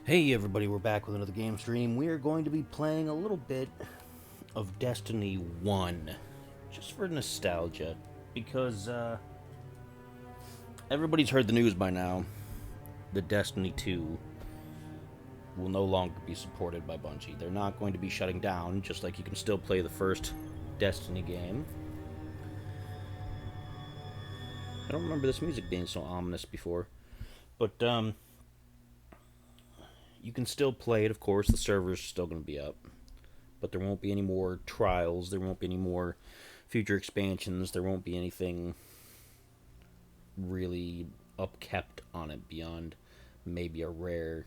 Hey everybody, we're back with another game stream. We are going to be playing a little bit of Destiny 1, just for nostalgia, because everybody's heard the news by now that Destiny 2 will no longer be supported by Bungie. They're not going to be shutting down, just like you can still play the first Destiny game. I don't remember this music being so ominous before, but you can still play it, of course, the server's still going to be up. But there won't be any more trials. There won't be any more future expansions. There won't be anything really upkept on it beyond maybe a rare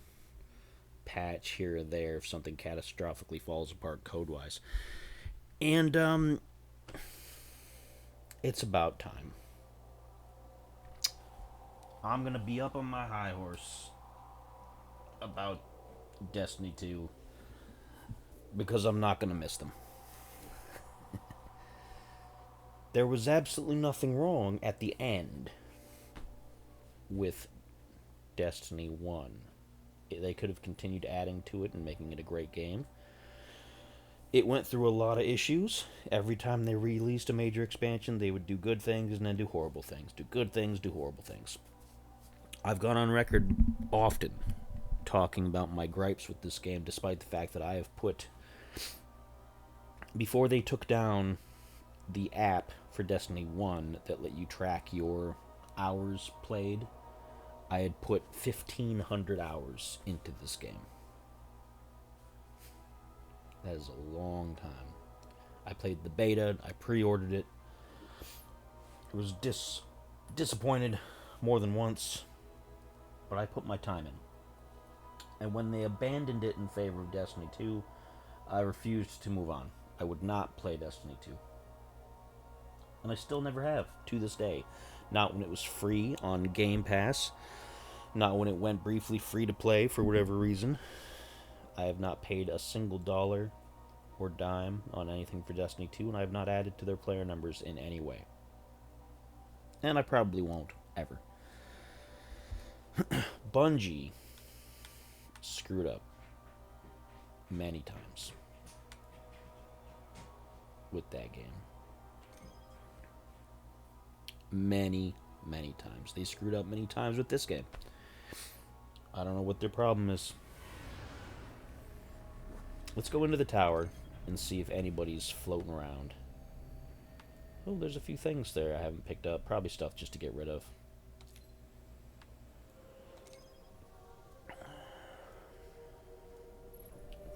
patch here or there if something catastrophically falls apart code wise. And it's about time. I'm gonna be up on my high horse about Destiny 2 because I'm not gonna miss them. There was absolutely nothing wrong at the end with Destiny 1. They could have continued adding to it and making it a great game. It went through a lot of issues. Every time they released a major expansion, they would do good things and then do horrible things. Do good things, do horrible things. I've gone on record often talking about my gripes with this game, despite the fact that I have put. Before they took down the app for Destiny 1 that let you track your hours played, I had put 1,500 hours into this game. That is a long time. I played the beta. I pre-ordered it. I was disappointed more than once, but I put my time in. And when they abandoned it in favor of Destiny 2, I refused to move on. I would not play Destiny 2. And I still never have, to this day. Not when it was free on Game Pass. Not when it went briefly free to play for whatever reason. I have not paid a single dollar or dime on anything for Destiny 2, and I have not added to their player numbers in any way. And I probably won't, ever. Bungie screwed up many times with that game. Many, many times. They screwed up many times with this game. I don't know what their problem is. Let's go into the tower and see if anybody's floating around. Oh, there's a few things there I haven't picked up. Probably stuff just to get rid of.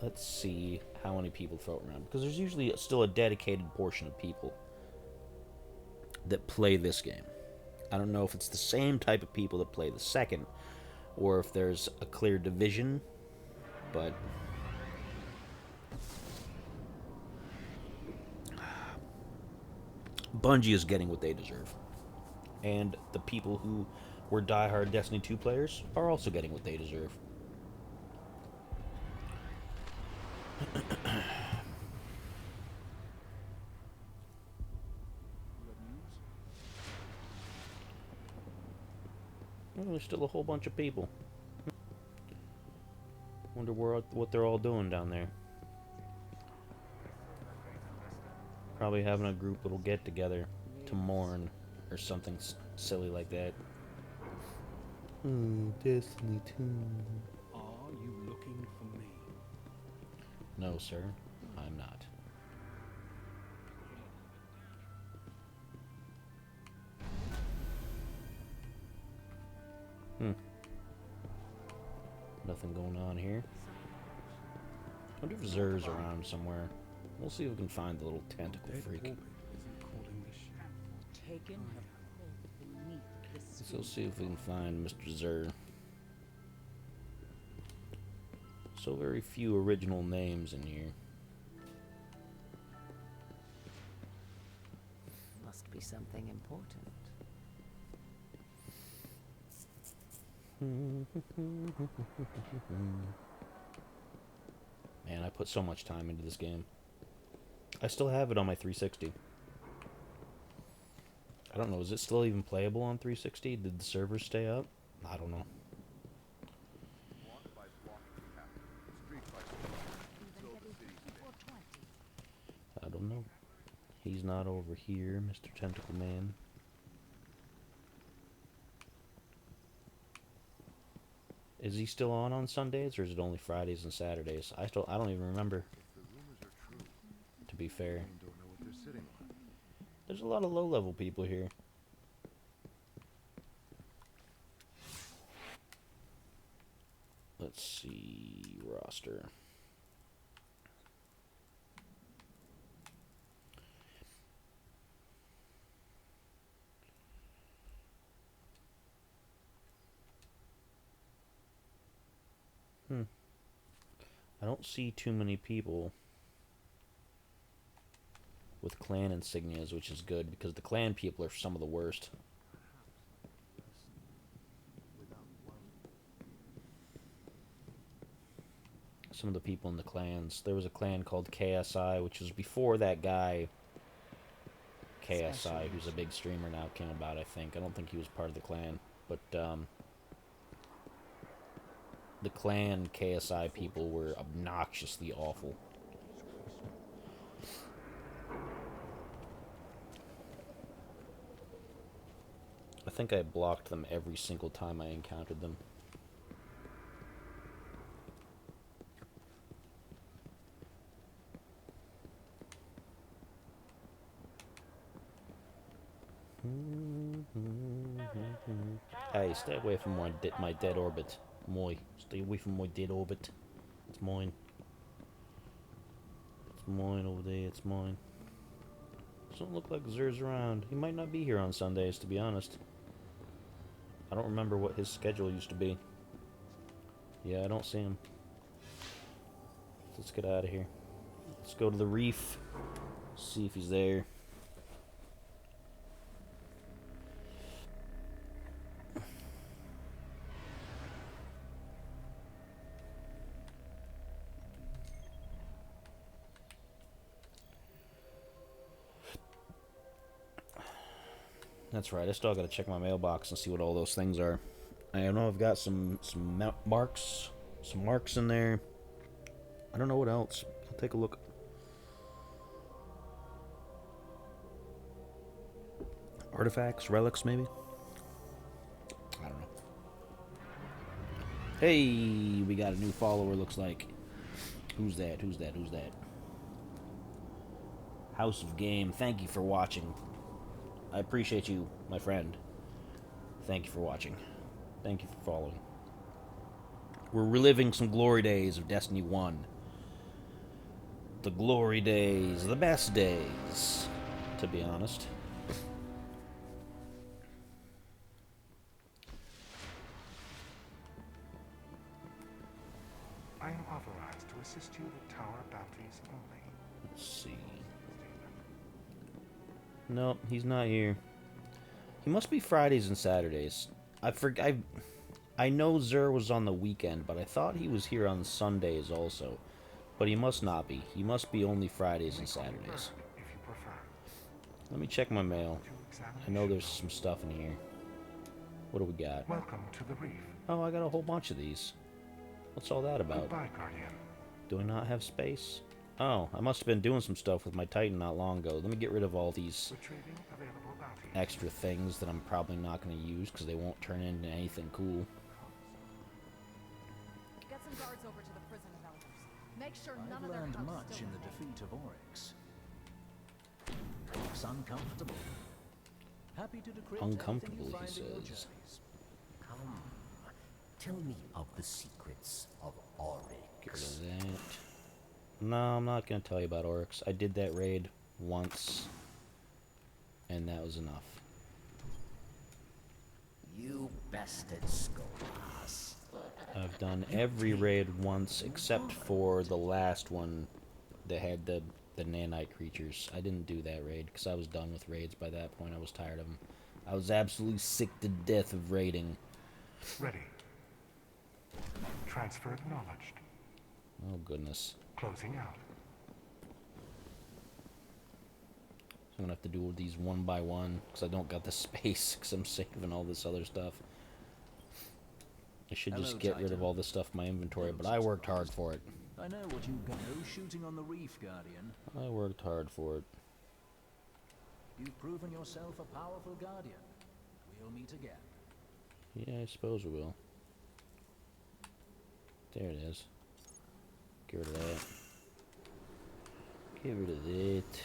Let's see how many people float around. Because there's usually still a dedicated portion of people that play this game. I don't know if it's the same type of people that play the second, or if there's a clear division, but Bungie is getting what they deserve. And the people who were diehard Destiny 2 players are also getting what they deserve. Well, there's still a whole bunch of people. Wonder what they're all doing down there. Probably having a group little get together to mourn or something silly like that. Destiny 2. Are you looking for me? No, sir, I'm not. Hmm. Nothing going on here. I wonder if Zer's around somewhere. We'll see if we can find the little tentacle freak. Isn't calling the ship. Taken a pull beneath the So we'll see if we can find Mr. Zer. So very few original names in here. Must be something important. Man, I put so much time into this game. I still have it on my 360. I don't know, is it still even playable on 360? Did the servers stay up? I don't know. Well, no. He's not over here, Mr. Tentacle Man. Is he still on Sundays, or is it only Fridays and Saturdays? I don't even remember. To be fair, there's a lot of low-level people here. Let's see roster. I don't see too many people with clan insignias, which is good because the clan people are some of the worst. Some of the people in the clans. There was a clan called KSI, which was before that guy KSI, who's a big streamer now, came about, I think. I don't think he was part of the clan, but the clan KSI people were obnoxiously awful. I think I blocked them every single time I encountered them. Hey, stay away from my dead orbit. Stay away from my dead orbit. It's mine. It's mine over there, it's mine. Doesn't look like Zer's around. He might not be here on Sundays, to be honest. I don't remember what his schedule used to be. Yeah, I don't see him. Let's get out of here. Let's go to the reef. See if he's there. That's right, I still gotta check my mailbox and see what all those things are. I know I've got some marks in there. I don't know what else. I'll take a look. Artifacts, relics, maybe? I don't know. Hey, we got a new follower, looks like. Who's that? Who's that? Who's that? House of Game, thank you for watching. I appreciate you, my friend. Thank you for watching. Thank you for following. We're reliving some glory days of Destiny 1. The glory days, the best days, to be honest. I am authorized to assist you with tower bounties only. Let's see. Nope, he's not here. He must be Fridays and Saturdays. I know Zer was on the weekend, but I thought he was here on Sundays also. But he must not be. He must be only Fridays and Saturdays. If you prefer. Let me check my mail. I know there's some stuff in here. What do we got? Welcome to the reef. Oh, I got a whole bunch of these. What's all that about? Goodbye, Guardian. Do I not have space? Oh, I must have been doing some stuff with my Titan not long ago. Let me get rid of all these Retrieving available bounties. extra things that I'm probably not going to use because they won't turn into anything cool. Get some guards over to the prison of elders. Make sure none I've of their learned hubs much still in the remain. defeat of Oryx. Looks uncomfortable. Happy to decrypt Uncomfortable, anything you he find in your says. journeys. Come, tell me of the secrets of Get rid Oryx. of that. No, I'm not going to tell you about Oryx. I did that raid once, and that was enough. You bested Skolas. I've done every raid once except for the last one that had the nanite creatures. I didn't do that raid because I was done with raids by that point. I was tired of them. I was absolutely sick to death of raiding. Ready. Transfer acknowledged. Oh, goodness. Closing out. So I'm going to have to do these one by one because I don't got the space because I'm saving all this other stuff. I should just Hello, get rid of Titan. all this stuff in my inventory, but I worked hard for it. I know what you got. No shooting on the reef, Guardian. I worked hard for it. You've proven yourself a powerful Guardian. We'll meet again. Yeah, I suppose we will. There it is. Get rid of that. Get rid of it.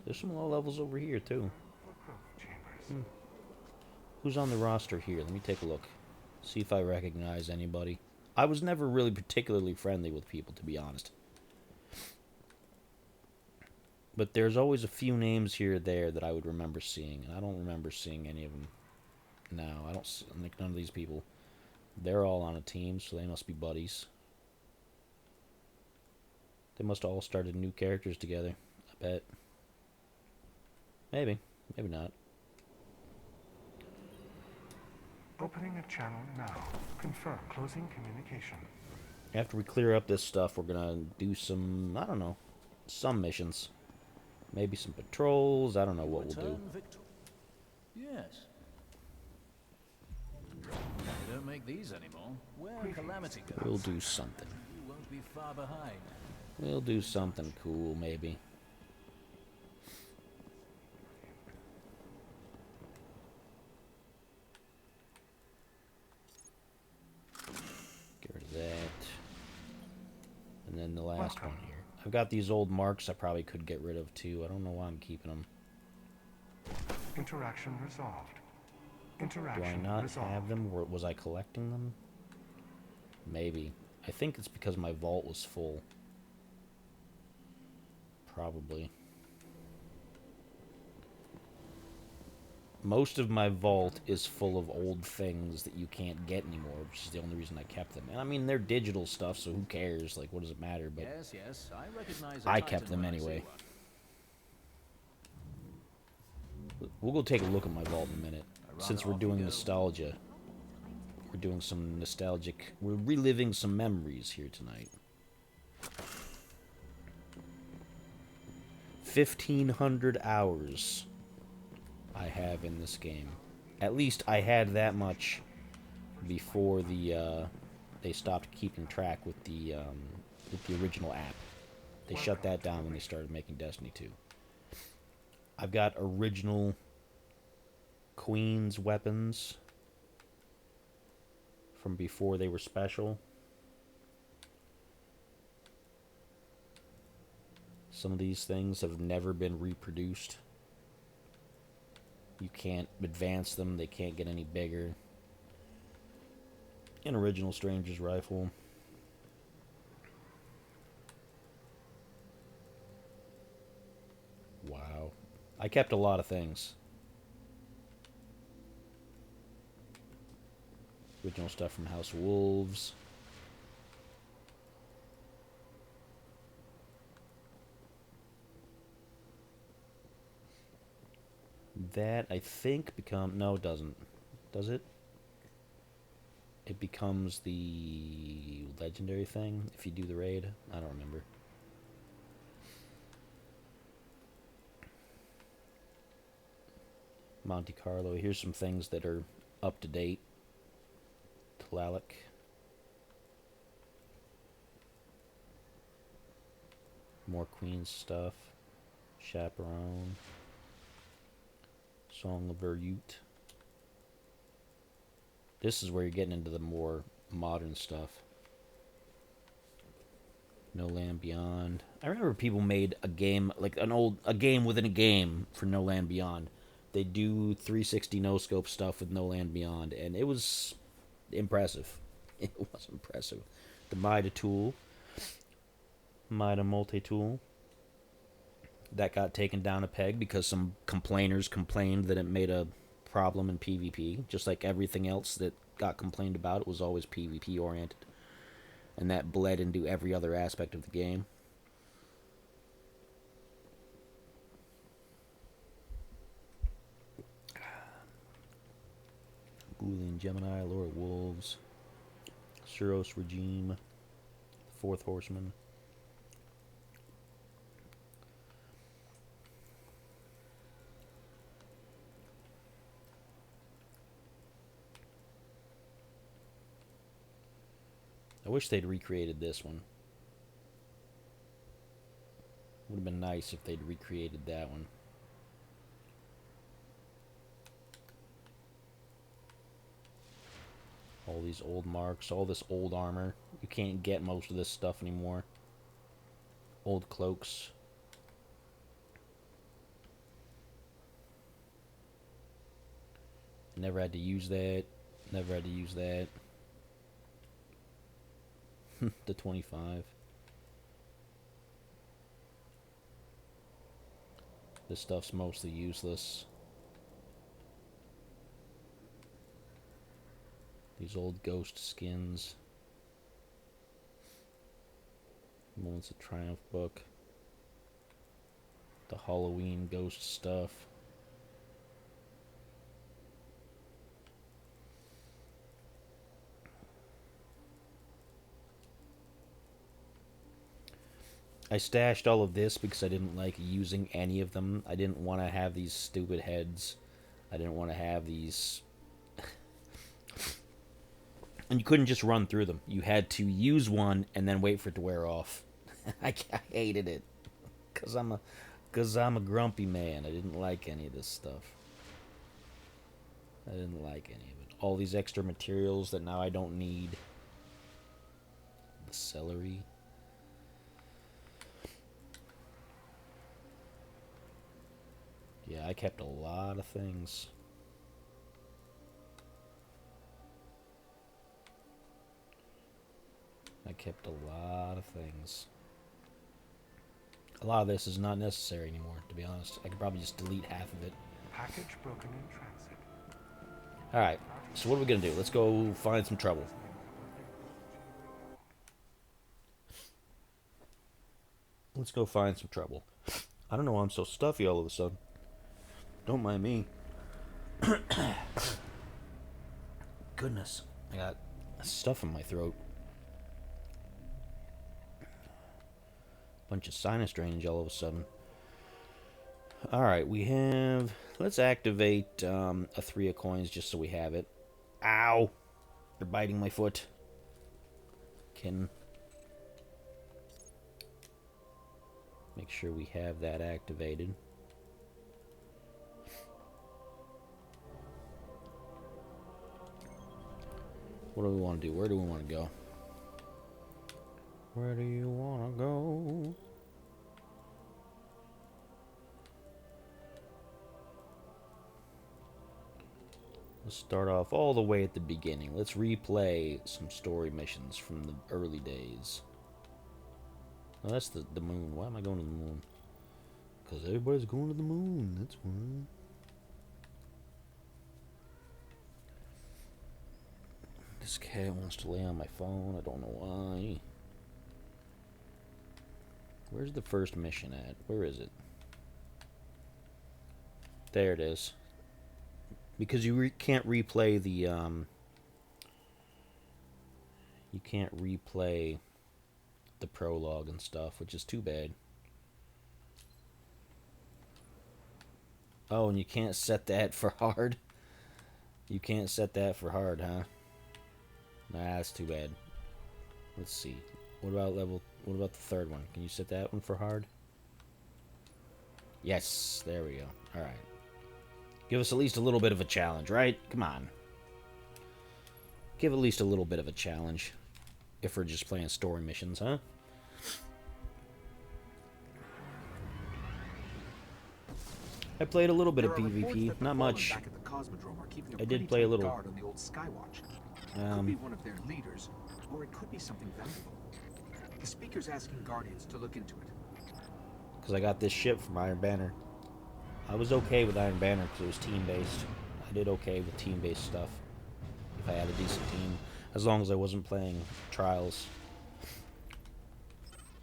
There's some low levels over here, too. Chambers. Who's on the roster here? Let me take a look. See if I recognize anybody. I was never really particularly friendly with people, to be honest. But there's always a few names here or there that I would remember seeing. And I don't remember seeing any of them now. I think none of these people. They're all on a team, so they must be buddies. They must have all started new characters together. I bet. Maybe. Maybe not. Opening a channel now. Confirm closing communication. After we clear up this stuff, we're gonna do some, I don't know, some missions. Maybe some patrols. I don't know what we'll do. Return victor. Yes. They don't make these anymore. Where Calamity goes, We'll do something. you won't be far behind. We'll do something cool, maybe. Get rid of that. And then the last one here. I've got these old marks I probably could get rid of too. I don't know why I'm keeping them. Interaction resolved. Do Interaction I not resolved. have them? Or was I collecting them? Maybe. I think it's because my vault was full. Probably. Most of my vault is full of old things that you can't get anymore, which is the only reason I kept them. And I mean, they're digital stuff, so who cares? Like, what does it matter? But Yes, yes, I recognize a I Titan kept them when I see anyway. one. We'll go take a look at my vault in a minute. Run Since we're off you doing go. nostalgia. We're doing some nostalgic... We're reliving some memories here tonight. 1,500 hours I have in this game. At least I had that much before they stopped keeping track with the original app. They shut that down when they started making Destiny 2. I've got original Queen's weapons from before they were special. Some of these things have never been reproduced. You can't advance them, they can't get any bigger. An original Stranger's rifle. Wow. I kept a lot of things. Original stuff from House of Wolves. That, I think, no, it doesn't. Does it? It becomes the legendary thing if you do the raid? I don't remember. Monte Carlo. Here's some things that are up to date. Tlaloc. More Queen's stuff. Chaperone. Song of Verute. This is where you're getting into the more modern stuff. No Land Beyond. I remember people made a game, like a game within a game for No Land Beyond. They do 360 no-scope stuff with No Land Beyond, and it was impressive. It was impressive. The Mida tool. Mida multi-tool. That got taken down a peg because some complainers complained that it made a problem in PvP. Just like everything else that got complained about, it was always PvP oriented. And that bled into every other aspect of the game. Boolean Gemini, Lord of Wolves, Suros Regime, Fourth Horseman. I wish they'd recreated this one. Would have been nice if they'd recreated that one. All these old marks, all this old armor. You can't get most of this stuff anymore. Old cloaks. Never had to use that. Never had to use that. The 25. This stuff's mostly useless. These old ghost skins. Moments of Triumph book. The Halloween ghost stuff. I stashed all of this because I didn't like using any of them. I didn't want to have these stupid heads. I didn't want to have these... And you couldn't just run through them. You had to use one and then wait for it to wear off. I hated it. Because I'm a grumpy man. I didn't like any of this stuff. I didn't like any of it. All these extra materials that now I don't need. The celery. Yeah, I kept a lot of things. I kept a lot of things. A lot of this is not necessary anymore, to be honest. I could probably just delete half of it. Package broken in transit. Alright, so what are we gonna do? Let's go find some trouble. Let's go find some trouble. I don't know why I'm so stuffy all of a sudden. Don't mind me. Goodness, I got stuff in my throat. Bunch of sinus drainage all of a sudden. Alright, we have... Let's activate a 3 of coins just so we have it. Ow! You're biting my foot. Can... Make sure we have that activated. What do we want to do? Where do we want to go? Where do you want to go? Let's start off all the way at the beginning. Let's replay some story missions from the early days. Oh, that's the moon. Why am I going to the moon? Because everybody's going to the moon. That's why. This cat wants to lay on my phone. I don't know why. Where's the first mission at? Where is it? There it is. Because you can't replay the, you can't replay the prologue and stuff, which is too bad. Oh, and you can't set that for hard? You can't set that for hard, huh? Nah, that's too bad. Let's see. What about the third one? Can you set that one for hard? Yes, there we go. Alright. Give us at least a little bit of a challenge, right? Come on. Give at least a little bit of a challenge. If we're just playing story missions, huh? I played a little bit of PvP, not much. I did play a little. Could be one of their leaders, or it could be something valuable. The speaker's asking Guardians to look into it. Because I got this ship from Iron Banner. I was okay with Iron Banner because it was team-based. I did okay with team-based stuff. If I had a decent team. As long as I wasn't playing Trials.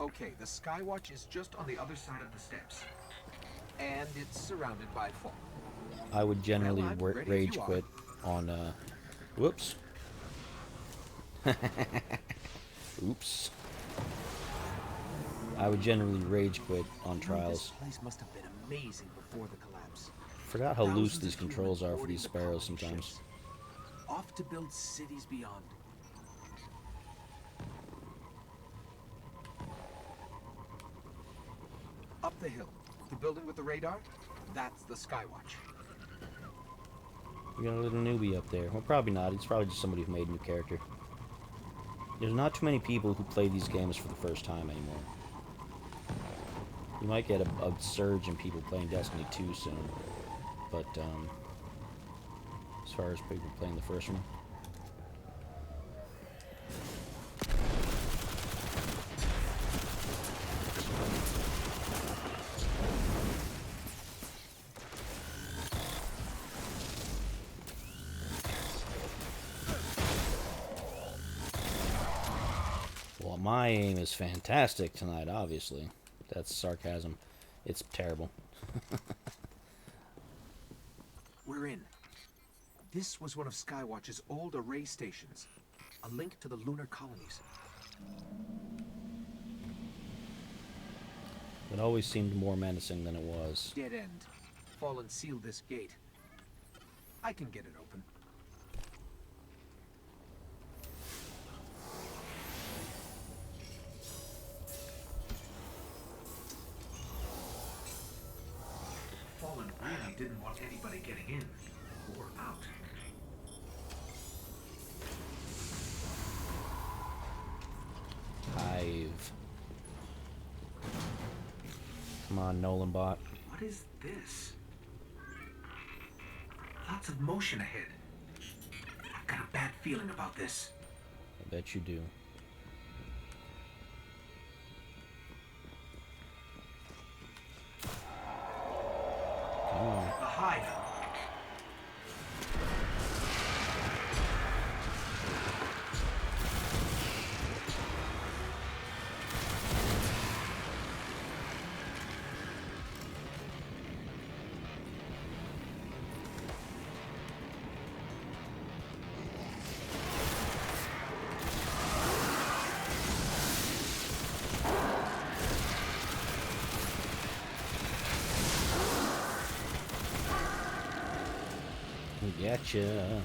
Okay, the Skywatch is just on the other side of the steps. And it's surrounded by fog. I would generally Well, I'm ready rage if you are. quit on, whoops. Oops. I would generally rage quit on Trials. This place must have been amazing before the collapse. Forgot how loose Thousands these of humans controls are for boarding these the sparrows colony sometimes. ships, off to build cities beyond. Up the hill. The building with the radar? That's the Skywatch. We got a little newbie up there. Well, probably not. It's probably just somebody who made a new character. There's not too many people who play these games for the first time anymore. You might get a surge in people playing Destiny 2 soon. But, as far as people playing the first one. Well, my aim is fantastic tonight, obviously. That's sarcasm. It's terrible. We're in. This was one of Skywatch's old array stations. A link to the lunar colonies. It always seemed more menacing than it was. Dead end. Fallen sealed this gate. I can get it open. Fallen really didn't want anybody getting in or out. Hive. Come on, Nolan bot. What is this? Lots of motion ahead. I've got a bad feeling about this. I bet you do. Come on. The hive. Gotcha.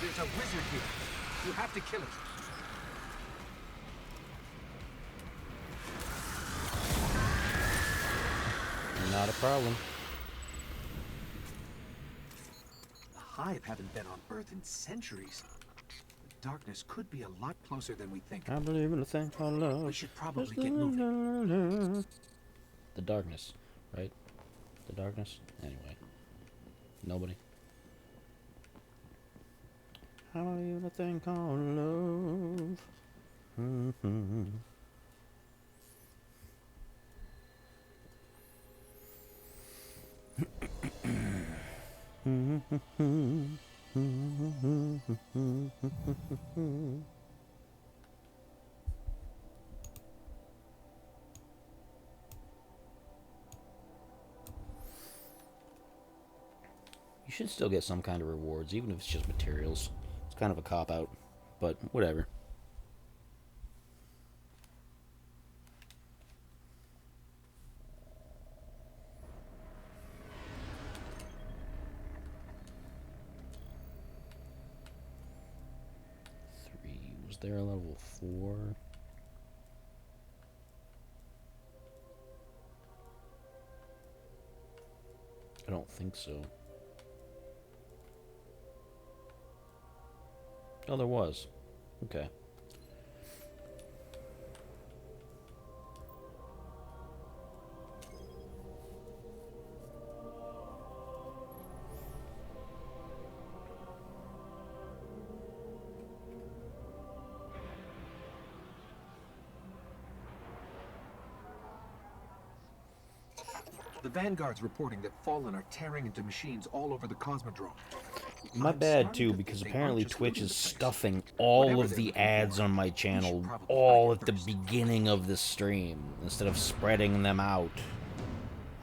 There's a wizard here. You have to kill it. Not a problem. The hive haven't been on Earth in centuries. The darkness could be a lot closer than we think. I believe in a thing called love. We should probably get moving. The darkness, right? The darkness? Anyway. Nobody. I believe in a thing called love. You should still get some kind of rewards, even if it's just materials. It's kind of a cop-out, but whatever. Was there a level 4? I don't think so. Oh, there was. Okay. The Vanguard's reporting that Fallen are tearing into machines all over the Cosmodrome. My I'm bad starting too, to because think they apparently aren't just Twitch looting is the place. stuffing all Whatever of they're the looking ads for, on my we should channel probably all find at it the first. beginning of the stream instead of spreading them out.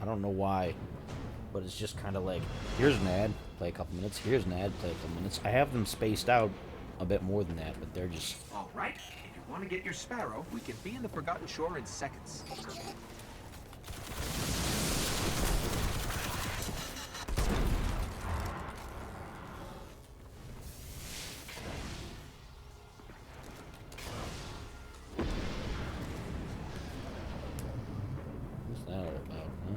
I don't know why, but it's just kind of like, here's an ad, play a couple minutes, here's an ad, play a couple minutes. I have them spaced out a bit more than that, but they're just... All right, if you want to get your Sparrow, we can be in the Forgotten Shore in seconds. What's that all about, huh?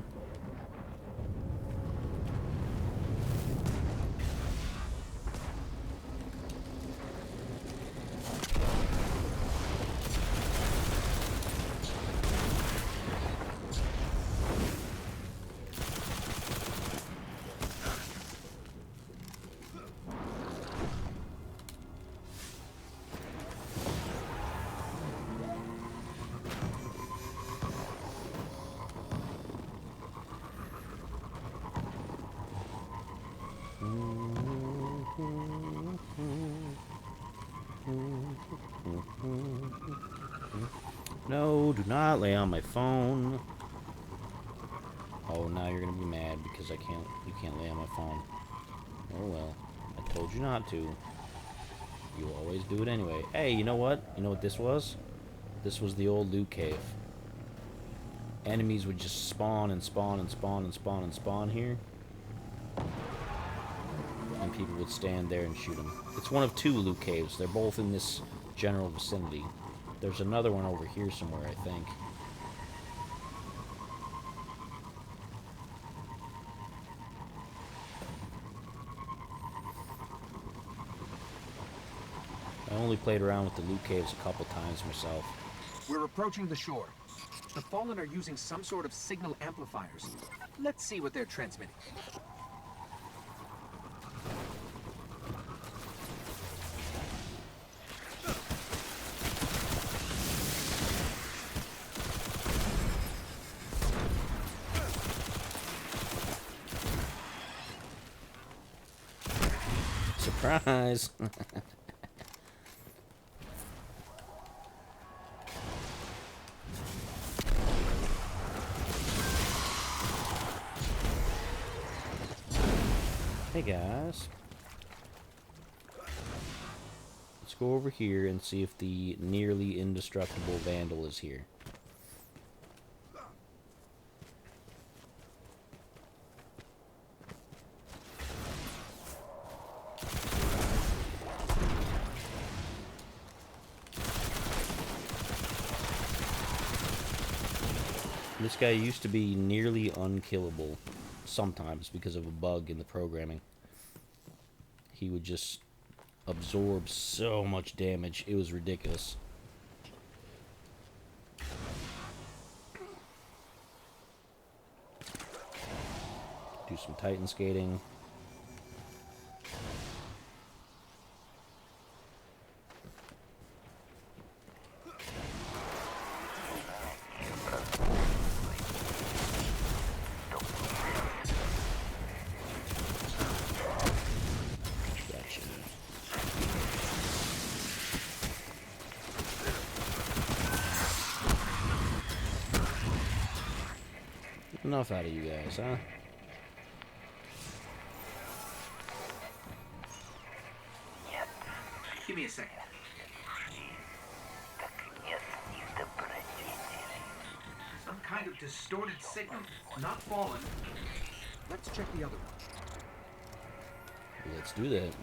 No, do not lay on my phone. Oh, now you're gonna be mad because you can't lay on my phone. Oh well, I told you not to. You always do it anyway. Hey, you know what? You know what this was? This was the old loot cave. Enemies would just spawn and spawn and spawn and spawn and spawn here. And people would stand there and shoot them. It's one of two loot caves. They're both in this general vicinity. There's another one over here somewhere, I think. I only played around with the loot caves a couple times myself. We're approaching the shore. The Fallen are using some sort of signal amplifiers. Let's see what they're transmitting. Surprise! Hey guys. Let's go over here and see if the nearly indestructible Vandal is here. This guy used to be nearly unkillable sometimes because of a bug in the programming. He would just absorb so much damage. It was ridiculous. Do some Titan skating. Gotcha. Enough out of you guys, huh? Give me a second. Some kind of distorted signal, not Fallen. Let's check the other one. Let's do that.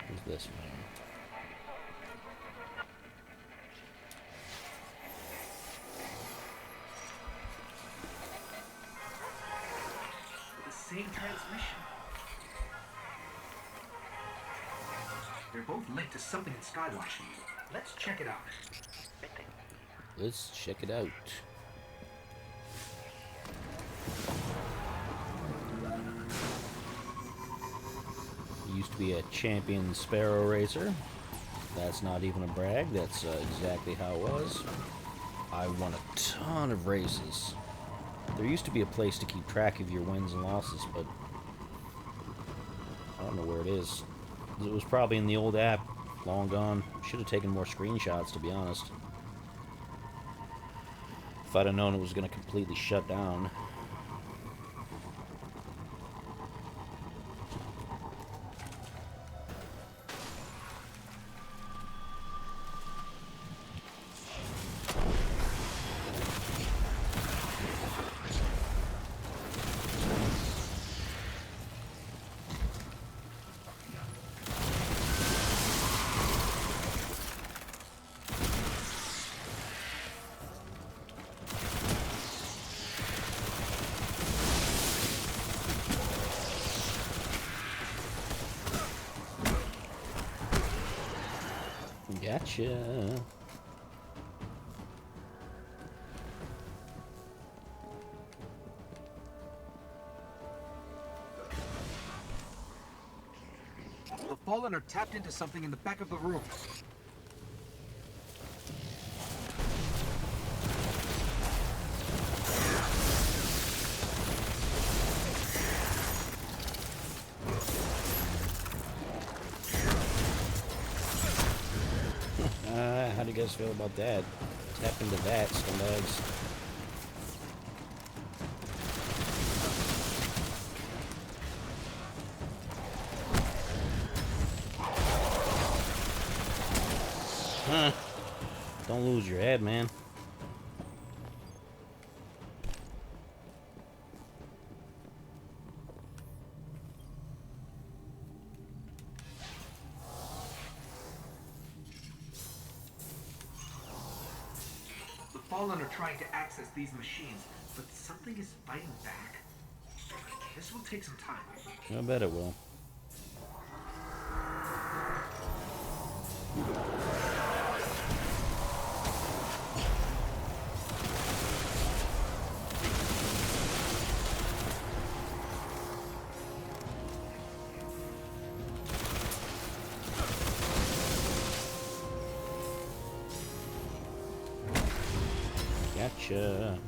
Who's this man? main transmission. They're both linked to something in Skywatch. Let's check it out. Let's check it out. Used to be a champion Sparrow racer. That's not even a brag. That's exactly how it was. I won a ton of races. There used to be a place to keep track of your wins and losses, but I don't know where it is. It was probably in the old app. Long gone. Should have taken more screenshots, to be honest. If I'd have known it was going to completely shut down. Gotcha. The Fallen are tapped into something in the back of the room. How do you guys feel about that? Tap into that, scumbags. Huh. Don't lose your head, man. The Fallen are trying to access these machines, but something is fighting back. This will take some time. I bet it will. Gotcha.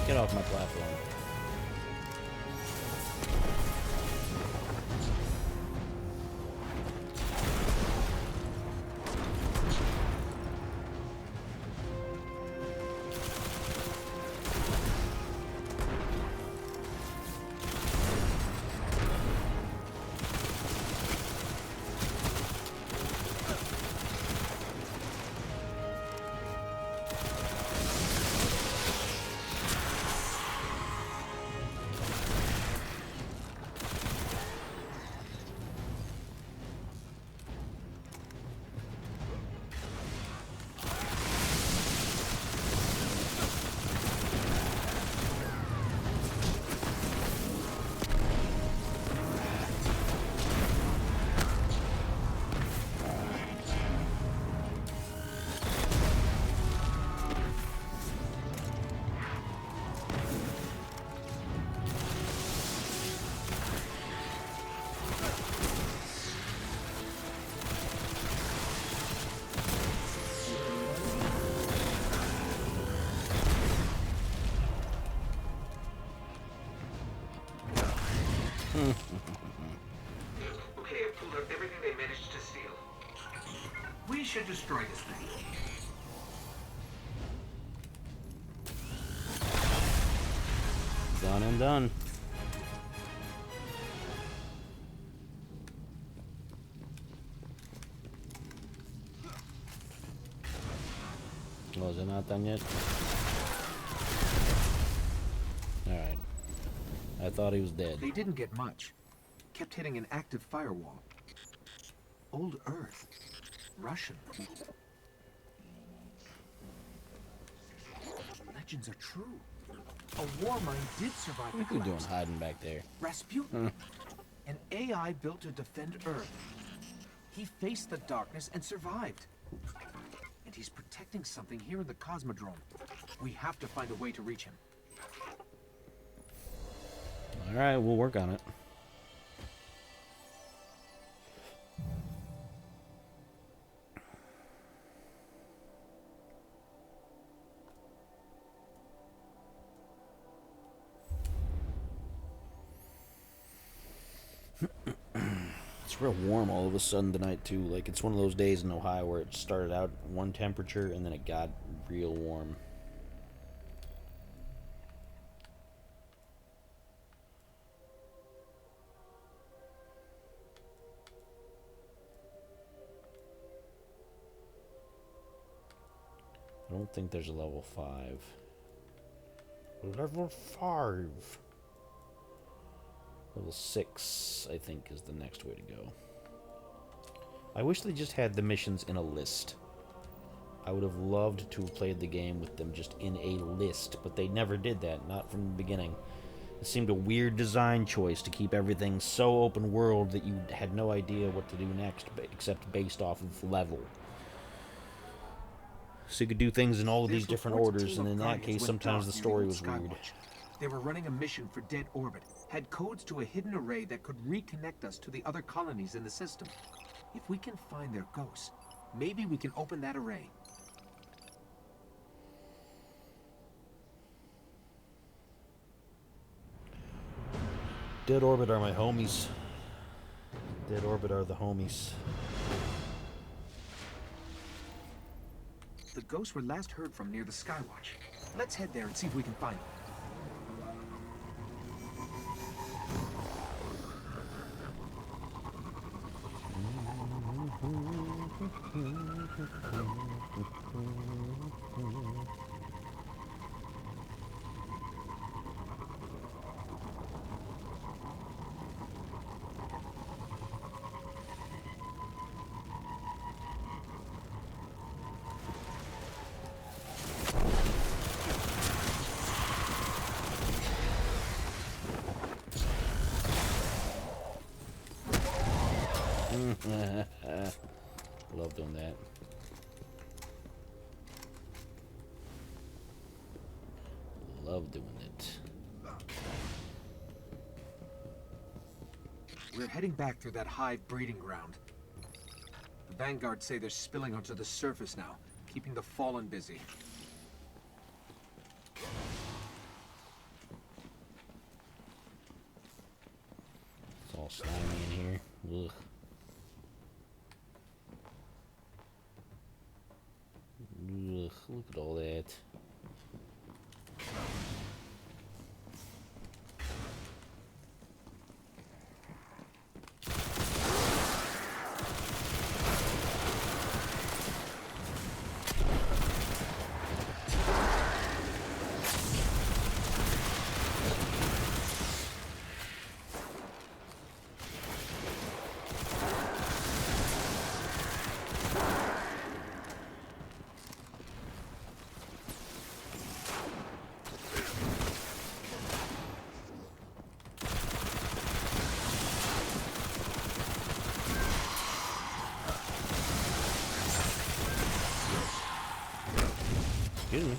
Get off my platform. Okay, I've pulled out everything they managed to steal. We should destroy this thing. Done and done. Oh, is it not done yet? Alright. I thought he was dead. They didn't get much. Kept hitting an active firewall. Old Earth. Russian. Legends are true. A war mine did survive the What are you doing collapse. hiding back there? Rasputin. An AI built to defend Earth. He faced the darkness and survived. And he's protecting something here in the Cosmodrome. We have to find a way to reach him. Alright, we'll work on it. It's real warm all of a sudden tonight too. Like it's one of those days in Ohio where it started out one temperature and then it got real warm. I don't think there's a level 5. Level 5. Level 6, I think, is the next way to go. I wish they just had the missions in a list. I would have loved to have played the game with them just in a list, but they never did that, not from the beginning. It seemed a weird design choice to keep everything so open world that you had no idea what to do next, except based off of level. So you could do things in all of these different orders, and in that case, sometimes the story was weird. They were running a mission for Dead Orbit, had codes to a hidden array that could reconnect us to the other colonies in the system. If we can find their ghosts, maybe we can open that array. Dead Orbit are my homies. Dead Orbit are the homies. The ghosts were last heard from near the Skywatch. Let's head there and see if we can find them. Love doing that. Love doing it. We're heading back through that hive breeding ground. The Vanguard say they're spilling onto the surface now, keeping the Fallen busy. It's all slimy in here. Ugh. Ugh, look at all that. Excuse me.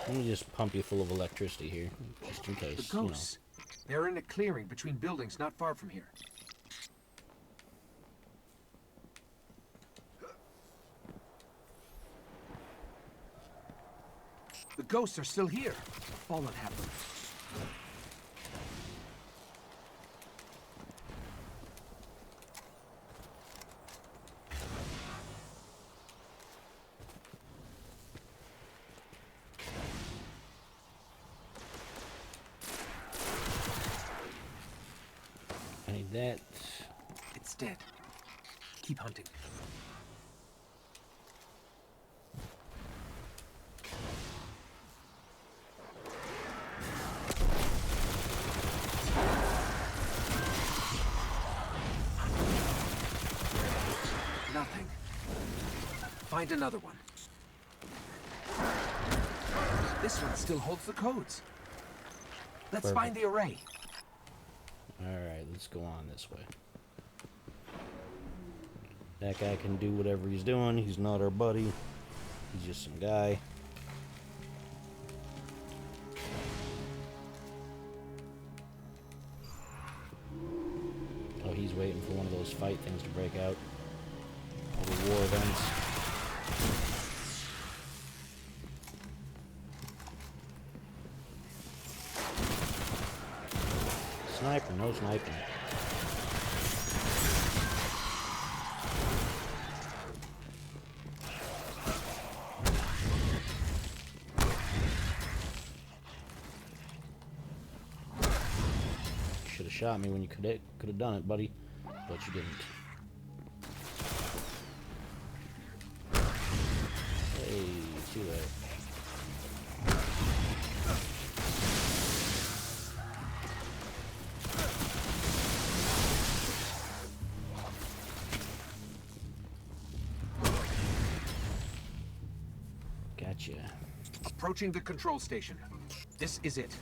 Let me just pump you full of electricity here, just in case. The ghosts. They're in a clearing between buildings not far from here. The ghosts are still here. Fallen have them. need that. It's dead. Keep hunting. Nothing. Find another one. This one still holds the codes. Let's find the array. Alright, let's go on this way. That guy can do whatever he's doing. He's not our buddy. He's just some guy. Oh, he's waiting for one of those fight things to break out. All the war events. Sniper, no sniping. Should have shot me when you could have done it, buddy, but you didn't. Hey, too late. Gotcha. Approaching the control station. This is it.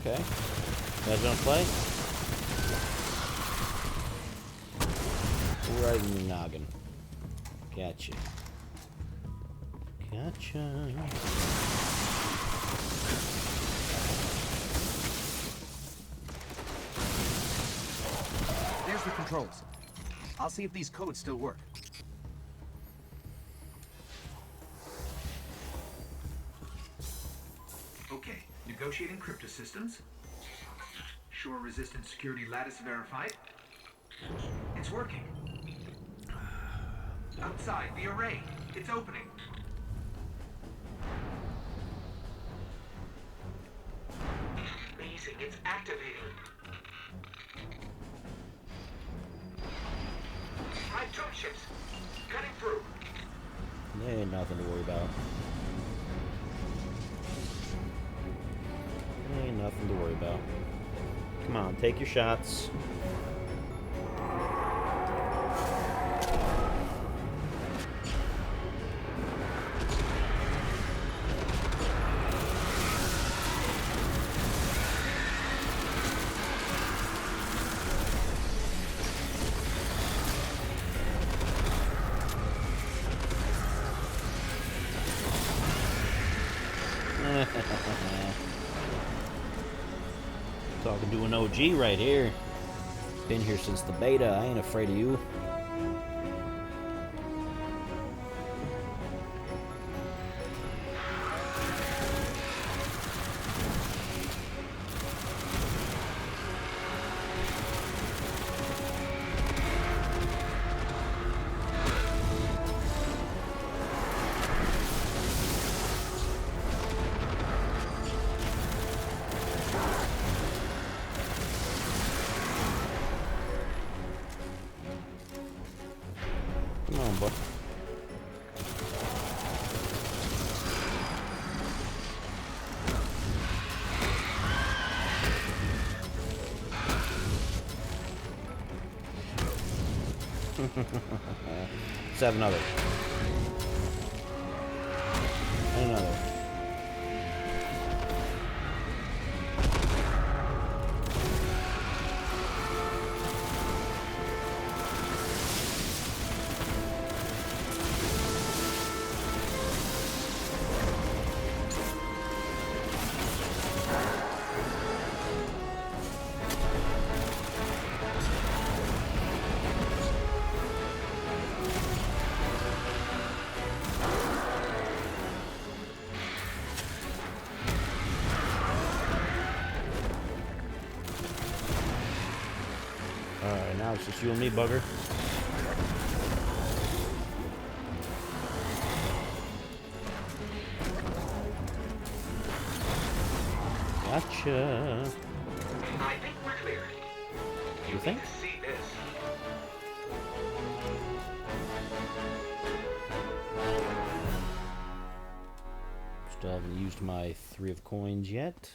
Okay. You guys wanna play? Right in your noggin. Gotcha. Gotcha. There's the controls. I'll see if these codes still work. Okay, negotiating cryptosystems. Shore resistant security lattice verified. It's working. Outside, the array. It's opening. Amazing, it's activating. High jump ships. Cutting through. There ain't nothing to worry about. Ain't nothing to worry about. Come on, take your shots. Talking to an OG right here. Been here since the beta. I ain't afraid of you. 7 others. And another. Alright, now it's just you and me, bugger. Gotcha. I think we're clear. You think? See this. Still haven't used my 3 of coins yet.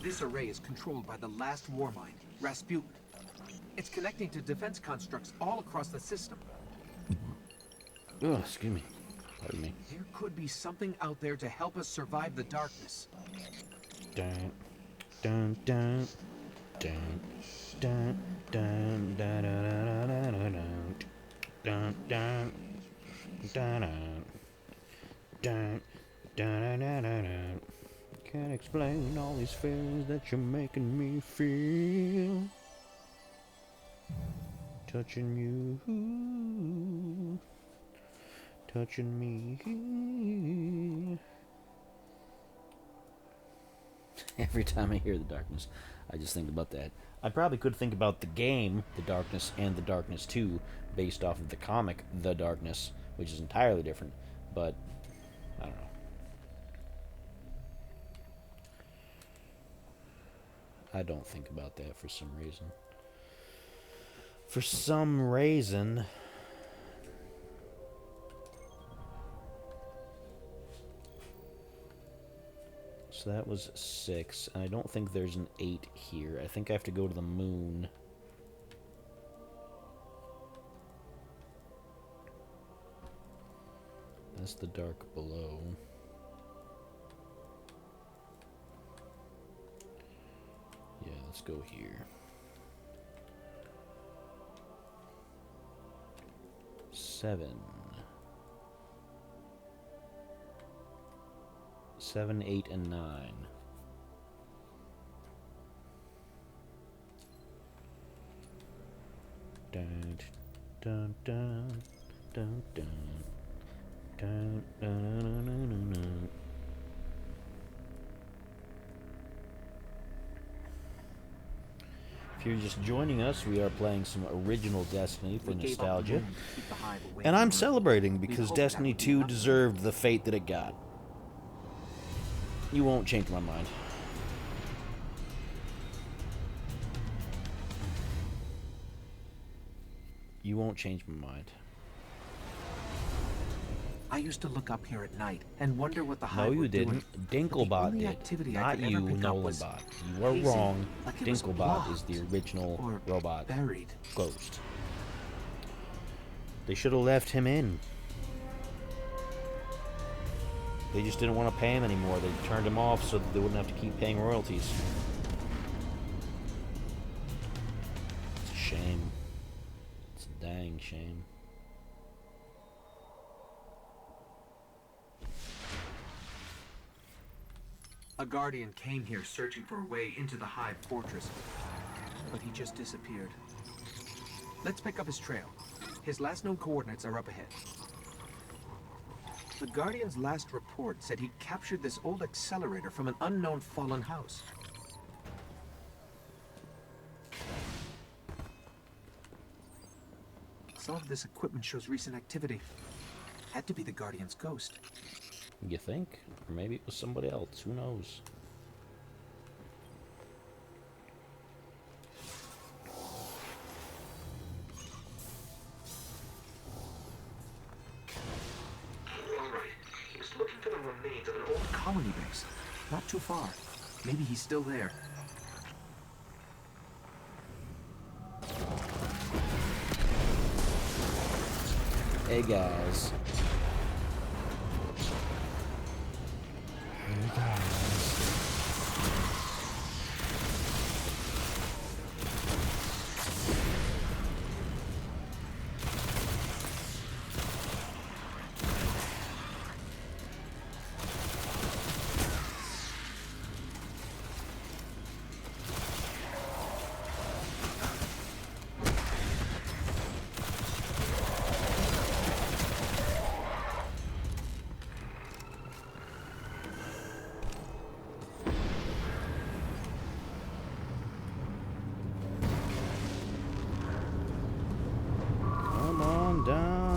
This array is controlled by the last Warmind, Rasputin. It's connecting to defense constructs all across the system. Oh, excuse me. Pardon me. There could be something out there to help us survive the darkness. Dun, dun, dun, dun, dun, dun, dun, dun, dun, dun, dun, dun, dun, dun, dun. Can't explain all these feelings that you're making me feel. Touching you, touching me. Every time I hear The Darkness, I just think about that. I probably could think about the game, The Darkness, and The Darkness 2, based off of the comic, The Darkness, which is entirely different, but I don't know. I don't think about that for some reason. For some reason. So that was 6, and I don't think there's an 8 here. I think I have to go to the moon. That's the dark below. Yeah, let's go here. 7. 7, 8, and 9. Dun, dun, dun, dun, dun, dun, dun, dun, dun, dun. If you're just joining us, we are playing some original Destiny for nostalgia. And I'm celebrating because Destiny 2 deserved the fate that it got. You won't change my mind. You won't change my mind. I used to look up here at night and wonder what the No, Hive you were doing. didn't. Dinklebot only did. activity I Not could ever you, pick up was Nolanbot. You are hazy, wrong. like it was Dinklebot blocked is the original or robot buried. ghost. They should have left him in. They just didn't want to pay him anymore. They turned him off so that they wouldn't have to keep paying royalties. It's a shame. It's a dang shame. A Guardian came here searching for a way into the Hive fortress, but he just disappeared. Let's pick up his trail. His last known coordinates are up ahead. The Guardian's last report said he captured this old accelerator from an unknown fallen house. Some of this equipment shows recent activity. Had to be the Guardian's ghost. You think? Or maybe it was somebody else. Who knows? Alright, he was looking for the remains of an old colony base. Not too far. Maybe he's still there. Hey guys. Hey guys. Come on down.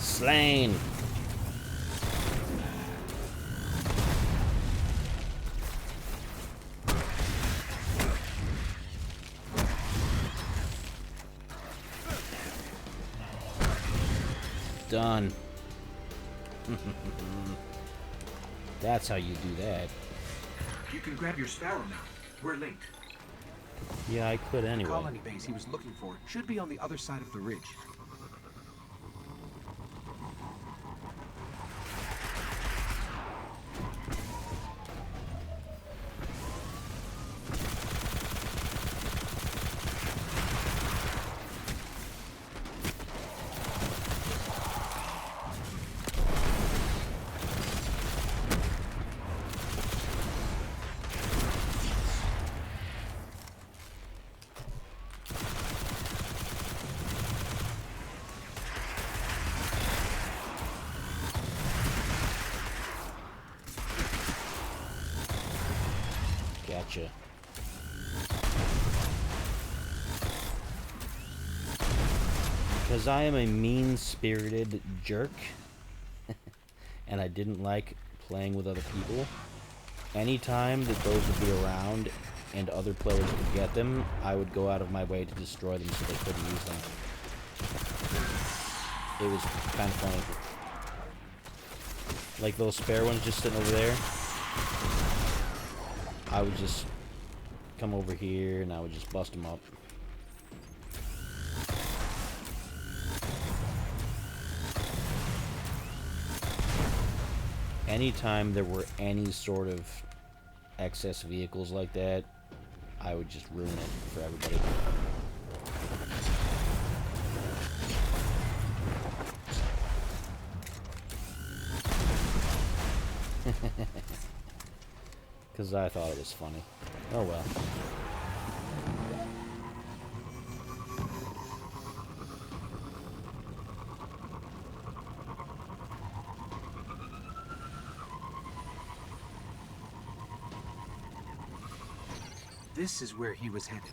Slain. Done. That's how you do that. You can grab your Sparrow now. We're linked. Yeah, I could The anyway. colony base he was looking for should be on the other side of the ridge. Gotcha. Because I am a mean-spirited jerk, and I didn't like playing with other people, anytime that those would be around and other players could get them, I would go out of my way to destroy them so they couldn't use them. It was kind of funny. Like those spare ones just sitting over there, I would just come over here and I would just bust them up. Anytime there were any sort of excess vehicles like that, I would just ruin it for everybody. Because I thought it was funny. Oh well. This is where he was headed.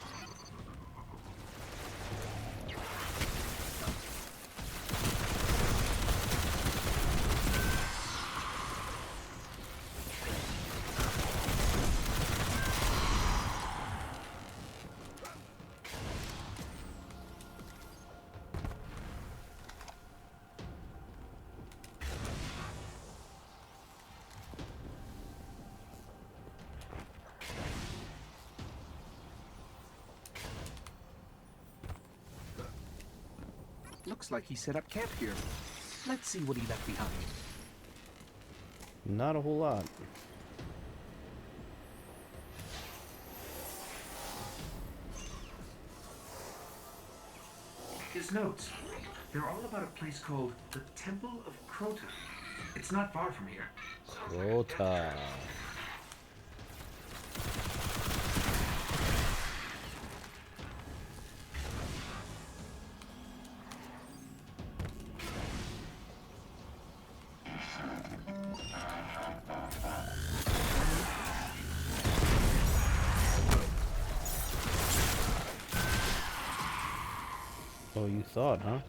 Looks like he set up camp here. Let's see what he left behind. Not a whole lot. His notes. They're all about a place called the Temple of Crota. It's not far from here. Crota. Oh, you thought, huh?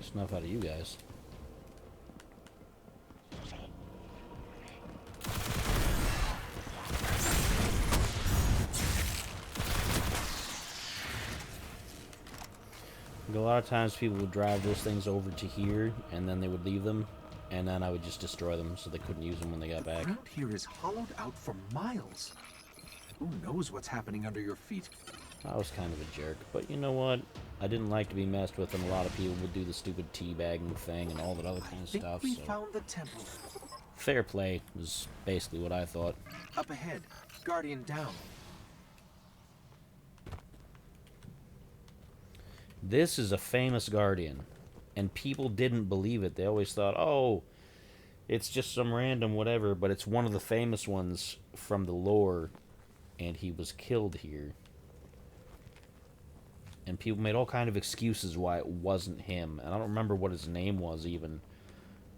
Snuff out of you guys. A lot of times people would drive those things over to here, and then they would leave them, and then I would just destroy them so they couldn't use them when they got back. The ground here is hollowed out for miles. Who knows what's happening under your feet? I was kind of a jerk, but you know what? I didn't like to be messed with, and a lot of people would do the stupid teabagging thing and all that other kind of I think stuff. we So found the temple. fair play was basically what I thought. Up ahead. Guardian down. This is a famous Guardian, and people didn't believe it. They always thought, oh, it's just some random whatever, but it's one of the famous ones from the lore, and he was killed here. And people made all kind of excuses why it wasn't him, and I don't remember what his name was even,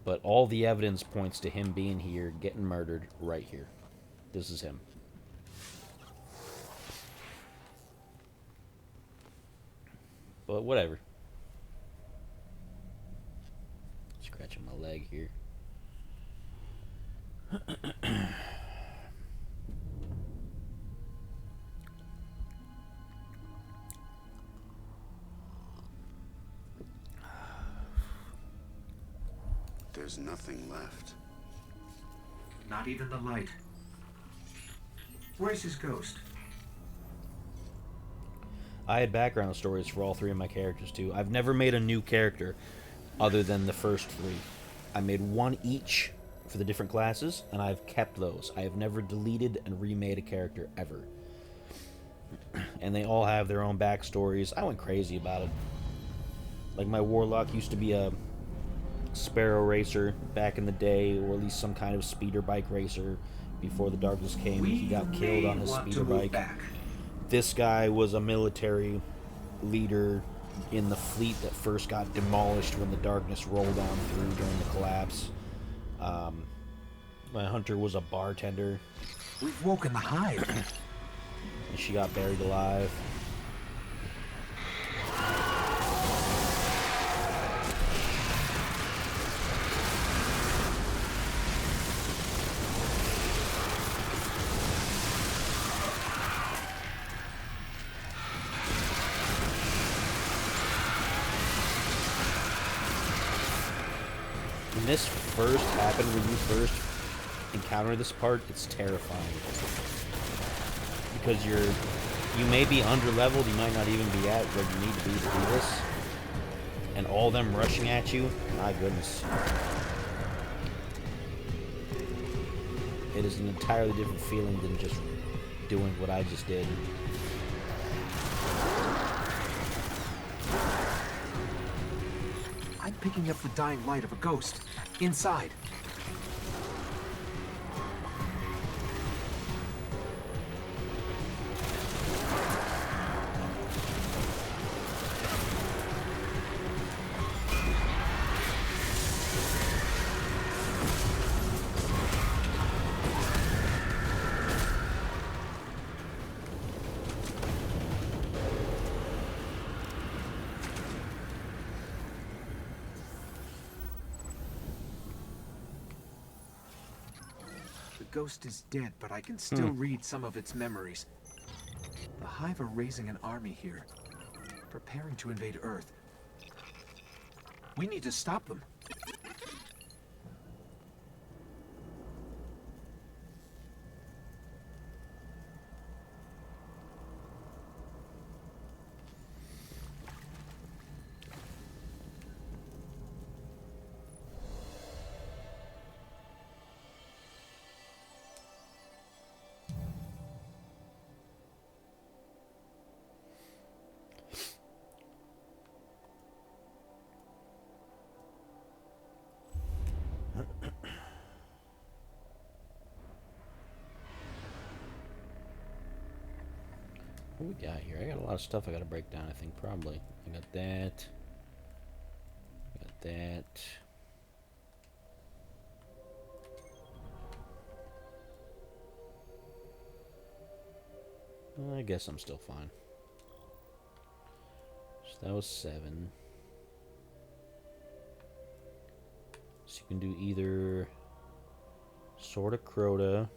but all the evidence points to him being here, getting murdered right here. This is him. But whatever. Scratching my leg here. There's nothing left. Not even the light. Where's his ghost? I had background stories for all three of my characters too. I've never made a new character other than the first three. I made one each for the different classes, and I've kept those. I have never deleted and remade a character ever. And they all have their own backstories. I went crazy about it. Like my warlock used to be a sparrow racer back in the day, or at least some kind of speeder bike racer before the darkness came. He got killed on his speeder bike. This guy was a military leader in the fleet that first got demolished when the darkness rolled on through during the collapse. My hunter was a bartender. We've woken the hive. And she got buried alive. When this first happened, when you first encounter this part, it's terrifying. Because you may be under-leveled, you might not even be at where you need to be to do this. And all them rushing at you, my goodness. It is an entirely different feeling than just doing what I just did. I'm picking up the dying light of a ghost. Inside. The ghost is dead, but I can still read some of its memories. The Hive are raising an army here, preparing to invade Earth. We need to stop them. What we got here? I got a lot of stuff I gotta break down, I think, probably. I got that. Got that. I guess I'm still fine. So that was 7. So you can do either Sword of Crota,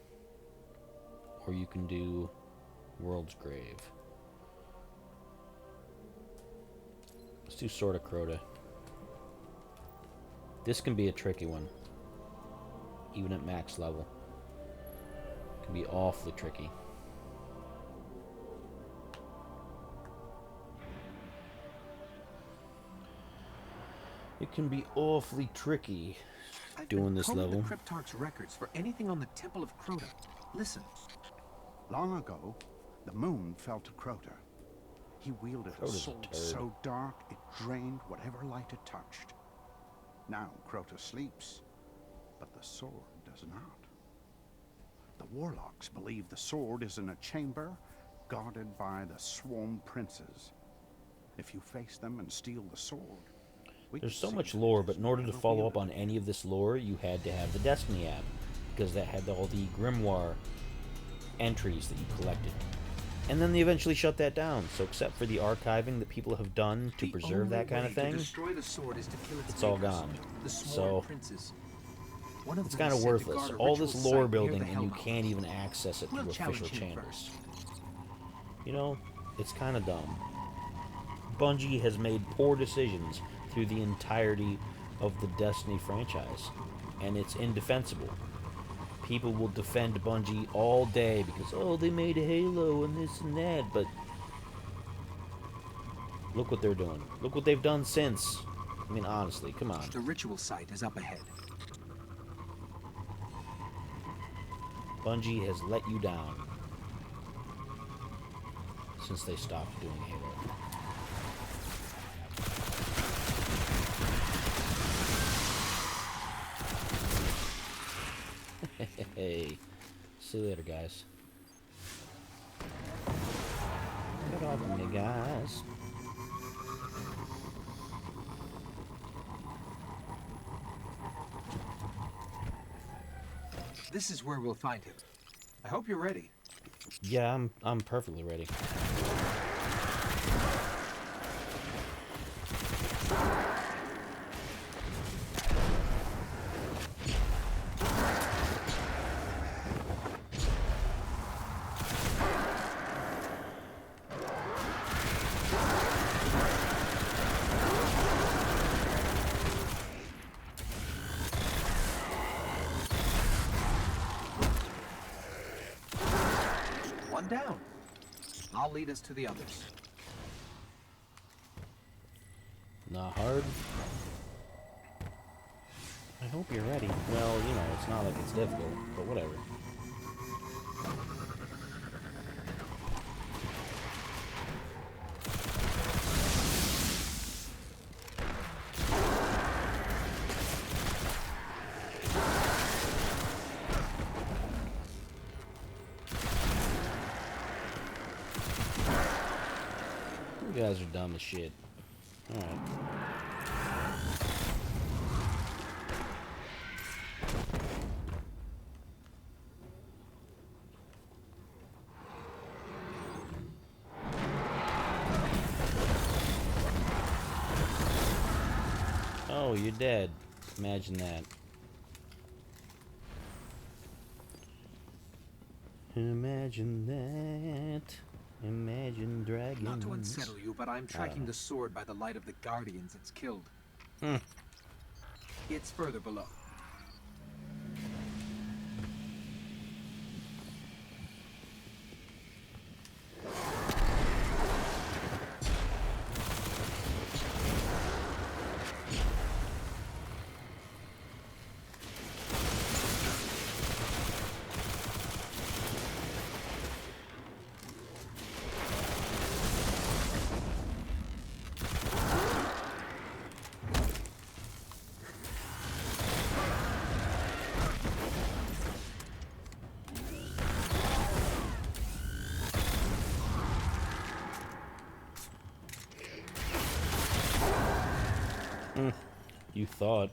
or you can do World's Grave. Let's do Sword of Crota. This can be a tricky one, even at max level. It can be awfully tricky. It can be awfully tricky doing this level. The Cryptarch's records for anything on the Temple of Crota. Listen. Long ago, the moon fell to Crota. He wielded a sword so dark it drained whatever light it touched. Now Crota sleeps, but the sword does not. The warlocks believe the sword is in a chamber guarded by the Swarm Princes. If you face them and steal the sword, there's so much lore, but in order to follow up on any of this lore, you had to have the Destiny app, because that had all the Grimoire entries that you collected. And then they eventually shut that down, so except for the archiving that people have done to preserve that kind of thing, it's all gone. So, it's kind of worthless. All this lore building, and you can't even access it through official chambers. You know, it's kind of dumb. Bungie has made poor decisions through the entirety of the Destiny franchise, and it's indefensible. People will defend Bungie all day because, oh, they made a Halo and this and that, but look what they're doing. Look what they've done since. I mean, honestly, come on. The ritual site is up ahead. Bungie has let you down since they stopped doing Halo. Hey, see you later, guys. Get off of me, guys. This is where we'll find him. I hope you're ready. Yeah, I'm perfectly ready. One down. I'll lead us to the others. Not hard. I hope you're ready. Well, you know, it's not like it's difficult, but whatever. You guys are dumb as shit. Alright. Oh, you're dead. Imagine that. Imagine that. Imagine dragons. Not to unsettle you, but I'm tracking the sword by the light of the guardians it's killed. It's further below. You thought.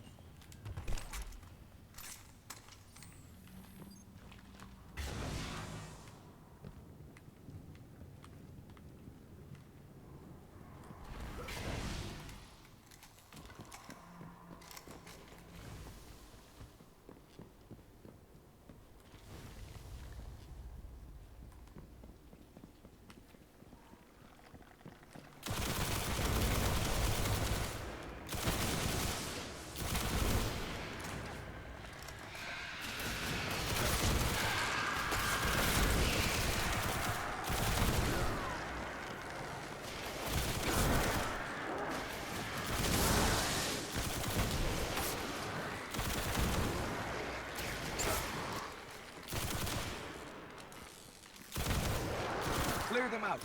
Clear them out.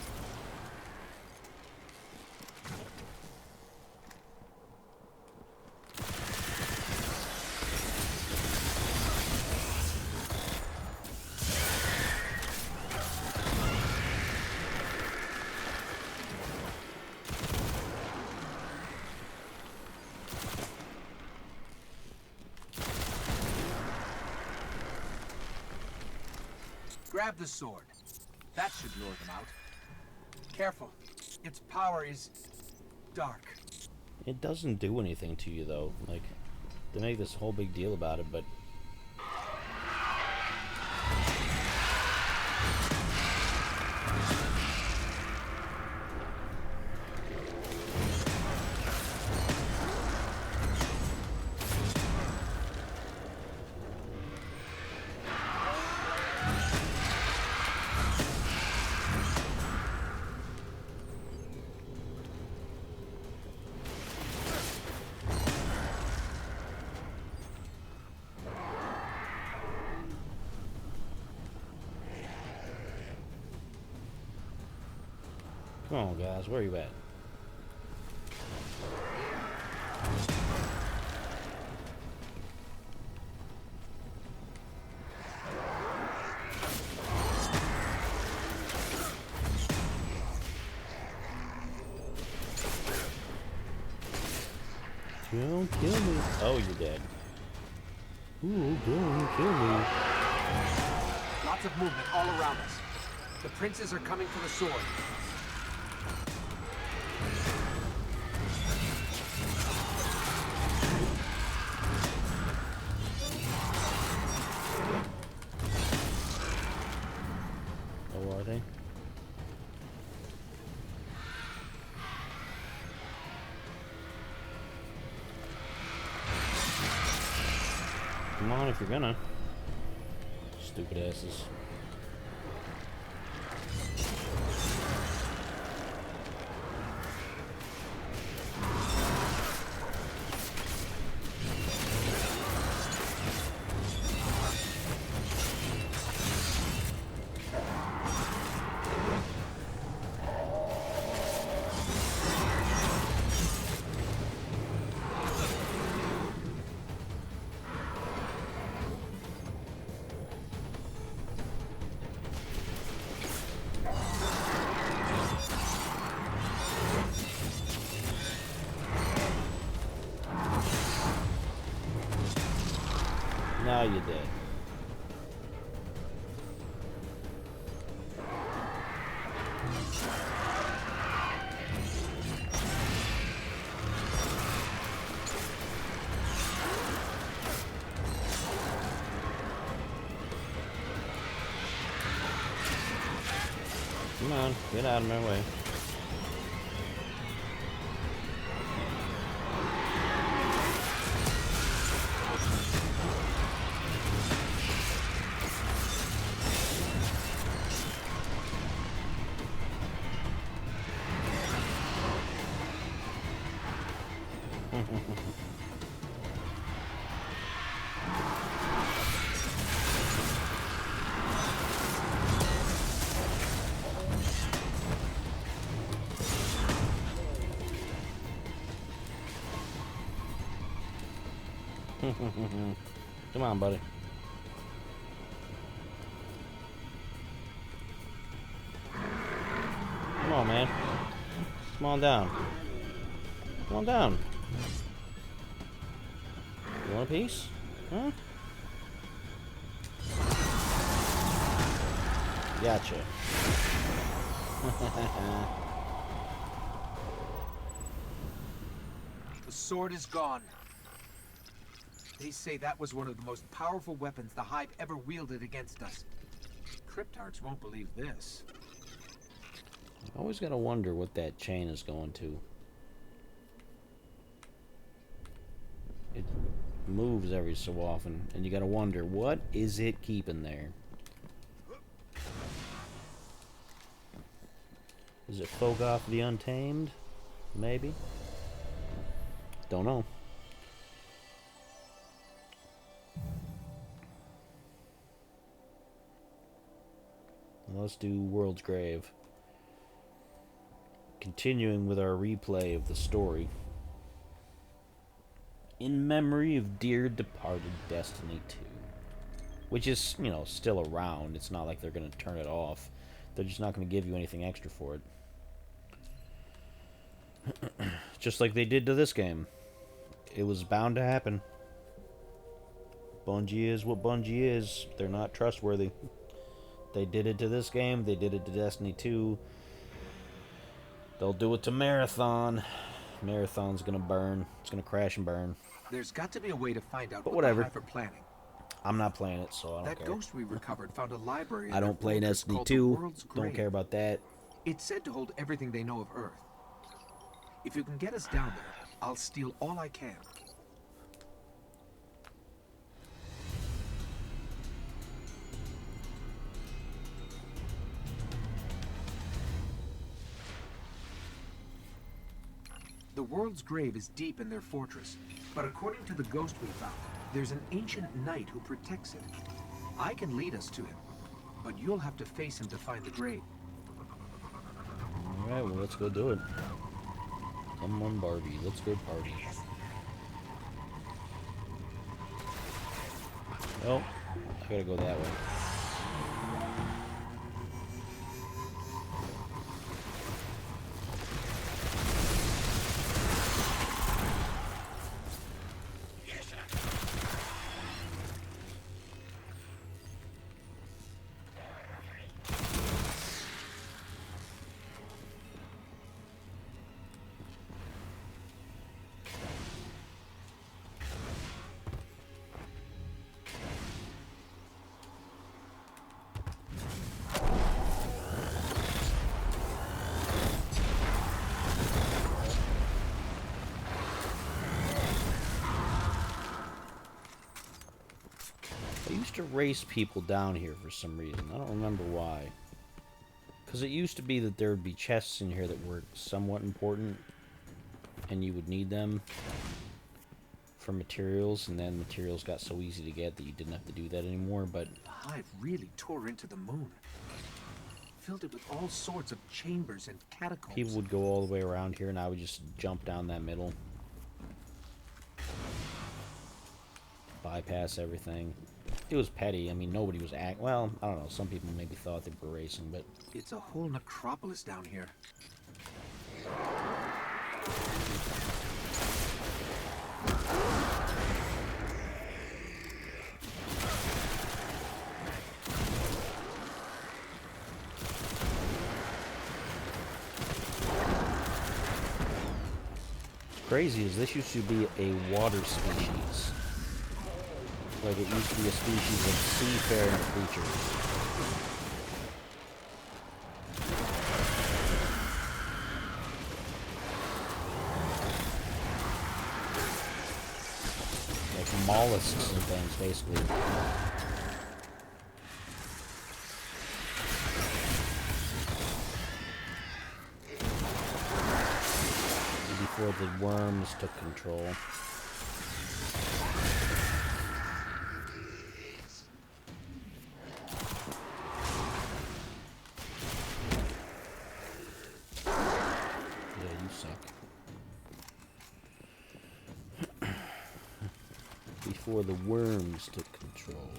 Grab the sword. That should lure them out. Careful. Its power is dark. It doesn't do anything to you, though. Like, they make this whole big deal about it, but... Come on, guys, where are you at? Don't kill me. Oh, you're dead. Ooh, don't kill me. Lots of movement all around us. The princes are coming for the sword. Oh, are they? Come on, if you're gonna. Stupid asses. Now you're dead. Come on, get out of my way. Come on, buddy. Come on, man. Come on down. Come on down. You want a piece? Huh? Gotcha. The sword is gone. They say that was one of the most powerful weapons the Hive ever wielded against us. Cryptarchs won't believe this. I always gotta wonder what that chain is going to. It moves every so often, and you gotta wonder, what is it keeping there? Is it Fogoth the Untamed? Maybe? Don't know. Let's do World's Grave. Continuing with our replay of the story. In memory of dear departed Destiny 2. Which is, you know, still around. It's not like they're going to turn it off. They're just not going to give you anything extra for it. Just like they did to this game. It was bound to happen. Bungie is what Bungie is. They're not trustworthy. They did it to this game. They did it to Destiny 2. They'll do it to Marathon. Marathon's gonna burn. It's gonna crash and burn. There's got to be a way to find out But what whatever. the Hive are planning. I'm not playing it, so I don't That care. ghost we recovered found a library. in I their don't play fortress Destiny called the 2. World's Don't Grave. care about that. It's said to hold everything they know of Earth. If you can get us down there, I'll steal all I can. The World's Grave is deep in their fortress, but according to the ghost we found, there's an ancient knight who protects it. I can lead us to him, but you'll have to face him to find the grave. Alright, well, let's go do it. Come on, Barbie. Let's go party. Oh, I gotta go that way. I used to race people down here for some reason. I don't remember why. Because it used to be that there would be chests in here that were somewhat important. And you would need them for materials. And then materials got so easy to get that you didn't have to do that anymore. But The Hive really tore into the moon. Filled it with all sorts of chambers and catacombs. people would go all the way around here and I would just jump down that middle. Bypass everything. It was petty. I mean, nobody was well, I don't know. Some people maybe thought they were racing, but It's a whole necropolis down here. crazy is this used to be a water species. Like it used to be a species of seafaring creatures. Like mollusks and things, basically. Before the worms took control. Yeah, you suck. Before the worms took control.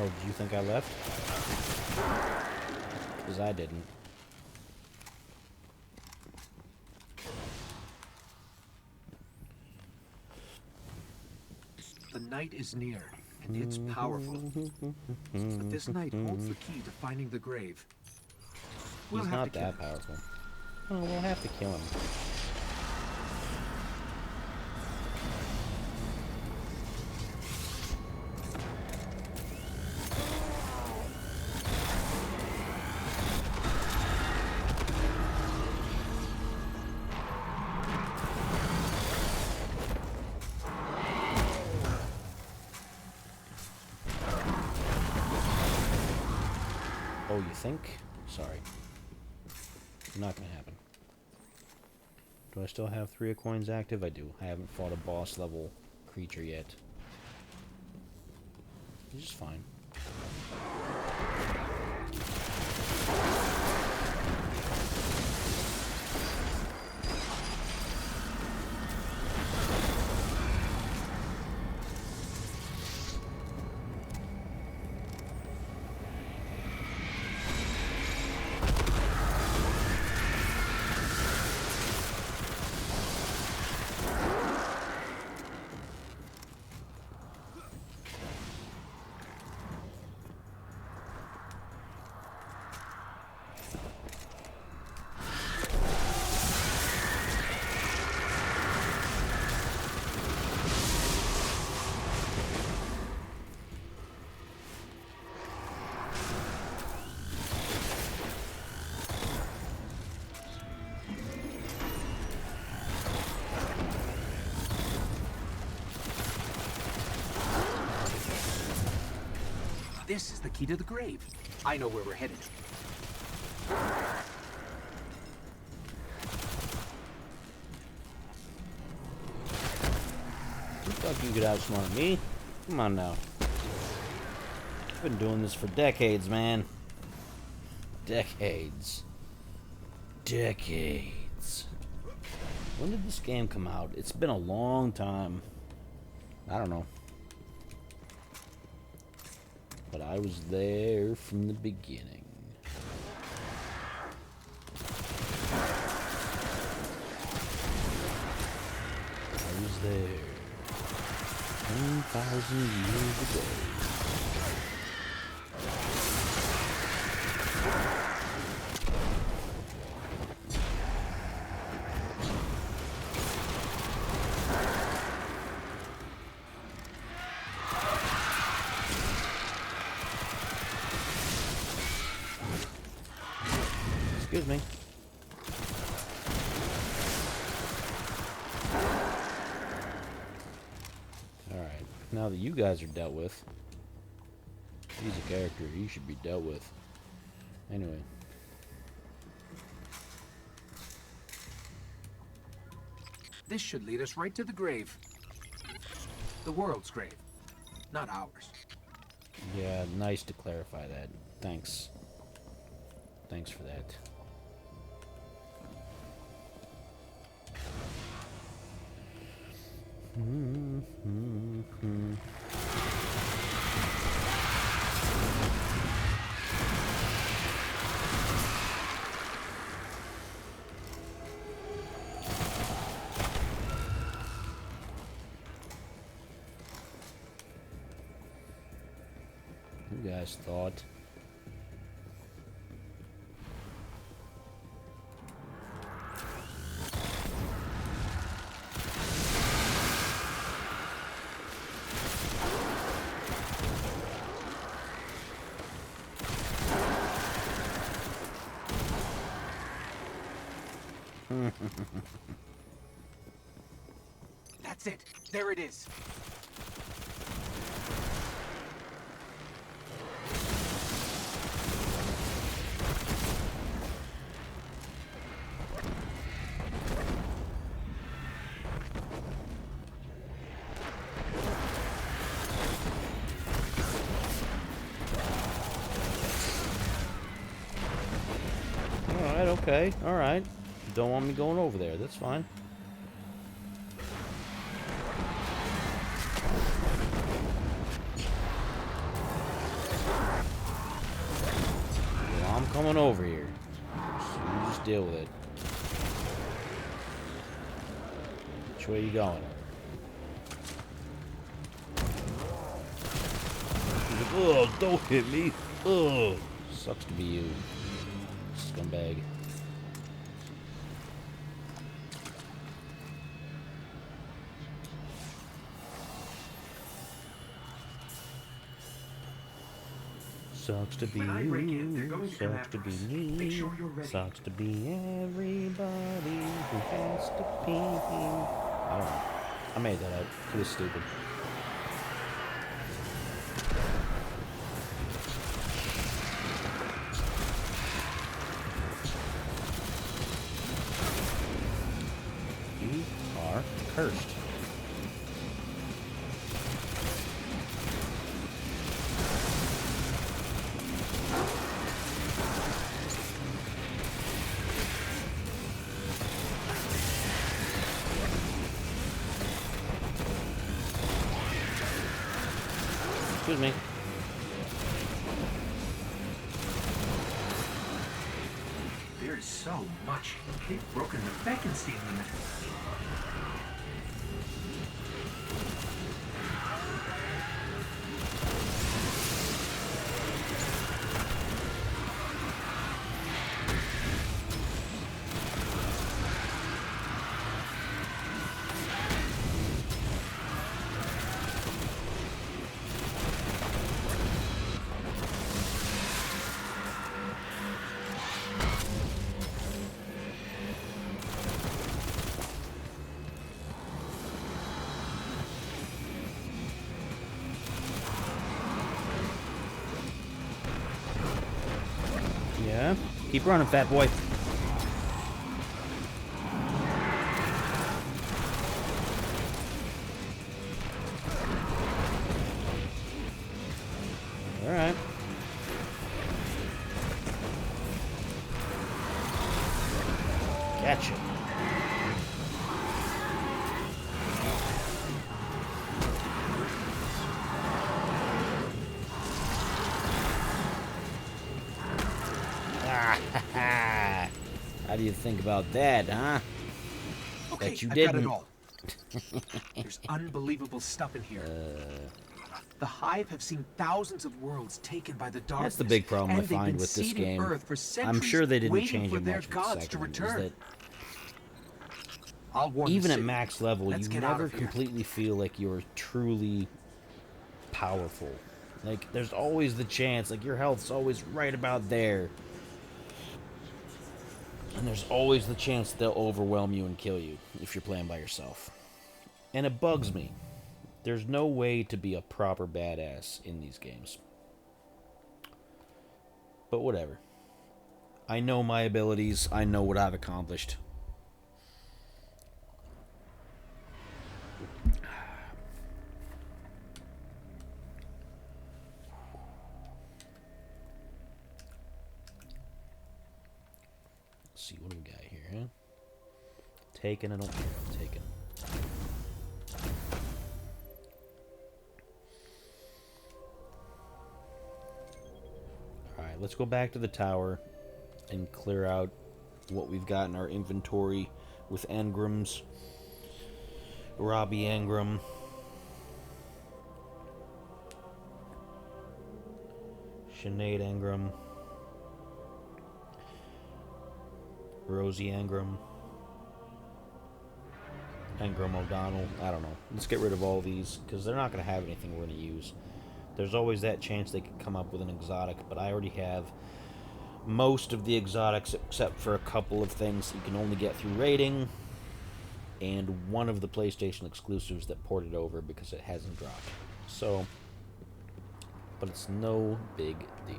did you think I left? Because I didn't. The night is near, and it's powerful. But this night holds the key to finding the grave. We'll He's have not to that kill him. powerful. Oh, we'll have to kill him. Oh, you think? Sorry. Not gonna happen. Do I still have 3 of coins active? I do. I haven't fought a boss level creature yet. Which is fine. This is the key to the grave. I know where we're headed. You thought you could outsmart me? Come on now. I've been doing this for decades, man. Decades. Decades. When did this game come out? It's been a long time. I don't know. But I was there from the beginning. I was there 10,000 years ago. Excuse me. Alright, now that you guys are dealt with, he's a character, he should be dealt with. Anyway. This should lead us right to the grave. The world's grave, not ours. Yeah, nice to clarify that. Thanks. Thanks for that. You guys thought. That's it. There it is. Alright, okay, alright. Don't want me going over there, that's fine. coming over here. So you just deal with it. Which way are you going? Oh, don't hit me. Oh, sucks to be you, scumbag. Sucks to be you, sucks to be me, sucks to be everybody who has to pee. I don't know. I made that up. It was stupid. You are cursed. Excuse me. There's so much. They've broken the Beckenstein limit. Yeah, keep running, fat boy. All right. Gotcha. How do you think about that, huh? Okay, Bet you I've didn't. got it all. There's unbelievable stuff in here. The Hive have seen thousands of worlds taken by the darkness. That's the big problem I and they've find been with this seeding game. Earth for I'm centuries, sure they didn't waiting change for it their much with the gods to second one, is return. that I'll warn even the at city. max level, Let's you get out never of here. completely feel like you're truly powerful. Like, there's always the chance, like, your health's always right about there. And there's always the chance they'll overwhelm you and kill you if you're playing by yourself. And it bugs me. There's no way to be a proper badass in these games. But whatever. I know my abilities. I know what I've accomplished. Let's see, what do we got here, huh? Taken, I don't care. I'm taking. Alright, let's go back to the tower and clear out what we've got in our inventory with engrams. Robbie Engram. Sinead Engram. Rosie Engram. Engram O'Donnell. I don't know. Let's get rid of all these, because they're not going to have anything we're going to use. There's always that chance they could come up with an exotic, but I already have most of the exotics except for a couple of things you can only get through raiding, and one of the PlayStation exclusives that ported over because it hasn't dropped. So, but it's no big deal.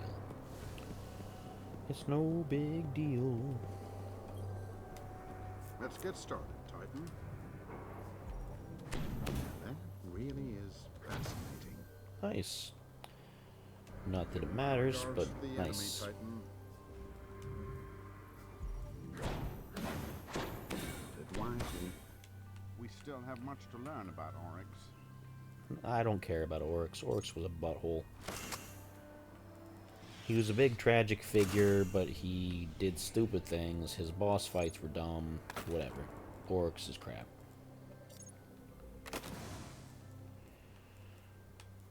It's no big deal. Let's get started, Titan. That really is fascinating. Nice. Not that it matters, but The nice. enemy, Titan. Did wisely. We still have much to learn about Oryx. I don't care about Oryx. Oryx was a butthole. He was a big tragic figure, but he did stupid things. His boss fights were dumb. Whatever. Oryx is crap.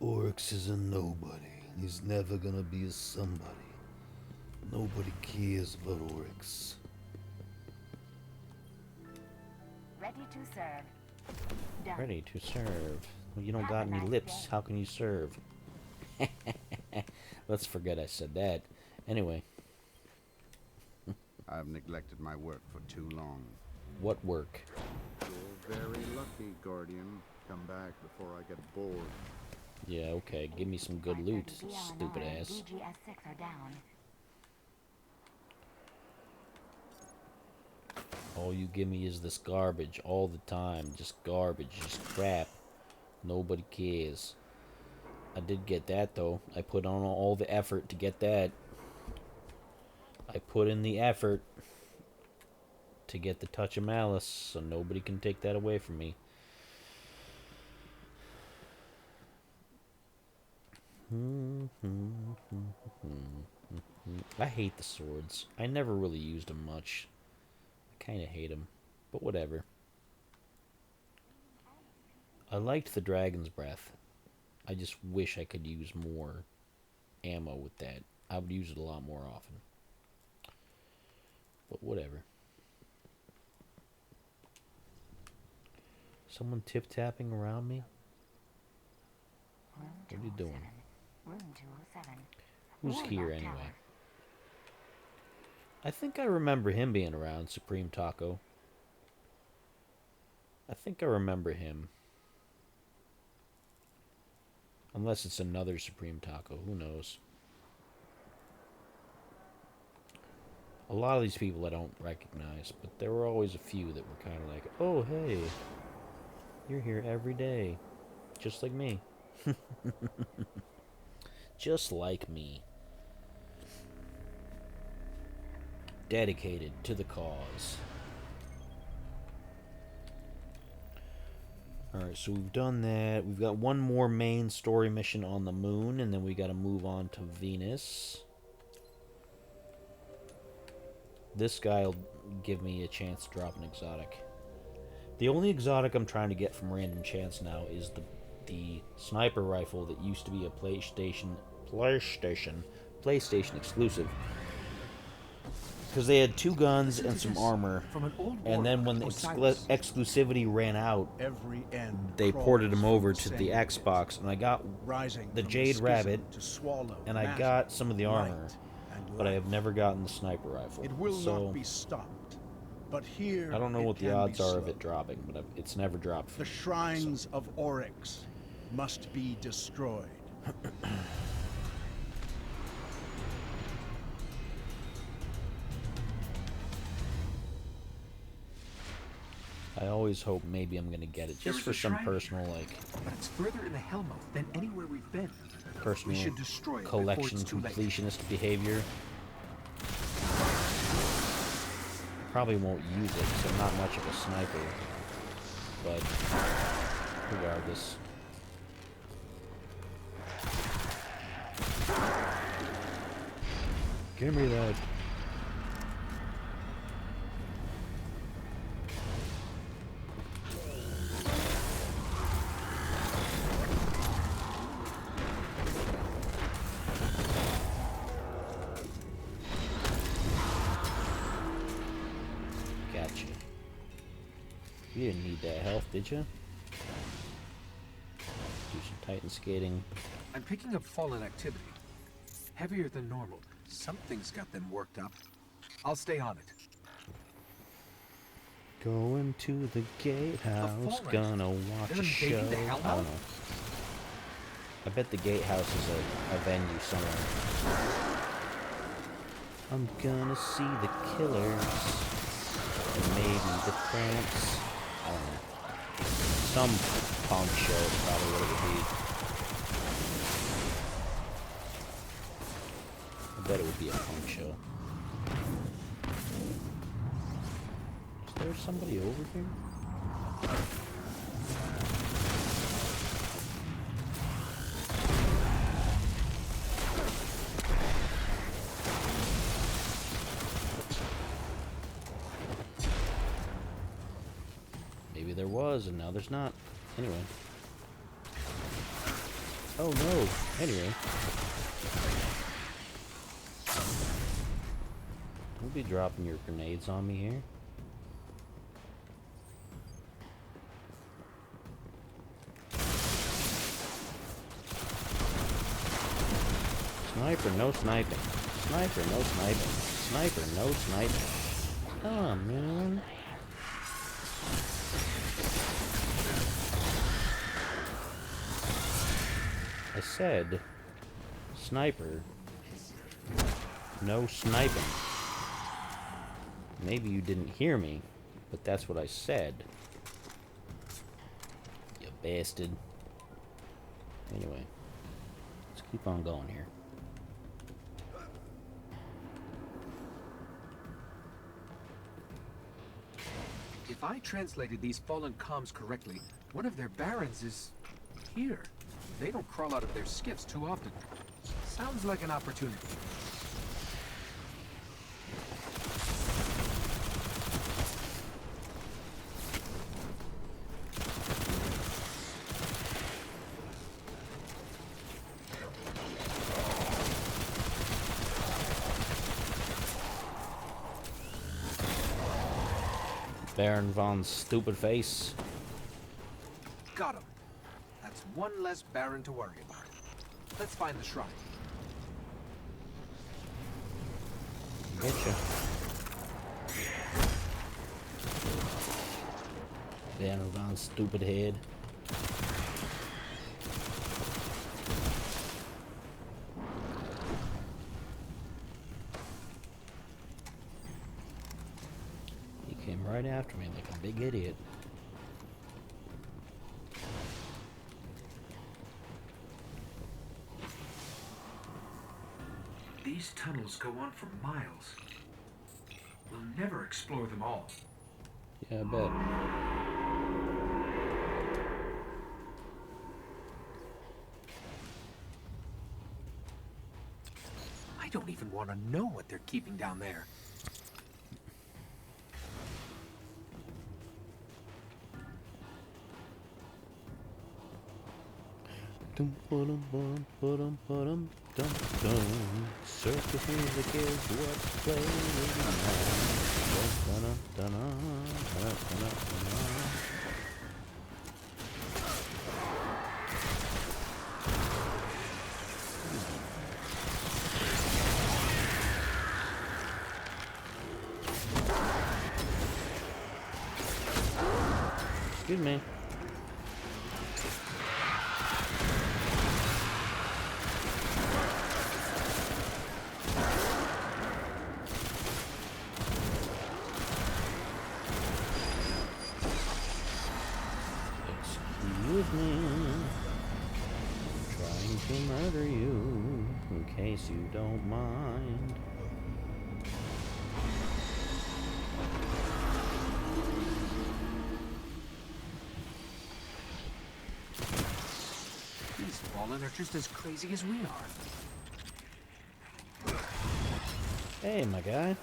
Oryx is a nobody. He's never gonna be a somebody. Nobody cares about Oryx. Ready to serve. Done. Ready to serve. Well, you don't got any lips. How can you serve? Let's forget I said that. Anyway. I've neglected my work for too long. What work? You're very lucky, Guardian. Come back before I get bored. Yeah, okay. Give me some good loot, stupid ass. DGS-6 are down. All you give me is this garbage all the time. Just garbage, just crap. Nobody cares. I did get that, though. I put on all the effort to get that. I put in the effort to get the Touch of Malice, so nobody can take that away from me. I hate the swords. I never really used them much. I kind of hate them, but whatever. I liked the Dragon's Breath. I just wish I could use more ammo with that. I would use it a lot more often. But whatever. Someone tip-tapping around me? What are you doing? Room 207. Who's here anyway? I think I remember him being around, Supreme Taco. I think I remember him. Unless it's another Supreme Taco, who knows? A lot of these people I don't recognize, but there were always a few that were kind of like, oh, hey, you're here every day, just like me. Just like me. Dedicated to the cause. Alright, so we've done that. We've got one more main story mission on the moon, and then we gotta move on to Venus. This guy will give me a chance to drop an exotic. The only exotic I'm trying to get from random chance now is the sniper rifle that used to be a PlayStation exclusive. Because they had 2 guns and some armor, and then when the exclusivity ran out, they ported them over to the Xbox, and I got the Jade Rabbit, and I got some of the armor, but I have never gotten the sniper rifle. It will so not be stopped, but here I don't know what the odds are of it dropping, but it's never dropped for the me, shrines of Oryx must be destroyed. I always hope maybe I'm gonna get it just for some personal, like, but it's further in the Hellmouth than anywhere we've been. personal We should destroy it collection before it's too late. completionist behavior. Probably won't use it because I'm not much of a sniper, but regardless. Give me that. Gotcha. You didn't need that health, did you? Do some Titan skating. I'm picking up fallen activity. Heavier than normal. Something's got them worked up. I'll stay on it. Going to the gatehouse, gonna watch a show. I don't know. I bet the gatehouse is a venue somewhere. I'm gonna see the killers. And maybe the tramps. I don't know. Some punk show is probably what it would be. I bet it would be a punk show. Is there somebody over here? there was, and now there's not. Anyway. Oh no. Anyway. Don't be dropping your grenades on me here. Sniper, no sniping. Sniper, no sniping. Sniper, no sniping. Come on, man. I said, sniper, no sniping. Maybe you didn't hear me, but that's what I said. You bastard. Anyway, let's keep on going here. If I translated these fallen comms correctly, one of their barons is here. They don't crawl out of their skiffs too often. Sounds like an opportunity. Baron von Stupid Face. Got him. That's one less baron to worry about. Let's find the shrine. Getcha. Baron von Stupid Head. Came right after me like a big idiot. These tunnels go on for miles. We'll never explore them all. Yeah, I bet. I don't even want to know what they're keeping down there. Circus music is what's playing Excuse me. Excuse me. I'm trying to murder you, in case you don't mind. These fallen are just as crazy as we are. Hey, my guy.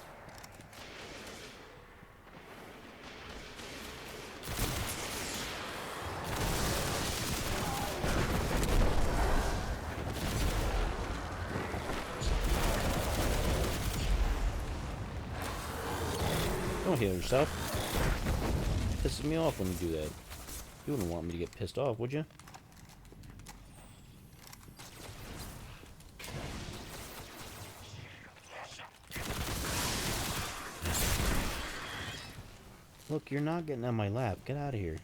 Don't heal yourself. Pisses me off when you do that. You wouldn't want me to get pissed off, would you? Look, you're not getting on my lap. Get out of here.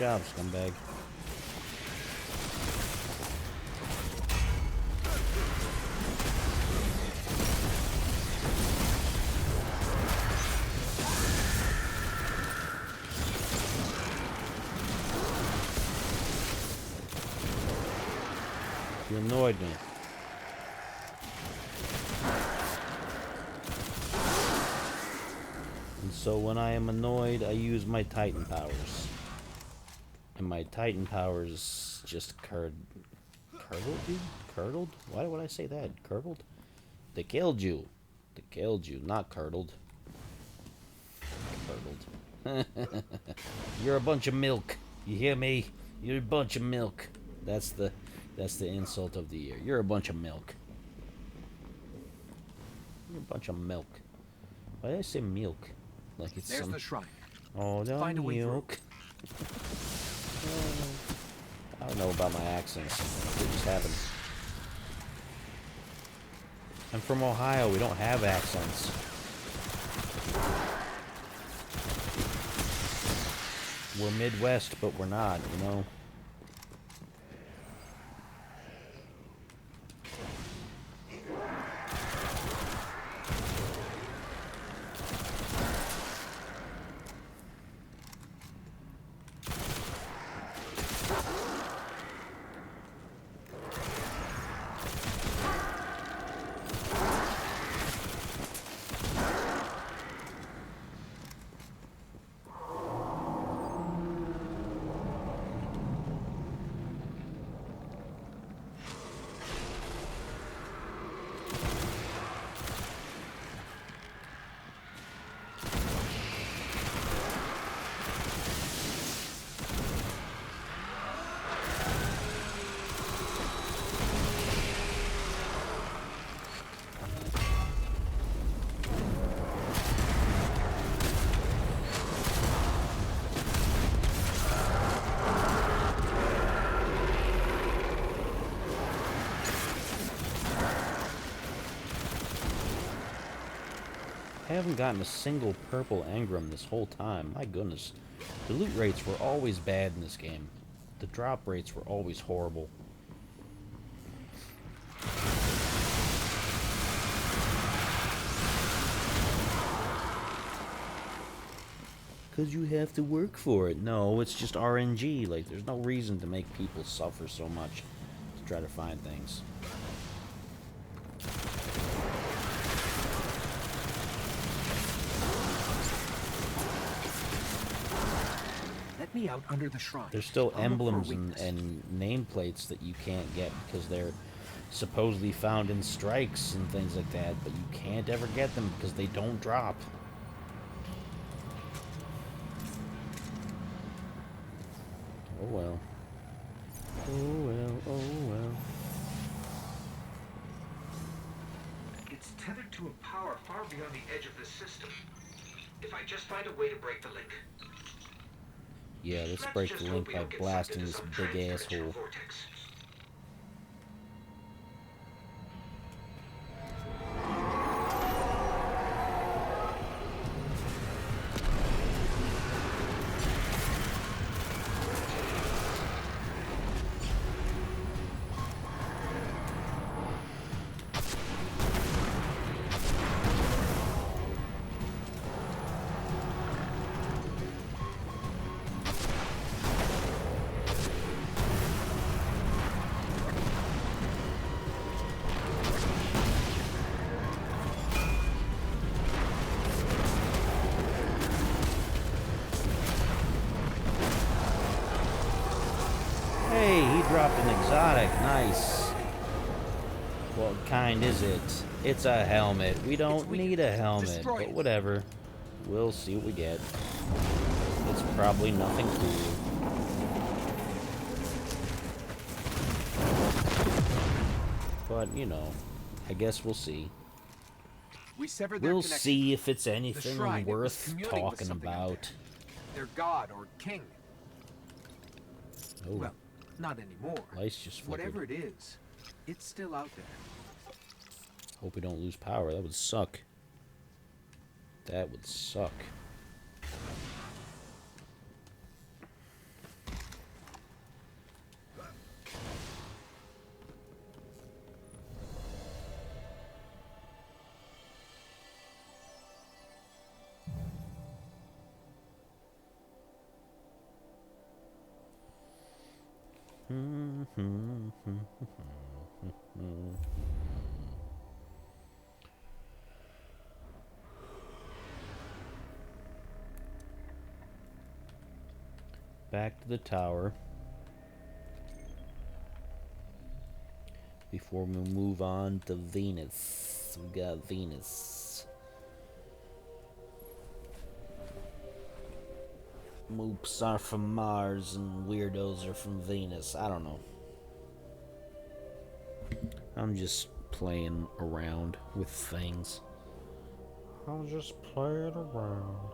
job, scumbag. You annoyed me. And so when I am annoyed, I use my Titan powers. And my Titan powers just curdled you? Curdled? Why would I say that? Curdled? They killed you. They killed you, not curdled. Curdled. You're a bunch of milk. You hear me? You're a bunch of milk. That's the insult of the year. You're a bunch of milk. You're a bunch of milk. Why did I say milk? Like it's There's some... the shrine. Oh, the Find a way through. milk. I don't know about my accents. They just happen. I'm from Ohio. We don't have accents. We're Midwest, but we're not, you know? I haven't gotten a single purple engram this whole time. My goodness. The loot rates were always bad in this game. The drop rates were always horrible. Because you have to work for it. No, it's just RNG. Like, there's no reason to make people suffer so much to try to find things. Me out under the shrine. There's still emblems and nameplates that you can't get because they're supposedly found in strikes and things like that, but you can't ever get them because they don't drop. Oh well. Oh well, oh well. It's tethered to a power far beyond the edge of this system. If I just find a way to break the link. Yeah, let's break the link by blasting this big asshole. Dropped an exotic. Nice. What kind is it? It's a helmet. We don't need a helmet, but whatever. We'll see what we get. It's probably nothing cool. But, you know, I guess we'll see. We'll see if it's anything worth talking about. Their god or king. Oh. Well, not anymore. Lights just flickered. Whatever it is, it's still out there. Hope we don't lose power. That would suck. That would suck. Back to the tower. Before we move on to Venus. We got Venus. Moops are from Mars and weirdos are from Venus. I don't know. I'm just playing around with things. I'm just playing around.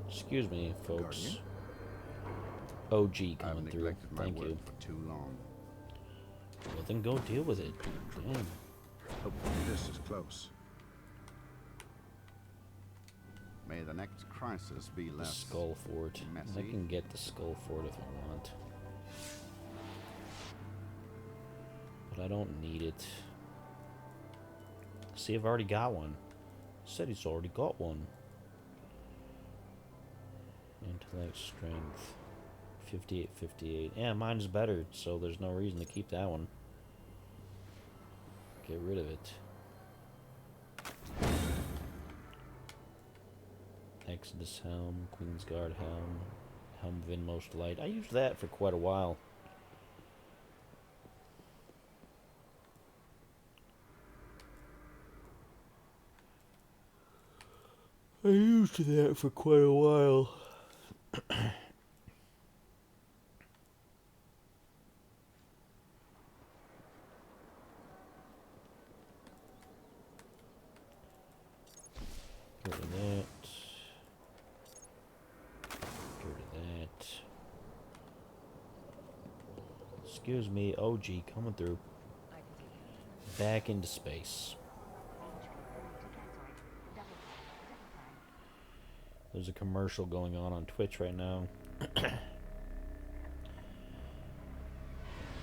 Excuse me, folks. OG coming through. Thank you. For too long. Well, then go deal with it. Damn. Hopefully this is close. May the next crisis be The less Skull Fort. messy. I can get the Skull Fort if I want. But I don't need it. See, I've already got one. Said he's already got one. Intellect, strength. 58, 58. Yeah, mine's better, so there's no reason to keep that one. Get rid of it. Exodus Helm, Queen's Guard Helm, Helm of Inmost Light. I used that for quite a while. I used that for quite a while. Get rid of that. Get rid of that. Excuse me, OG coming through. Back into space. There's a commercial going on Twitch right now.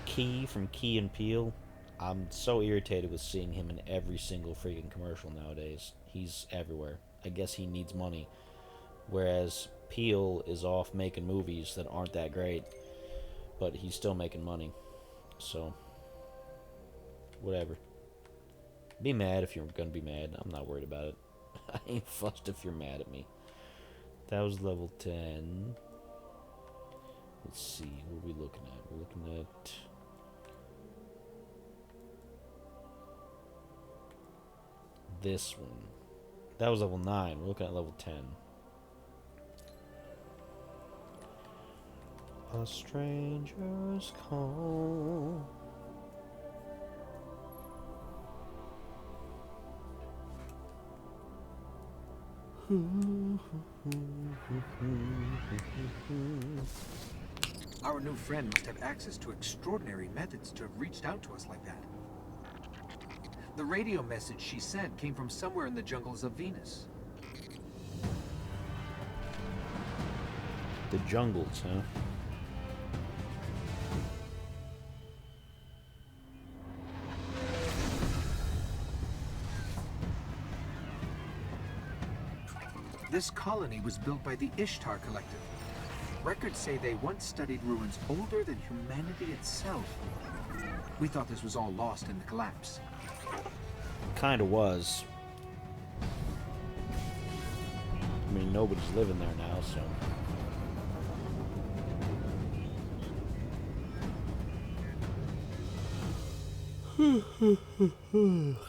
Key from Key and Peele. I'm so irritated with seeing him in every single freaking commercial nowadays. He's everywhere. I guess he needs money. Whereas Peele is off making movies that aren't that great. But he's still making money. So, whatever. Be mad if you're gonna be mad. I'm not worried about it. I ain't fussed if you're mad at me. That was level 10. Let's see, what are we looking at? We're looking at... this one. That was level 9. We're looking at level 10. A stranger's call. Our new friend must have access to extraordinary methods to have reached out to us like that. The radio message she sent came from somewhere in the jungles of Venus. The jungles, huh? This colony was built by the Ishtar Collective. Records say they once studied ruins older than humanity itself. We thought this was all lost in the collapse. Kinda was. I mean, nobody's living there now, so...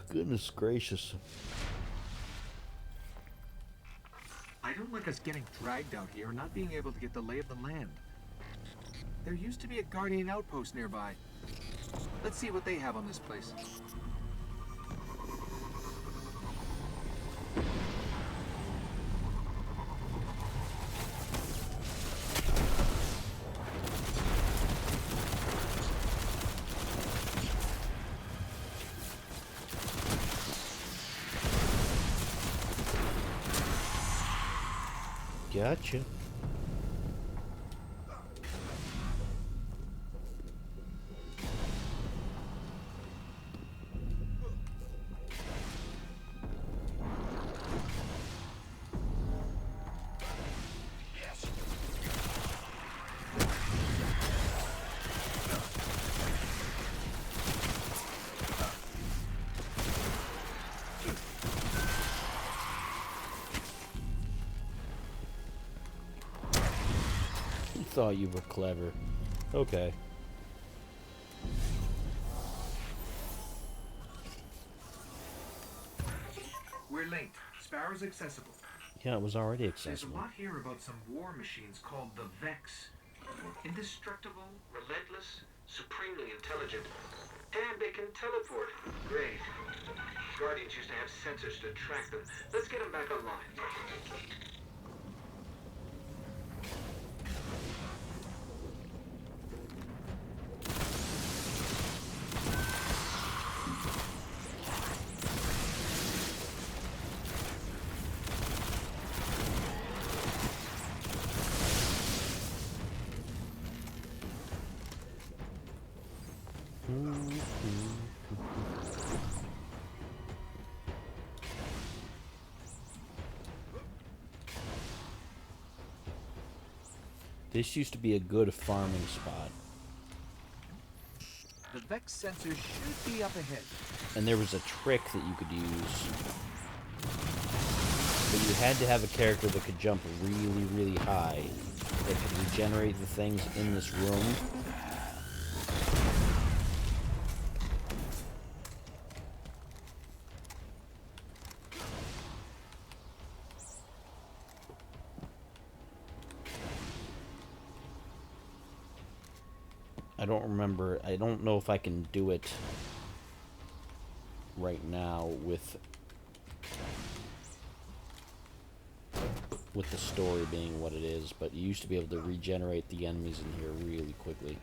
Goodness gracious. I don't like us getting dragged out here and not being able to get the lay of the land. There used to be a Guardian outpost nearby. Let's see what they have on this place. Gotcha. Thought you were clever. Okay. We're late. Sparrow's accessible. Yeah, it was already There's a accessible. lot here about some war machines called the Vex. Indestructible, relentless, supremely intelligent, and they can teleport. Great. Guardians used to have sensors to track them. Let's get them back online. This used to be a good farming spot. The Vex sensor should be up ahead. And there was a trick that you could use. But you had to have a character that could jump really, really high. That could regenerate the things in this room. I don't remember. I don't know if I can do it right now with the story being what it is, but you used to be able to regenerate the enemies in here really quickly.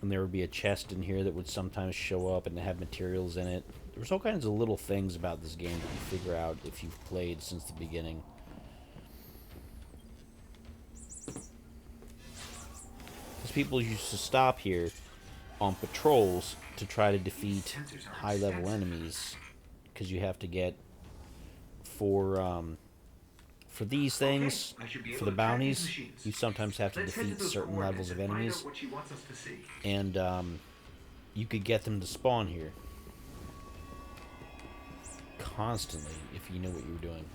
And there would be a chest in here that would sometimes show up and have materials in it. There was all kinds of little things about this game that you figure out if you've played since the beginning. Because people used to stop here on patrols to try to defeat high-level enemies. Because you have to get for these things, for the bounties, you sometimes have to defeat certain levels of enemies, and you could get them to spawn here constantly if you knew what you were doing.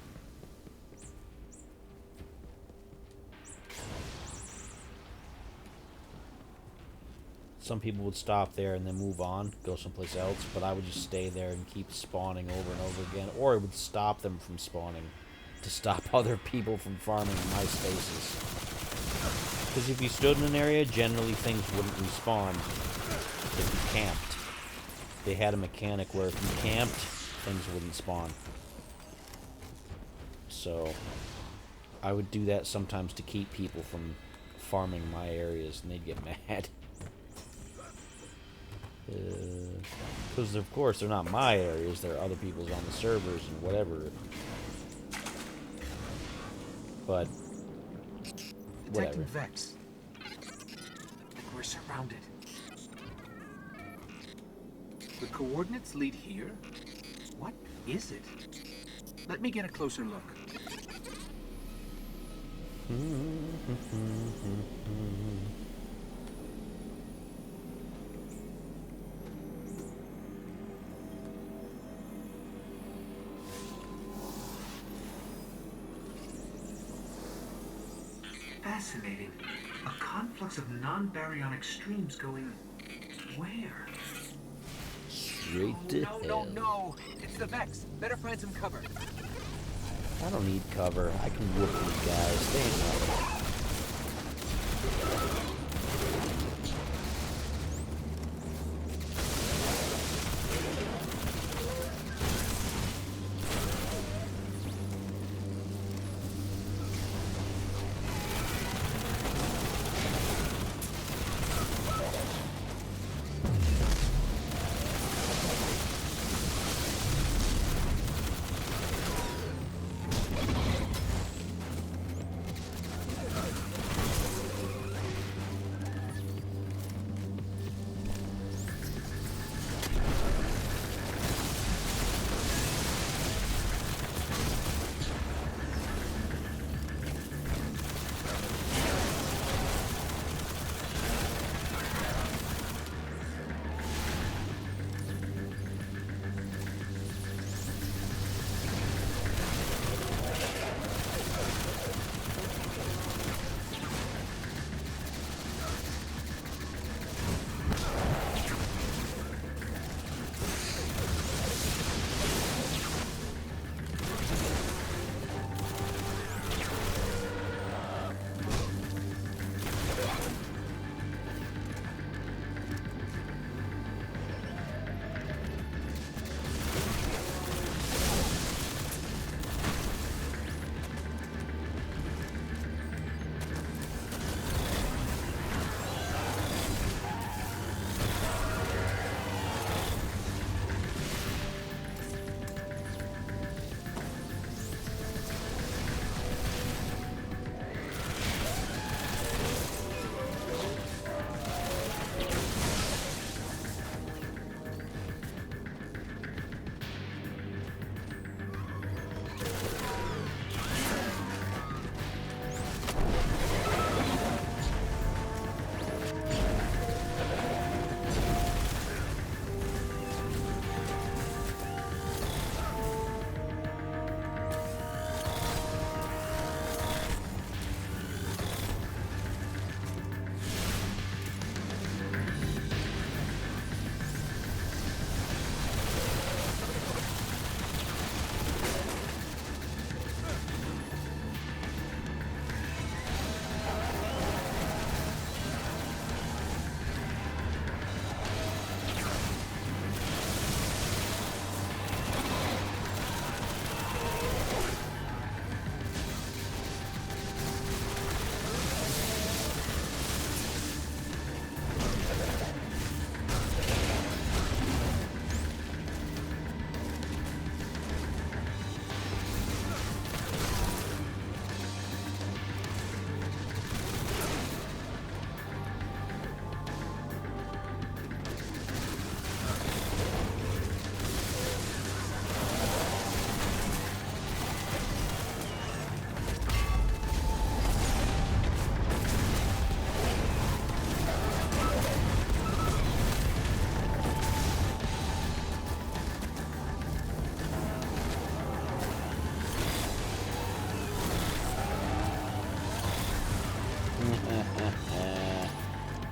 Some people would stop there and then move on, go someplace else, but I would just stay there and keep spawning over and over again, or it would stop them from spawning to stop other people from farming in my spaces. Because if you stood in an area, generally things wouldn't respawn if you camped. They had a mechanic where if you camped, things wouldn't spawn. So I would do that sometimes to keep people from farming my areas, and they'd get mad. Because of course they're not my areas, they're other people's on the servers and whatever. But whatever. Detecting Vex. We're surrounded. The coordinates lead here. What is it? Let me get a closer look. Fascinating. A conflux of non-baryonic streams going where? Straight to hell. No. It's the Vex. Better find some cover. I don't need cover. I can whoop these guys. They ain't nothing.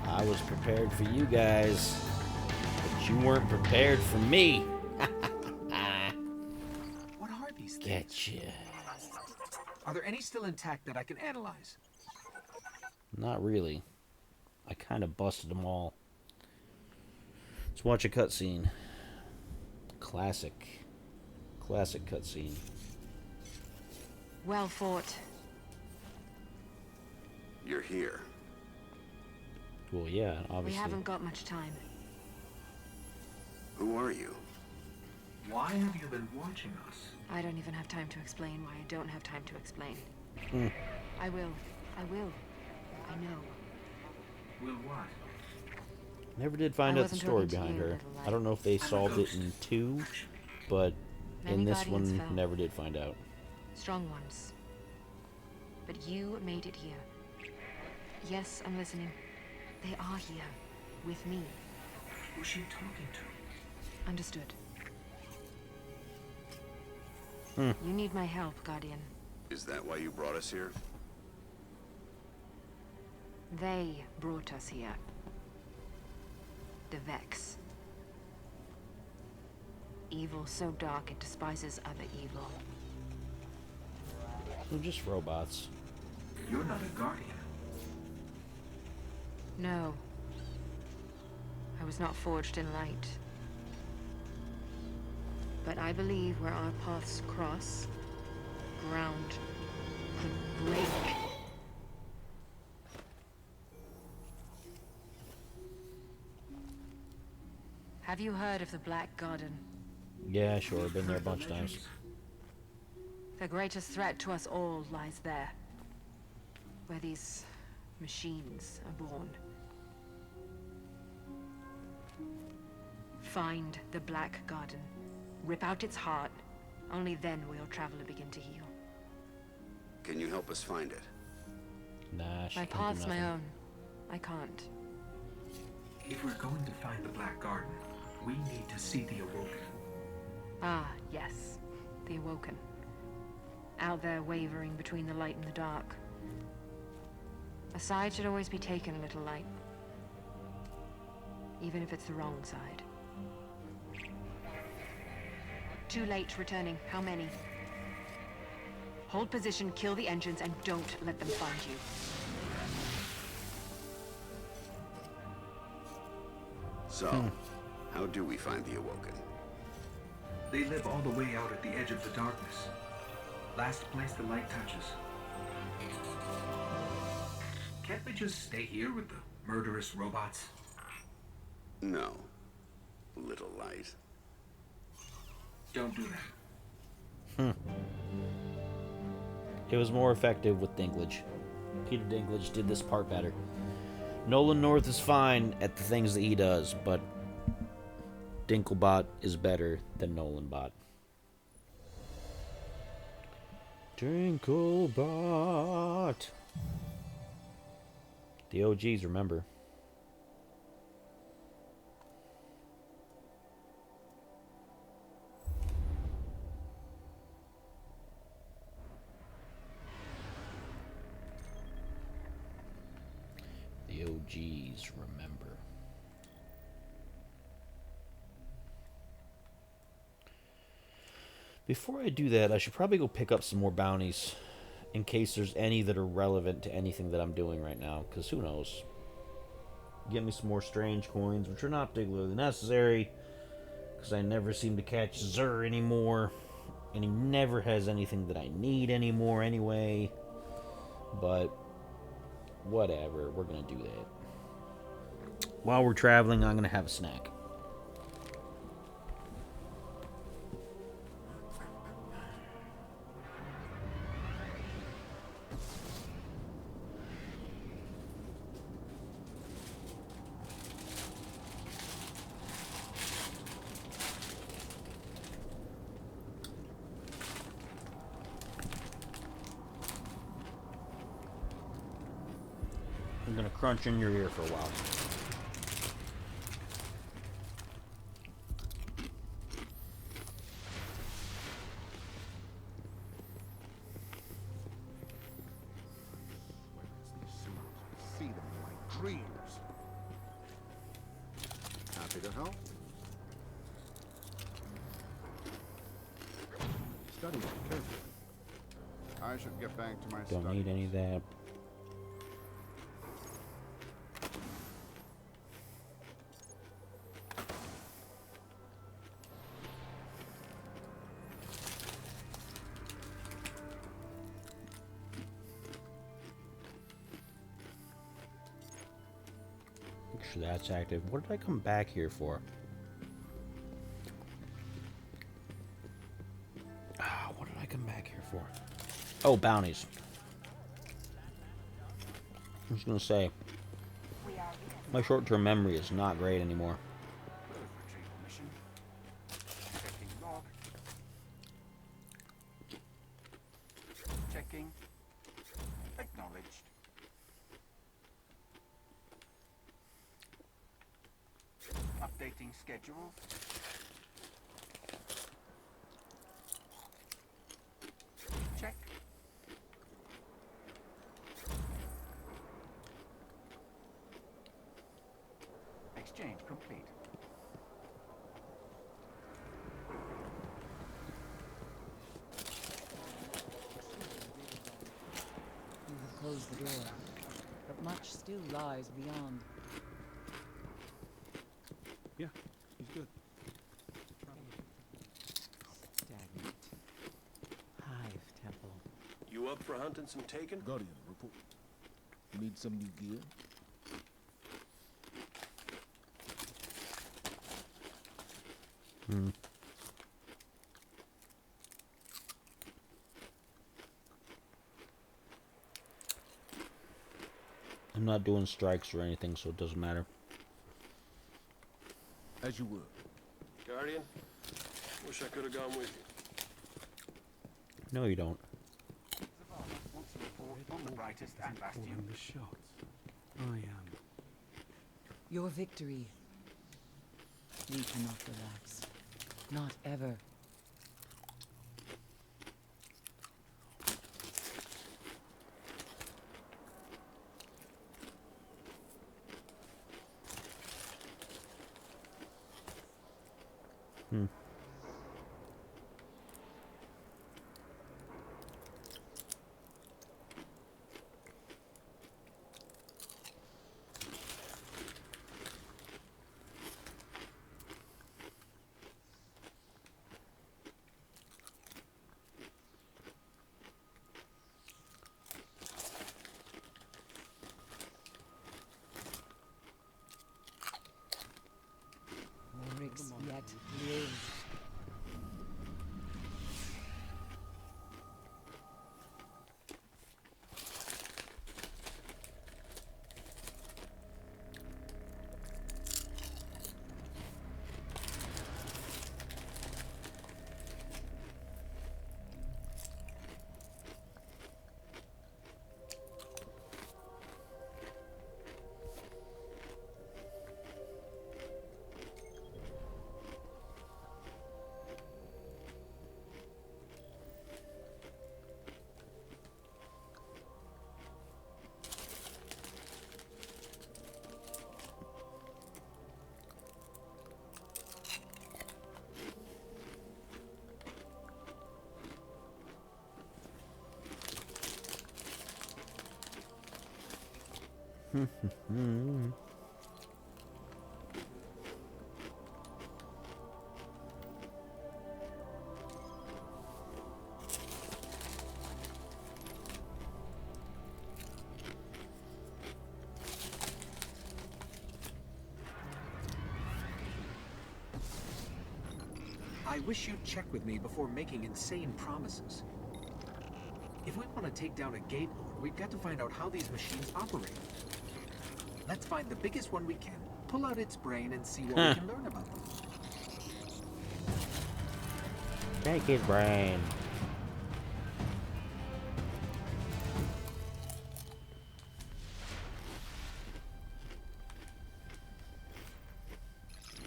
I was prepared for you guys, but you weren't prepared for me. What are these things? Getcha. Are there any still intact that I can analyze? Not really. I kind of busted them all. Let's watch a cutscene. Classic cutscene. Well fought. You're here. Well, yeah, obviously. We haven't got much time. Who are you? Why have you been watching us? I don't even have time to explain why I don't have time to explain. I will. I know. Will what? Never did find out the story behind her. I don't know if they solved it in 2, but in this one, never did find out. Strong ones. But you made it here. Yes, I'm listening. They are here. With me. Who's she talking to? Understood. You need my help, Guardian. Is that why you brought us here? They brought us here. The Vex. Evil so dark it despises other evil. They're just robots. You're not a Guardian. No. I was not forged in light. But I believe where our paths cross, ground could break. Have you heard of the Black Garden? Yeah, sure. Been there a bunch of times. The greatest threat to us all lies there. Where these machines are born. Find the Black Garden. Rip out its heart. Only then will Traveler begin to heal. Can you help us find it? Nah, she My can't do path's my nothing. own. I can't. If we're going to find the Black Garden, we need to see the Awoken. Ah, yes. The Awoken. Out there wavering between the light and the dark. A side should always be taken, little light. Even if it's the wrong side. Too late returning. How many? Hold position, kill the engines, and don't let them find you. So, how do we find the Awoken? They live all the way out at the edge of the darkness. Last place the light touches. Can't we just stay here with the murderous robots? No. Little light. Don't do that. It was more effective with Dinklage. Peter Dinklage did this part better. Nolan North is fine at the things that he does, but Dinklebot is better than Nolanbot. Dinklebot. The OGs remember. The OGs remember. Before I do that, I should probably go pick up some more bounties in case there's any that are relevant to anything that I'm doing right now, because who knows. Get me some more strange coins, which are not particularly necessary, because I never seem to catch Xur anymore, and he never has anything that I need anymore anyway. But whatever, we're gonna do that. While we're traveling, I'm gonna have a snack. I'm gonna crunch in your ear for a while. dreams. Happy to help. Study it carefully. I should get back to my Don't studies. need any of that. Make sure that's active. What did I come back here for? What did I come back here for? Oh, bounties. I was gonna say, my short-term memory is not great anymore. Retrieval mission. Checking log. Checking. Acknowledged. Updating schedule. Check. Exchange complete. You have closed the door, but much still lies beyond. Yeah, he's good. Stagnant. Hive temple. You up for hunting some taken? Guardian, report. You need some new gear? I'm not doing strikes or anything, so it doesn't matter. As you were. Guardian, wish I could have gone with you. No, you don't. Wants to report on the brightest and bastion. Calling the shots. I am. Your victory. We cannot relax. Not ever. Oryx yet lives. I wish you'd check with me before making insane promises. If we want to take down a Gate Lord, we've got to find out how these machines operate. Let's find the biggest one we can, pull out its brain, and see what we can learn about them. Take his brain.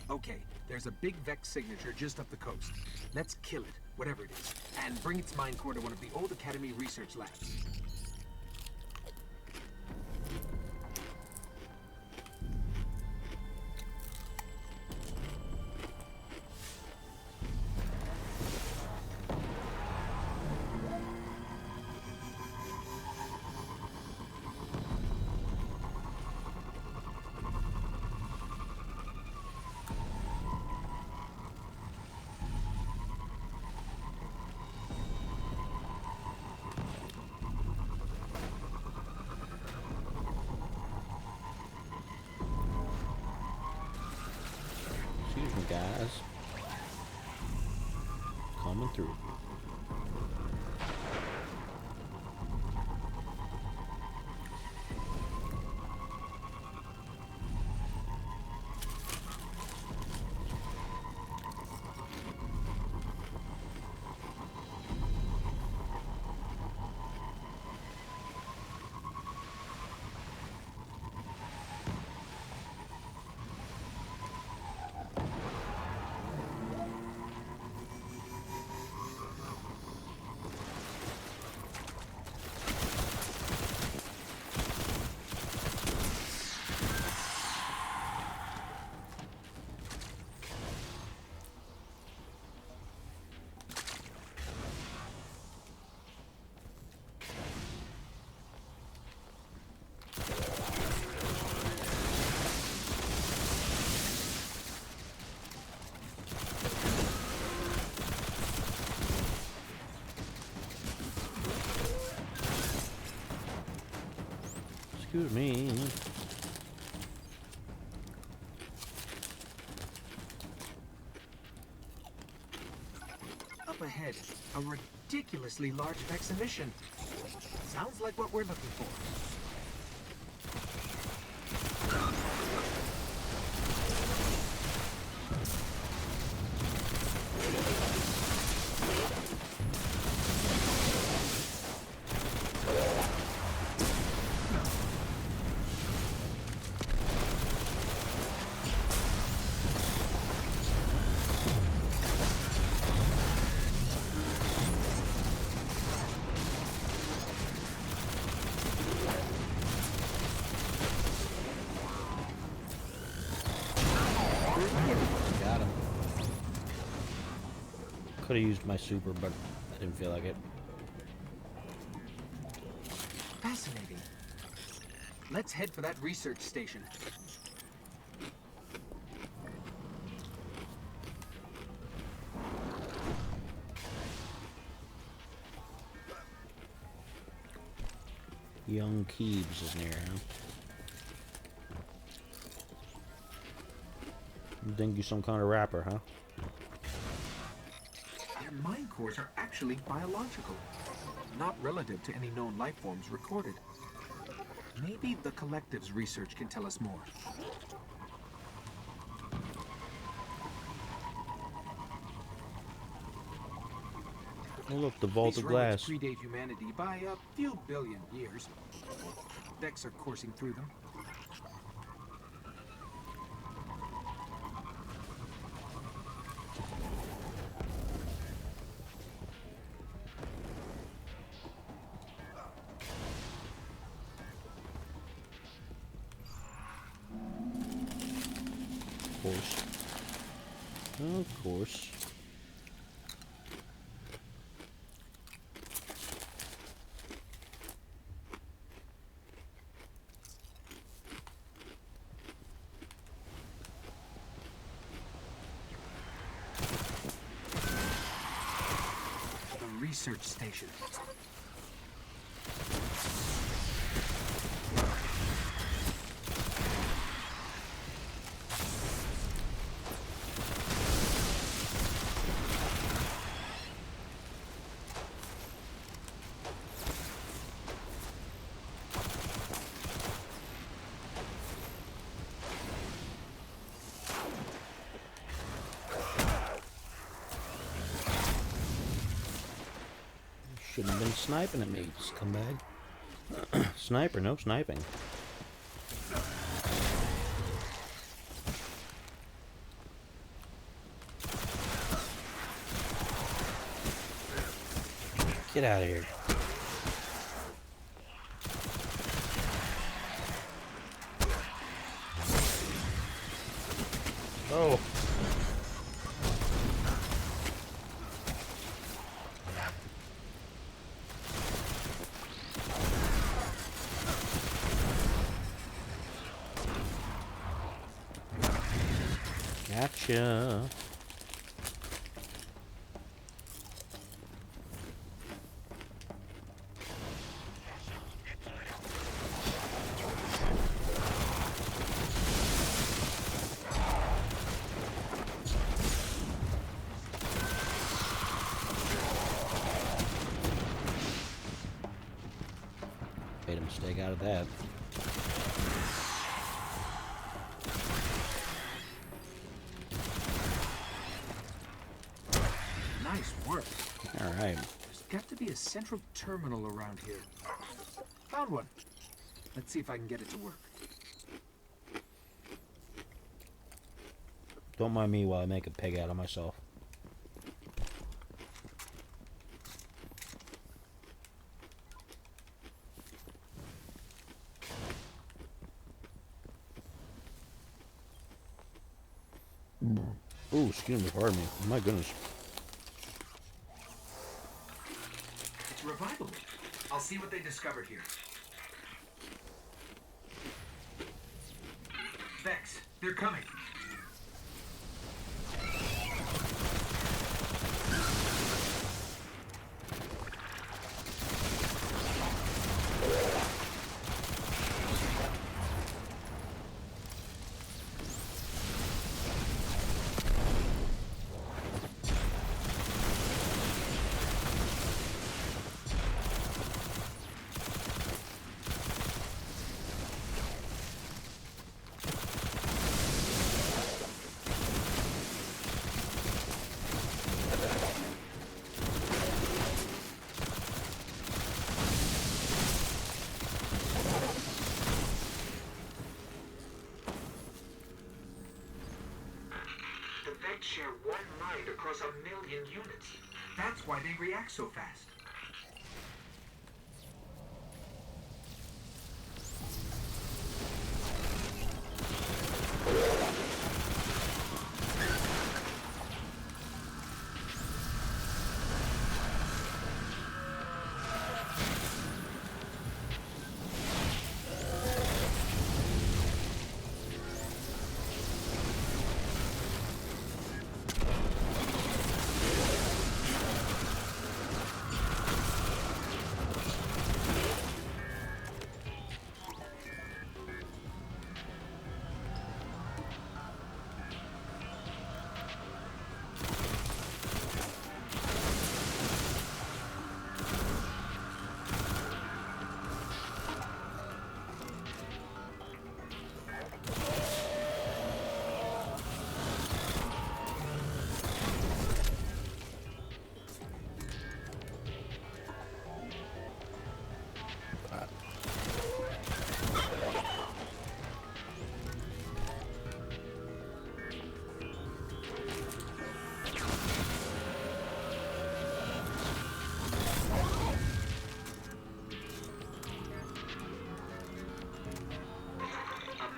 Okay, there's a big Vex signature just up the coast. Let's kill it, whatever it is, and bring its mind core to one of the old Academy research labs. guys. Coming through. Excuse me. Up ahead, a ridiculously large Vex emission. Sounds like what we're looking for. Got him. Could have used my super, but I didn't feel like it. Fascinating. Let's head for that research station. Young Keebs is near, huh? You think you're some kind of rapper, huh? Their mind cores are actually biological, not relative to any known life forms recorded. Maybe the Collective's research can tell us more. Oh look, the vault These of relics glass. predate humanity by a few billion years. Vex are coursing through them. Of course. Of course. The research station. Shouldn't have been sniping at me, scumbag. Sniper, no sniping. Get out of here. Oh. Gotcha. mistake out of that. Nice work. All right. There's got to be a central terminal around here. Found one. Let's see if I can get it to work. Don't mind me while I make a pig out of myself. Ooh, excuse me, pardon me. My goodness. It's revivable. I'll see what they discovered here. Vex, they're coming. Share one mind across 1 million units. That's why they react so fast.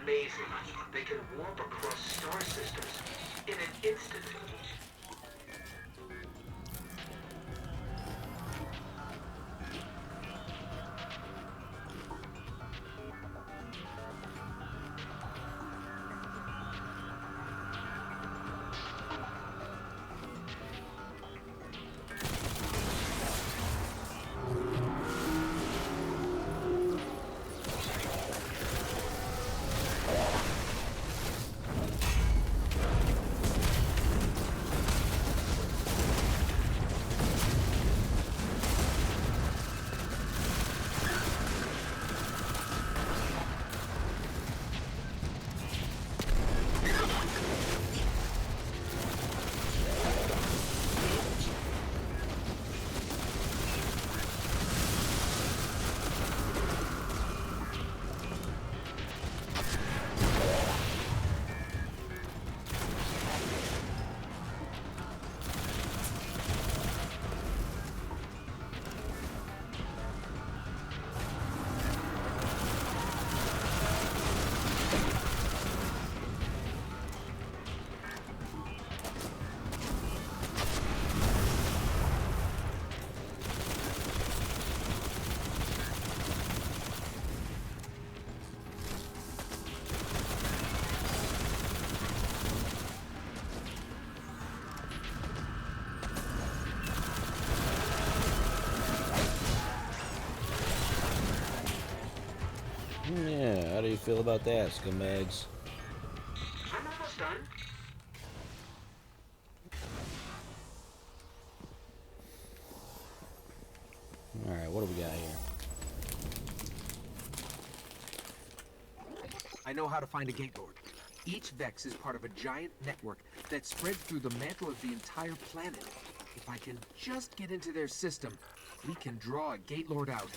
Amazing. They can warp across star systems in an instant. Yeah, how do you feel about that, scumbags? I'm almost done. Alright, what do we got here? I know how to find a Gate Lord. Each Vex is part of a giant network that spreads through the mantle of the entire planet. If I can just get into their system, we can draw a Gate Lord out.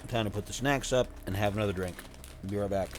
Time to put the snacks up and have another drink. Be right back.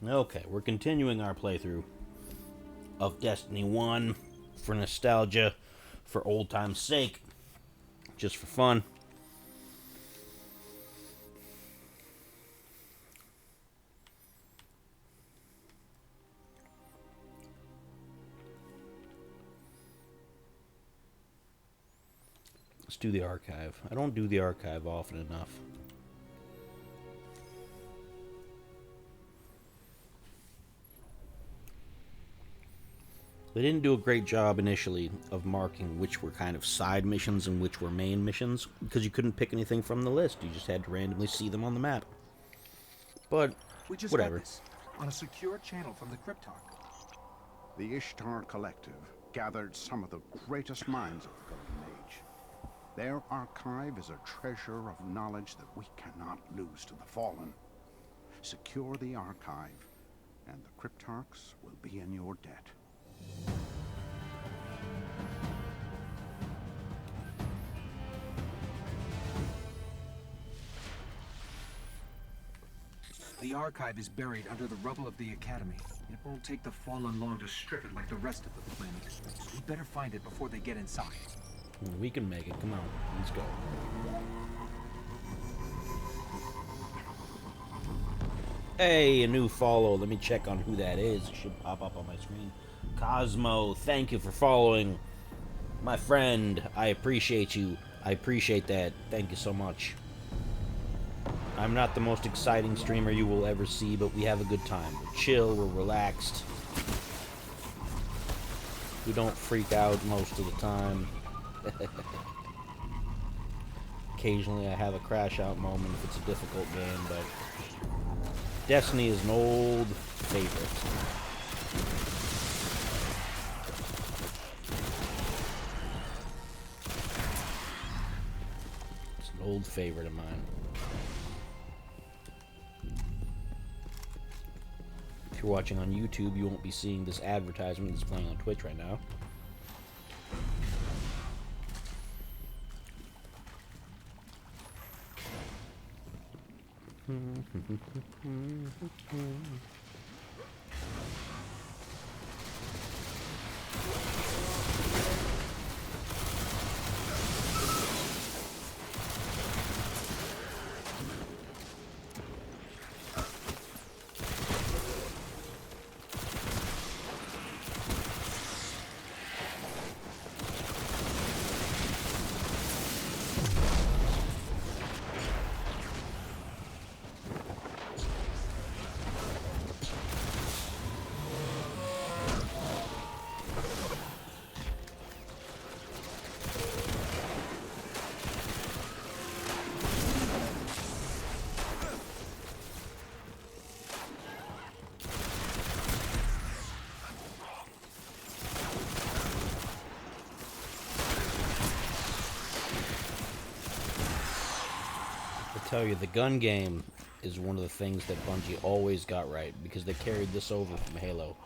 Okay, we're continuing our playthrough of Destiny 1 for nostalgia, for old time's sake, just for fun. Let's do the archive. I don't do the archive often enough. They didn't do a great job initially of marking which were kind of side missions and which were main missions, because you couldn't pick anything from the list. You just had to randomly see them on the map. But, We just whatever. got this on a secure channel from the Cryptarch. The Ishtar Collective gathered some of the greatest minds of the Golden Age. Their archive is a treasure of knowledge that we cannot lose to the Fallen. Secure the archive, and the Cryptarchs will be in your debt. The archive is buried under the rubble of the Academy. It won't take the Fallen long to strip it like the rest of the planet. We better find it before they get inside. We can make it. Come on. Let's go. Hey, a new follow. Let me check on who that is. It should pop up on my screen. Cosmo, thank you for following. My friend, I appreciate you. I appreciate that. Thank you so much. I'm not the most exciting streamer you will ever see, but we have a good time. We're chill, we're relaxed. We don't freak out most of the time. Occasionally I have a crash out moment if it's a difficult game, but Destiny is an old favorite. It's an old favorite of mine. If you're watching on YouTube, you won't be seeing this advertisement that's playing on Twitch right now. tell you, the gun game is one of the things that Bungie always got right, because they carried this over from Halo.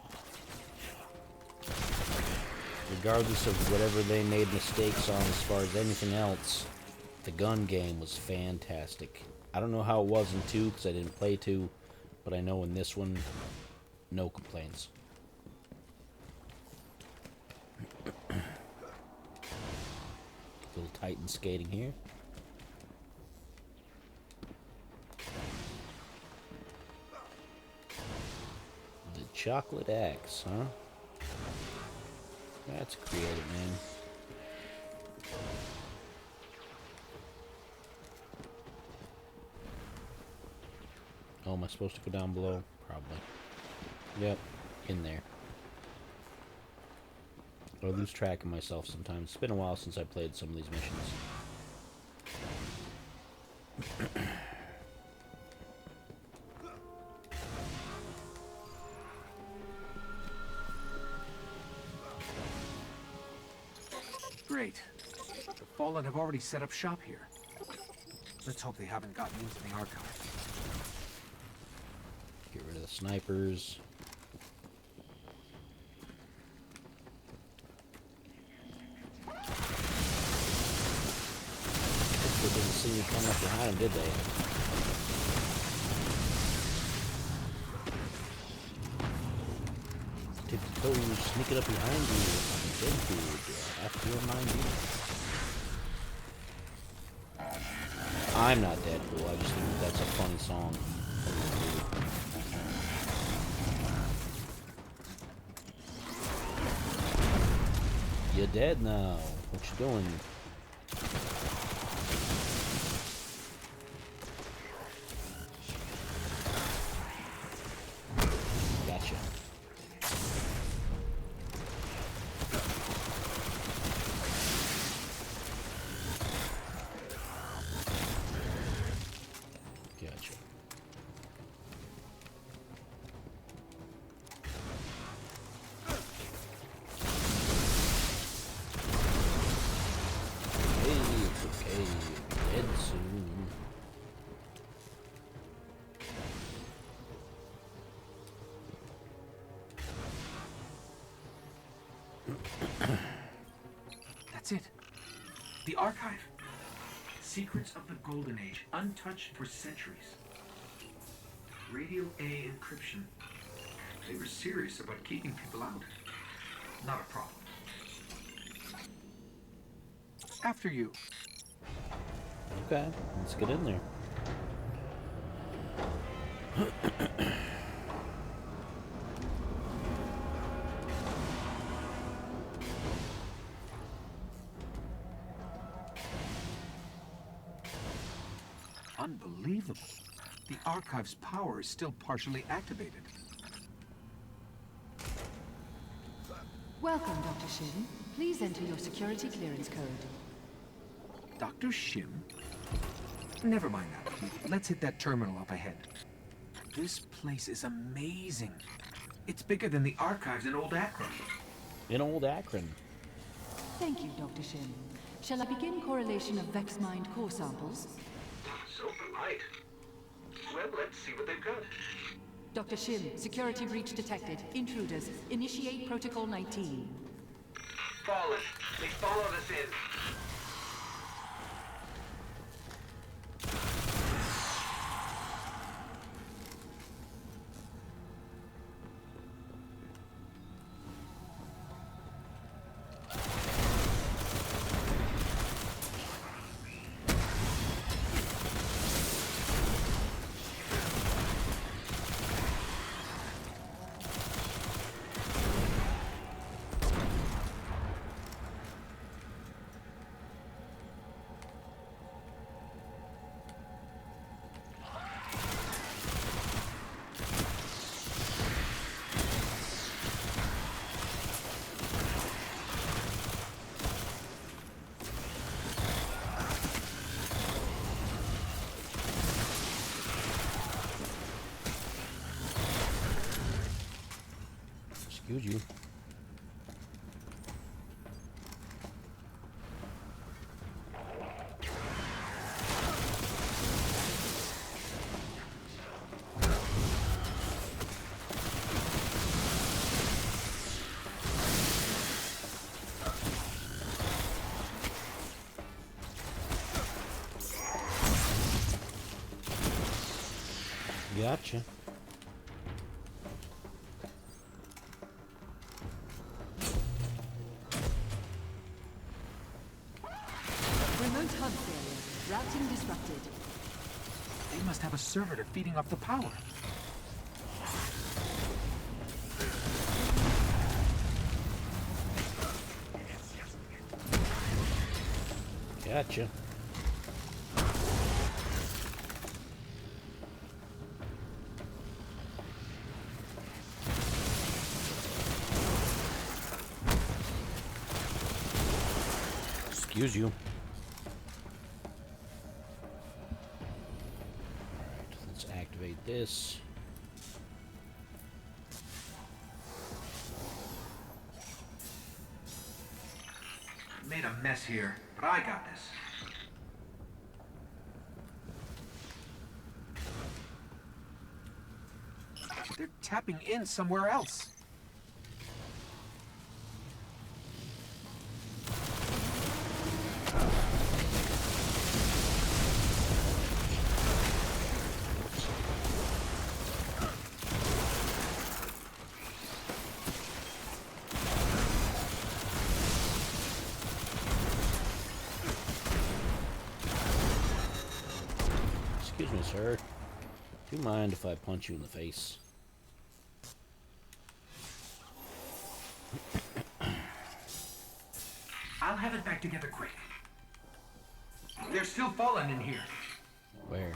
Regardless of whatever they made mistakes on as far as anything else, the gun game was fantastic. I don't know how it was in 2, because I didn't play 2, but I know in this one, no complaints. Little Titan skating here. The chocolate axe, huh? That's creative, man. Oh, am I supposed to go down below? Probably. Yep, in there. I lose track of myself sometimes. It's been a while since I played some of these missions. Great. The Fallen have already set up shop here. Let's hope they haven't gotten into the archive. Get rid of the snipers. They didn't see me coming up behind them, did they? Tiptoe sneaking up behind you. I'm Deadpool. Do I have to remind you? I'm not Deadpool. I just think that's a funny song. You're dead now. What you doing? Gotcha. Gotcha. Okay, dead soon. That's it. The archive. Secrets of the Golden Age, untouched for centuries. Radio A encryption. They were serious about keeping people out. Not a problem. After you. Okay, let's get in there. Unbelievable. The archive's power is still partially activated. Welcome, Dr. Shim. Please enter your security clearance code. Dr. Shim? Never mind that. Let's hit that terminal up ahead. This place is amazing. It's bigger than the archives in Old Akron. In Old Akron. Thank you, Dr. Shim. Shall I begin correlation of Vexmind core samples? So polite. Well, let's see what they've got. Dr. Shim, security breach detected. Intruders. Initiate Protocol 19. Fallen. They followed us in. Excuse you. Gotcha. Remote hub failure. Routing disrupted. They must have a servitor feeding off the power. Gotcha. Excuse you. Alright, let's activate this. Made a mess here, but I got this. They're tapping in somewhere else. Excuse me, sir. Do you mind if I punch you in the face? I'll have it back together quick. They're still falling in here. Where?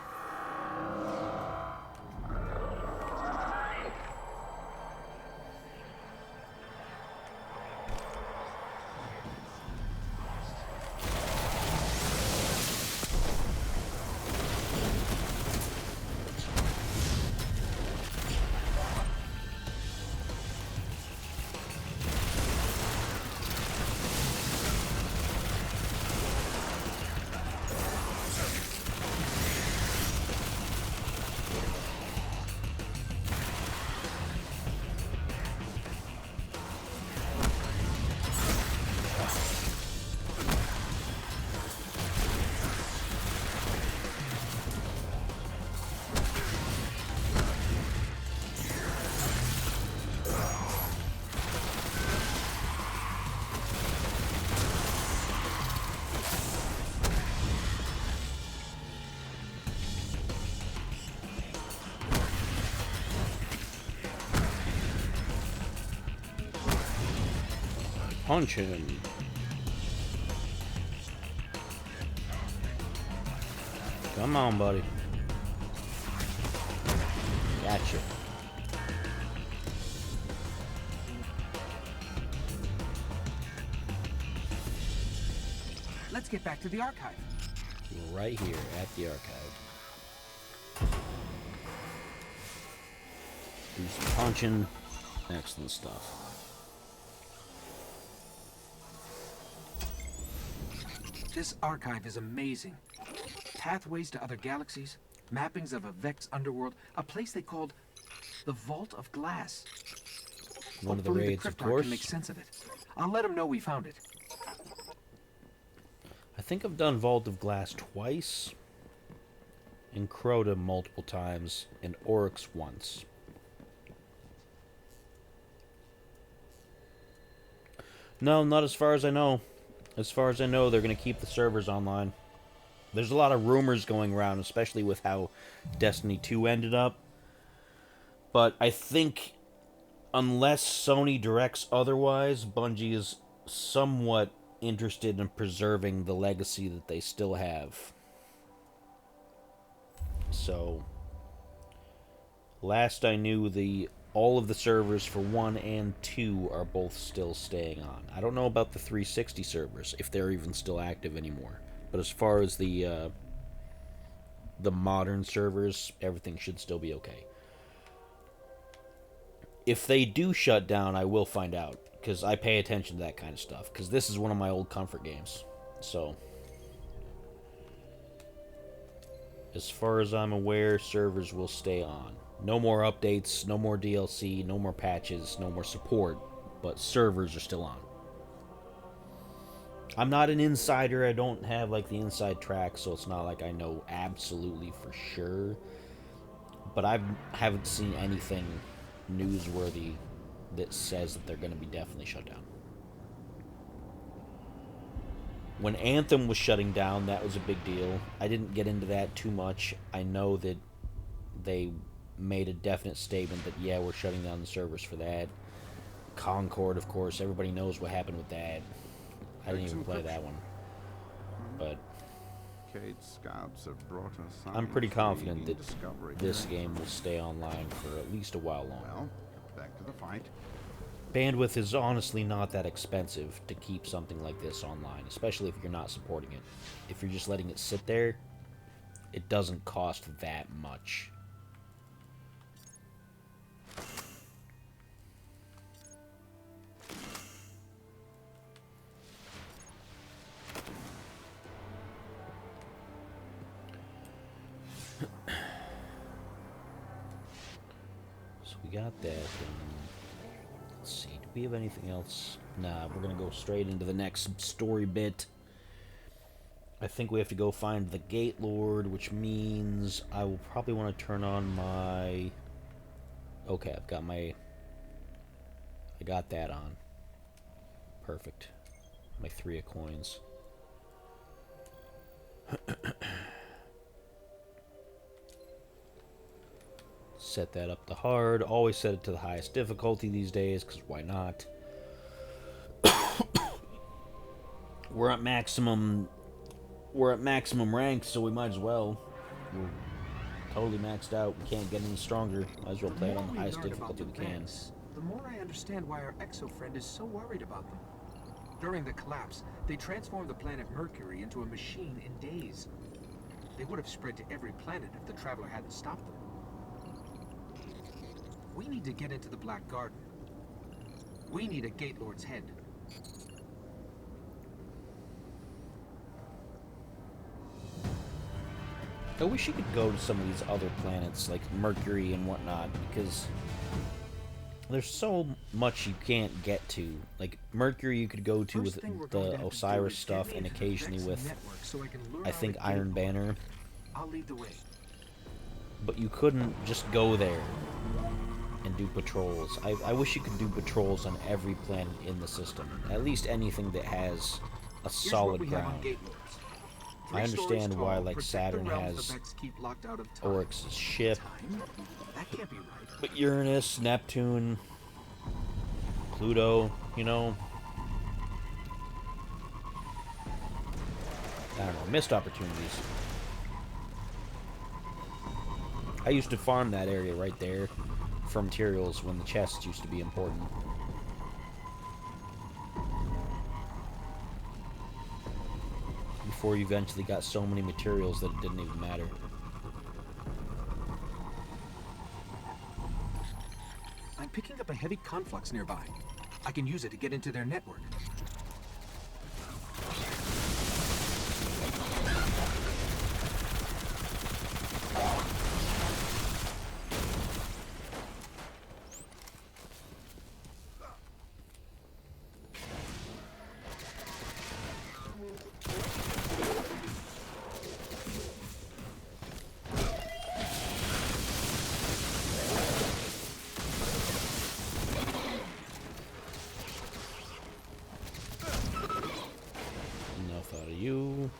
Punch him. Come on, buddy. Gotcha. Let's get back to the archive. We're right here at the archive. Do some punching. Excellent stuff. This archive is amazing. Pathways to other galaxies, mappings of a Vex underworld, a place they called the Vault of Glass. One of the Hopefully raids, the of Cryptarch course. can make sense of it. I'll let him know we found it. I think I've done Vault of Glass twice, and Crota multiple times, and Oryx once. No, not as far as I know. As far as I know, they're going to keep the servers online. There's a lot of rumors going around, especially with how Destiny 2 ended up. But I think, unless Sony directs otherwise, Bungie is somewhat interested in preserving the legacy that they still have. So, last I knew, all of the servers for 1 and 2 are both still staying on. I don't know about the 360 servers, if they're even still active anymore. But as far as the modern servers, everything should still be okay. If they do shut down, I will find out, because I pay attention to that kind of stuff, because this is one of my old comfort games. So, as far as I'm aware, servers will stay on. No more updates, no more DLC, no more patches, no more support, but servers are still on. I'm not an insider, I don't have like the inside track, so it's not like I know absolutely for sure. but I haven't seen anything newsworthy that says that they're going to be definitely shut down. When Anthem was shutting down, that was a big deal. I didn't get into that too much. I know that they made a definite statement that, yeah, we're shutting down the servers for that. Concord, of course, everybody knows what happened with that. I didn't even play that one. But Cade scouts have brought us I'm pretty confident that discovery. this game will stay online for at least a while longer. Well, back to the fight. Bandwidth is honestly not that expensive to keep something like this online, especially if you're not supporting it. If you're just letting it sit there, it doesn't cost that much. So we got that. Let's see, do we have anything else? Nah, we're gonna go straight into the next story bit. I think we have to go find the Gate Lord, which means I will probably want to turn on my... Okay, I've got my... I got that on. Perfect. My 3 of coins. Set that up to hard. Always set it to the highest difficulty these days, because why not? We're at maximum rank, so we might as well. We're totally maxed out. We can't get any stronger. Might as well play it on the highest difficulty we can. The more I understand why our exo friend is so worried about them. During the collapse, they transformed the planet Mercury into a machine in days. They would have spread to every planet if the Traveler hadn't stopped them. We need to get into the Black Garden. We need a Gate Lord's head. I wish you could go to some of these other planets, like Mercury and whatnot, because there's so much you can't get to. Like, Mercury you could go to with the Osiris stuff, and occasionally with, I think, Iron Banner. I'll lead the way. But you couldn't just go there and do patrols. I wish you could do patrols on every planet in the system. At least anything that has a solid ground. I understand why, like, Saturn has Oryx's ship, but Uranus, Neptune, Pluto, you know, I don't know, missed opportunities. I used to farm that area right there for materials when the chests used to be important. Before you eventually got so many materials that it didn't even matter. I'm picking up a heavy conflux nearby. I can use it to get into their network. Enough out of you.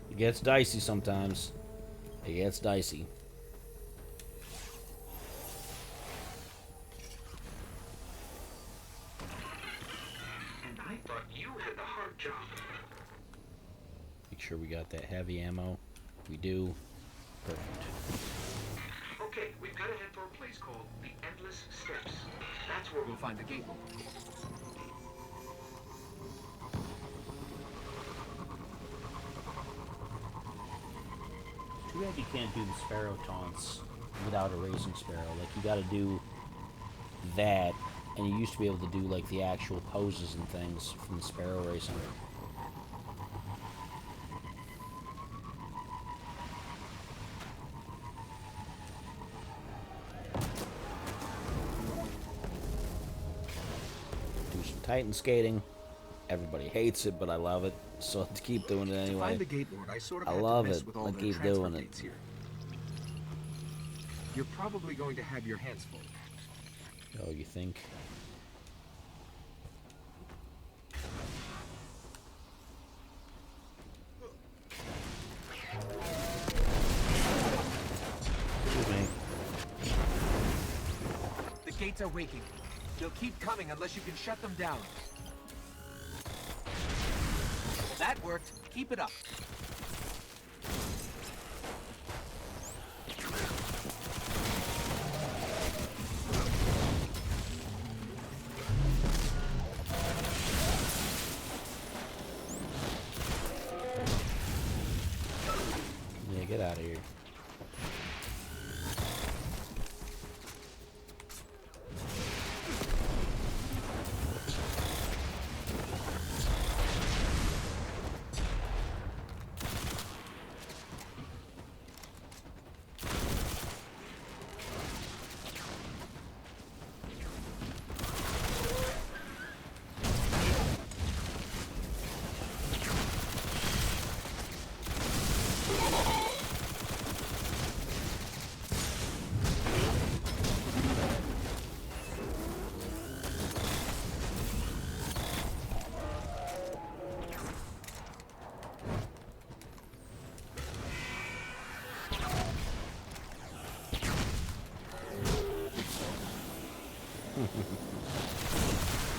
It gets dicey sometimes. It gets dicey. And I thought you had the hard job. Make sure we got that heavy ammo. We do. Perfect. Okay, we've got to head for a place called the Endless Steps. That's where we'll find the Gate Lord. Too bad you can't do the Sparrow taunts without erasing Sparrow. Like, you gotta do that, and you used to be able to do, like, the actual poses and things from the Sparrow racing. Titan skating. Everybody hates it, but I love it. So to keep doing it To anyway. find the Gate Lord, I sort of I had love to mess it. with all I the keep transfer doing it. gates here. You're probably going to have your hands full. Oh, you think? Excuse me. The gates are waking. They'll keep coming unless you can shut them down. That worked. Keep it up. Yeah, get out of here.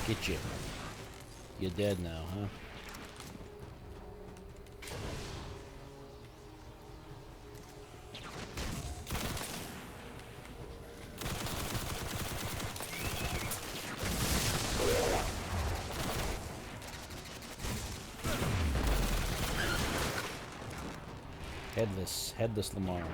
Get you. You're dead now, huh? Headless Lamar.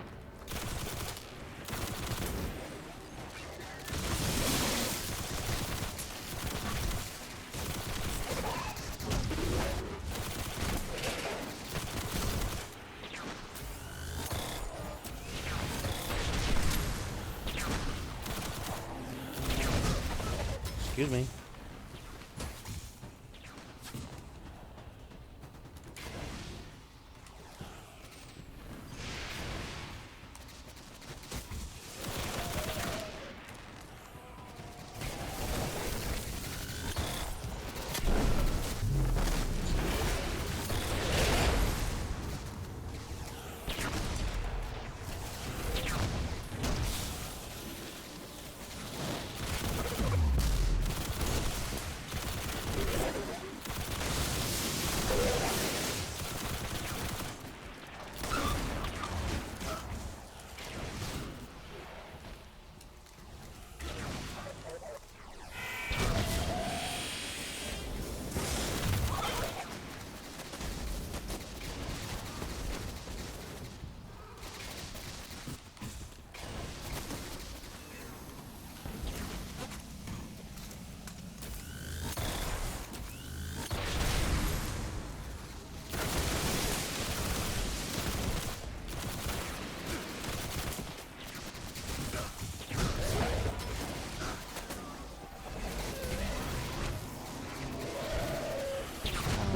Excuse me.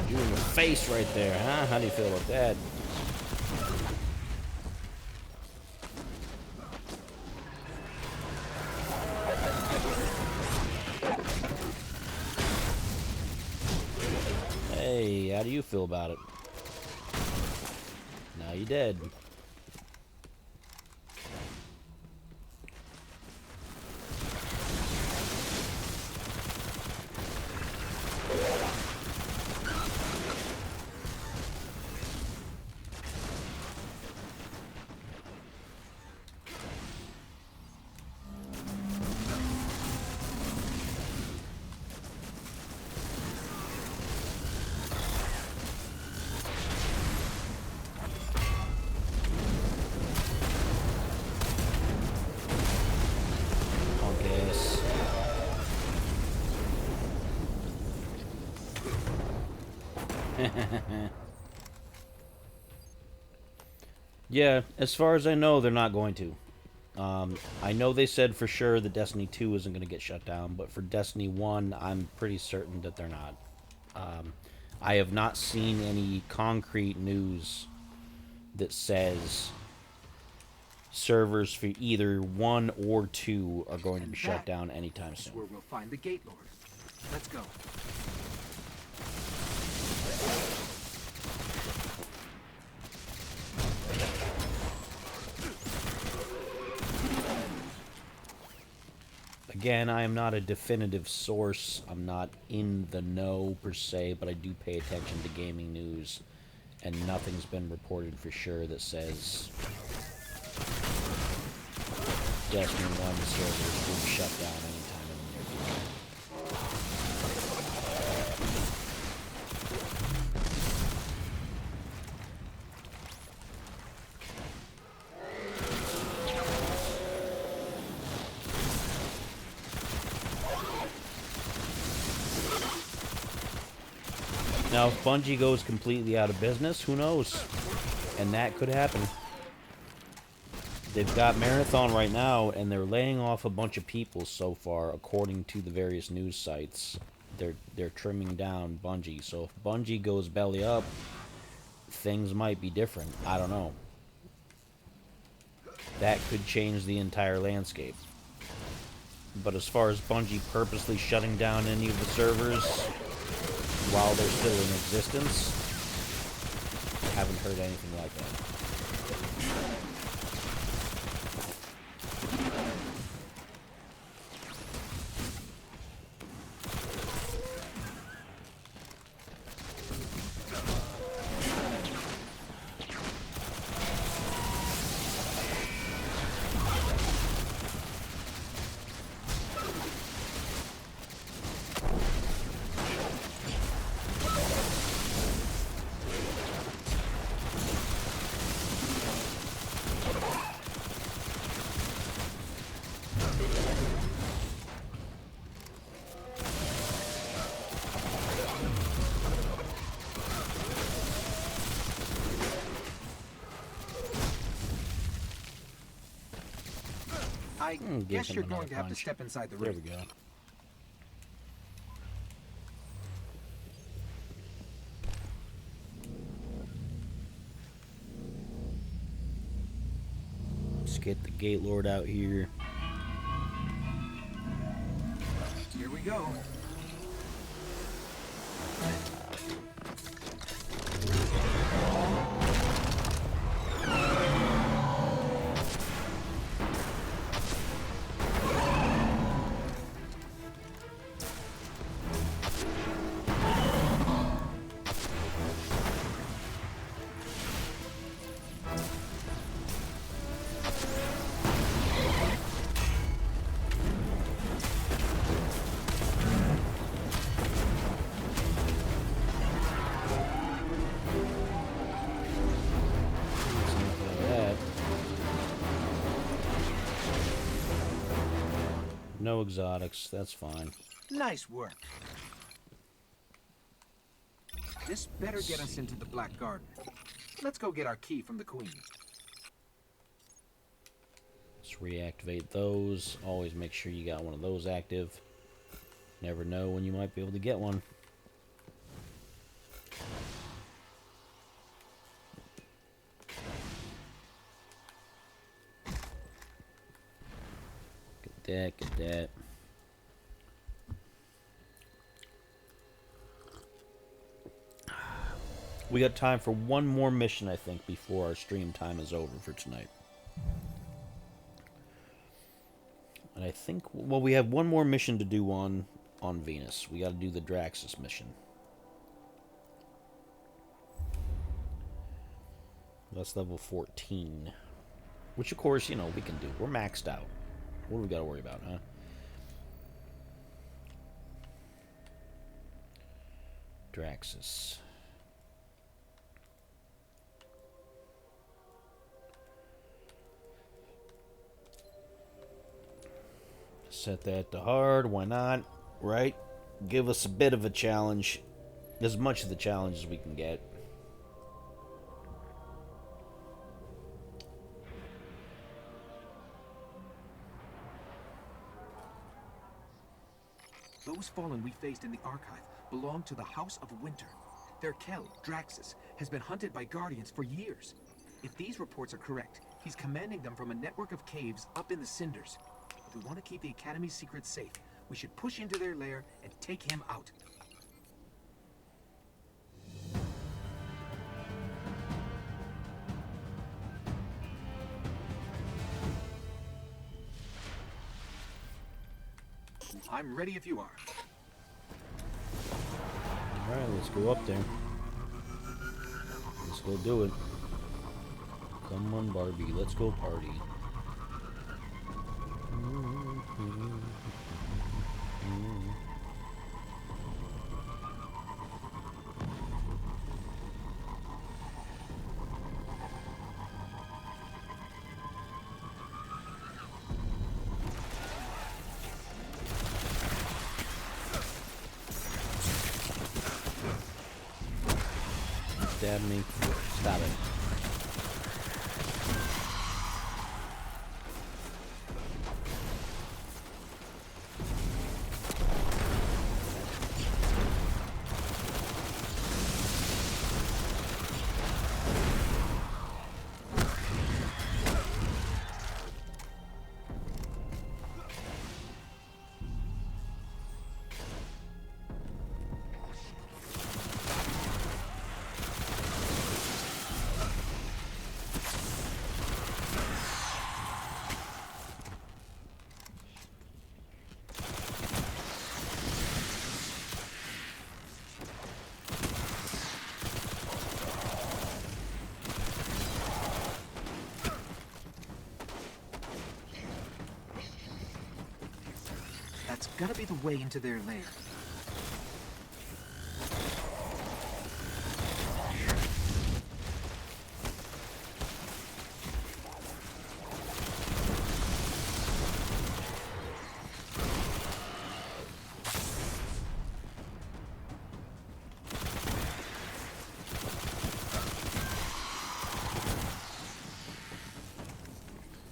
You in your face right there, huh? How do you feel about that? Hey, how do you feel about it? Now you're dead. Yeah, as far as I know, they're not going to. I know they said for sure that Destiny 2 isn't going to get shut down, but for Destiny 1, I'm pretty certain that they're not. I have not seen any concrete news that says servers for either 1 or 2 are going to be shut down anytime soon. Where we'll find the Gate Lord. Let's go. Again, I am not a definitive source. I'm not in the know per se, but I do pay attention to gaming news, and nothing's been reported for sure that says Destiny 1 servers will be shut down anytime in the near future. Now, if Bungie goes completely out of business, who knows? And that could happen. They've got Marathon right now, and they're laying off a bunch of people so far, according to the various news sites. They're trimming down Bungie. So if Bungie goes belly up, things might be different. I don't know. That could change the entire landscape. But as far as Bungie purposely shutting down any of the servers while they're still in existence, I haven't heard anything like that. I guess you're going to have to step inside the ring. There we go. Let's get the Gate Lord out here. Here we go. No exotics, that's fine. Nice work. This better get us into the Black Garden. Let's go get our key from the Queen. Let's reactivate those. Always make sure you got one of those active. Never know when you might be able to get one. Get that. We got time for one more mission, I think, before our stream time is over for tonight. And I think, well, we have one more mission to do on Venus. We got to do the Draxus mission. That's level 14. Which, of course, you know, we can do. We're maxed out. What do we got to worry about, huh? Draxus. Set that to hard. Why not? Right? Give us a bit of a challenge. As much of the challenge as we can get. Those Fallen we faced in the Archive belong to the House of Winter. Their Kel, Draxus, has been hunted by Guardians for years. If these reports are correct, he's commanding them from a network of caves up in the Cinders. If we want to keep the Academy's secrets safe, we should push into their lair and take him out. I'm ready if you are. Alright, let's go up there. Let's go do it. Come on, Barbie, let's go party. Stab me. Stop it. That's gotta be the way into their lair.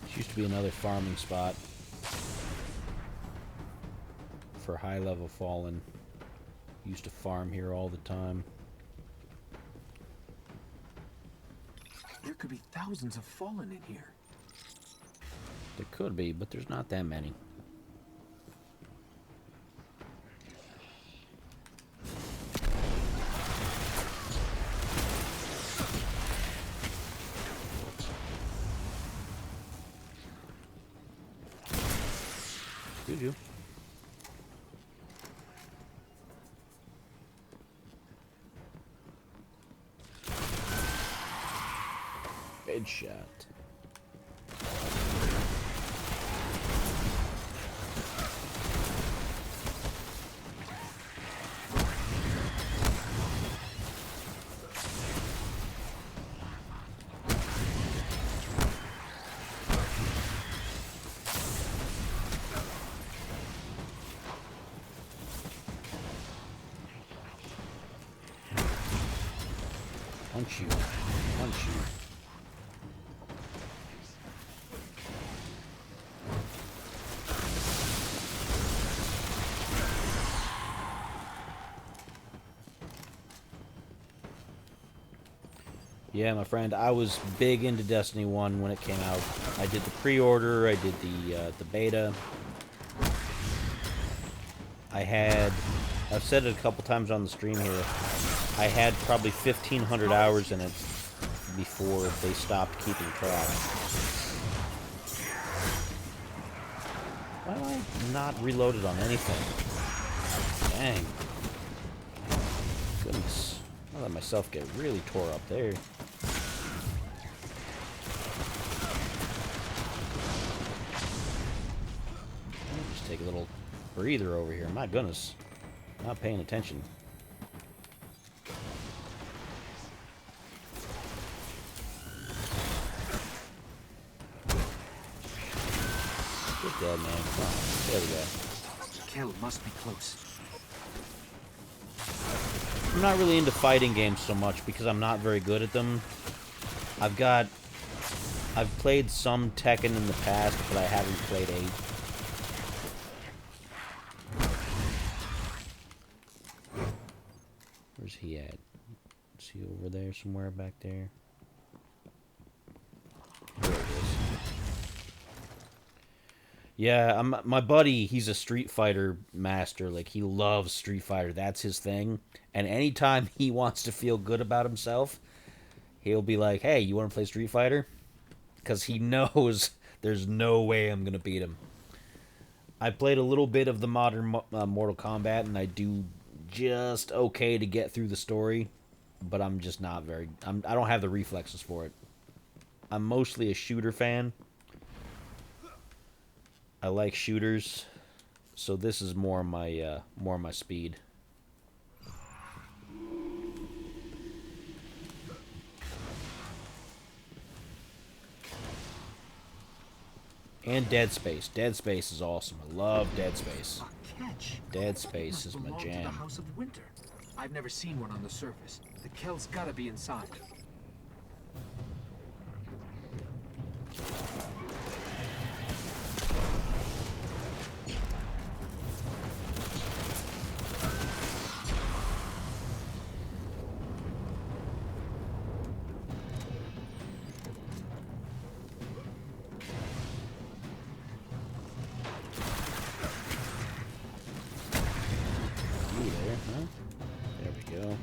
This used to be another farming spot for high-level Fallen. Used to farm here all the time. There could be thousands of Fallen in here. There could be, but there's not that many. Did you? Headshot. Punch you. Punch you. Yeah, my friend, I was big into Destiny 1 when it came out. I did the pre-order, I did the beta. I've said it a couple times on the stream here, I had probably 1,500 hours in it before they stopped keeping track. Why am I not reloaded on anything? Dang. Goodness. I let myself get really tore up there. Just take a little breather over here. My goodness. Not paying attention. Get dead, man. Come on. There we go. Kel must be close. I'm not really into fighting games so much because I'm not very good at them. I've played some Tekken in the past, but I haven't played 8. Where's he at? Is he over there somewhere back there? There it is. Yeah, my buddy, he's a Street Fighter master. Like, he loves Street Fighter. That's his thing. And anytime he wants to feel good about himself, he'll be like, hey, you want to play Street Fighter? Because he knows there's no way I'm going to beat him. I played a little bit of the modern Mortal Kombat, and I do just okay to get through the story. But I'm just not very... I don't have the reflexes for it. I'm mostly a shooter fan. I like shooters, so this is more my speed. And Dead Space. Dead Space is awesome. I love Dead Space. Dead Space is my To the jam. House of Winter. I've never seen one on the surface. The Kell's gotta be inside. You there, huh? There we go.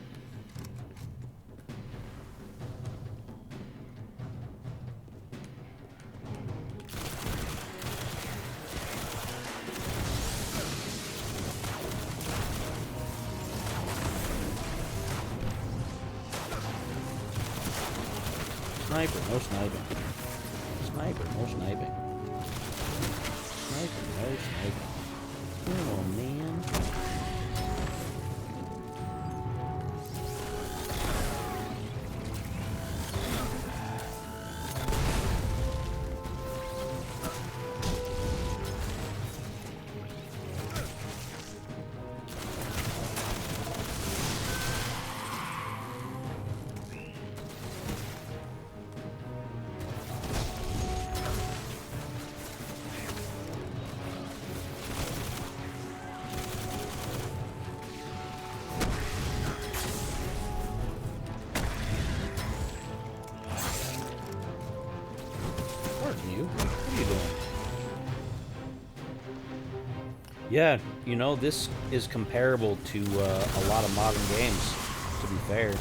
Sniper, no sniping. Sniper, no sniping. Sniper, no sniping. Come on, man. Yeah, you know, this is comparable to a lot of modern games, to be fair.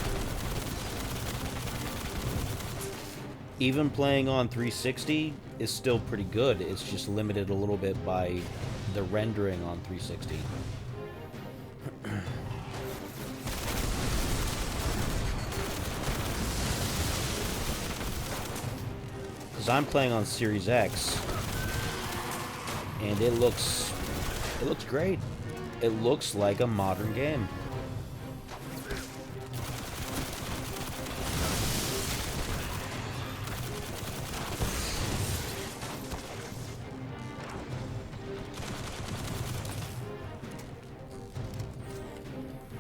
Even playing on 360 is still pretty good. It's just limited a little bit by the rendering on 360. Because I'm playing on Series X, and it looks great. It looks like a modern game.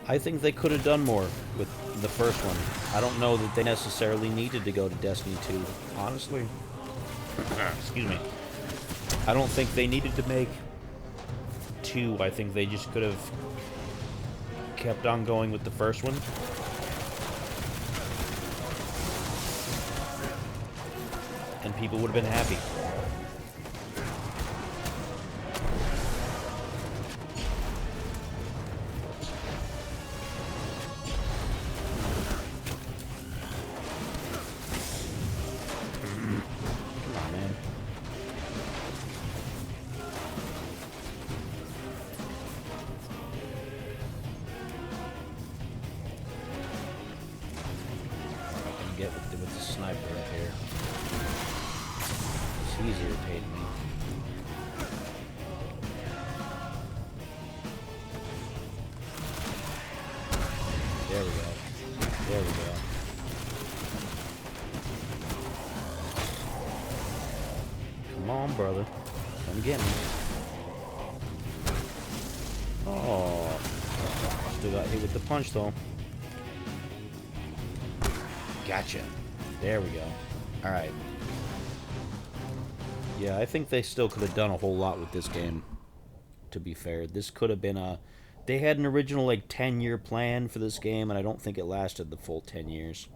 I think they could have done more with the first one. I don't know that they necessarily needed to go to Destiny 2, honestly. Excuse me. I don't think they needed to make 2. I think they just could have kept on going with the first one. And people would have been happy. Brother, come get me. Oh, still got hit with the punch though. Gotcha. There we go. All right. Yeah, I think they still could have done a whole lot with this game. To be fair, this could have been a They had an original, like, 10-year plan for this game, and I don't think it lasted the full 10 years.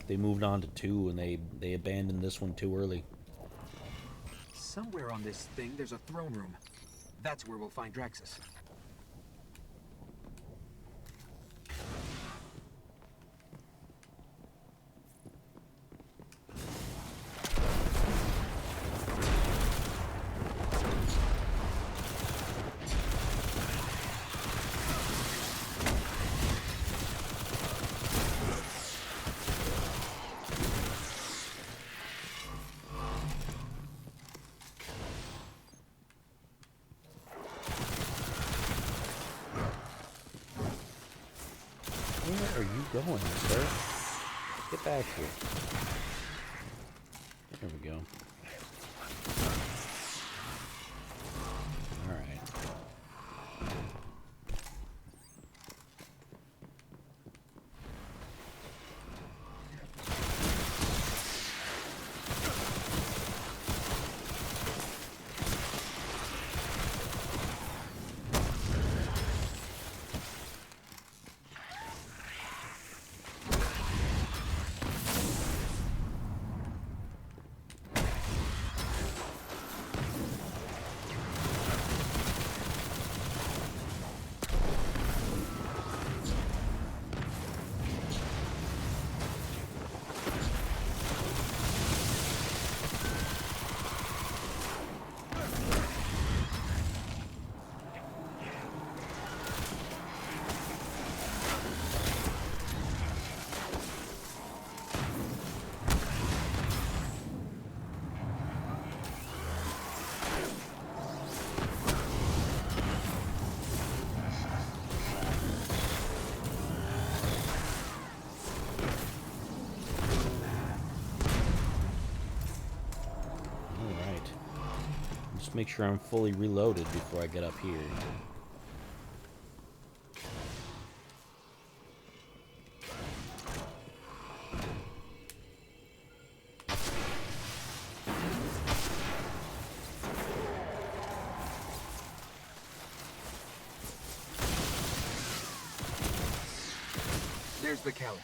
They moved on to 2, and they abandoned this one too early. Somewhere on this thing, there's a throne room. That's where we'll find Draxus. Where are you going, sir? Get back here. There we go. Alright. Just make sure I'm fully reloaded before I get up here. There's the cow.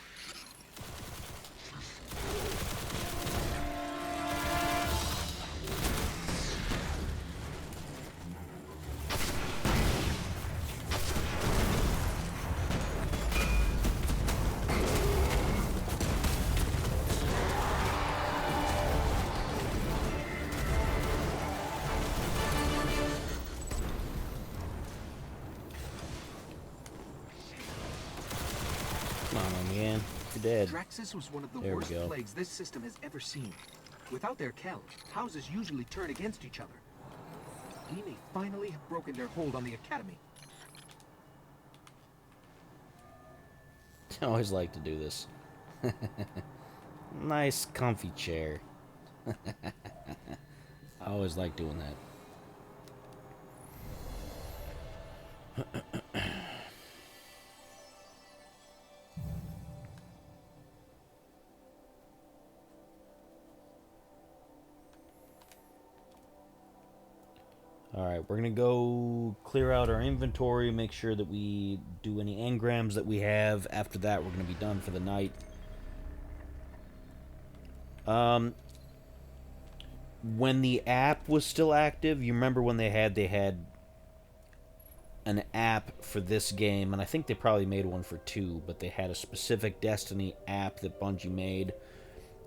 Dead. Draxus was one of the There worst plagues this system has ever seen. Without their Kell, houses usually turn against each other. He may finally have broken their hold on the Academy. I always like to do this. Nice, comfy chair. I always like doing that. Alright, we're going to go clear out our inventory, make sure that we do any engrams that we have. After that, we're going to be done for the night. When the app was still active, you remember when they had an app for this game, and I think they probably made one for 2, but they had a specific Destiny app that Bungie made,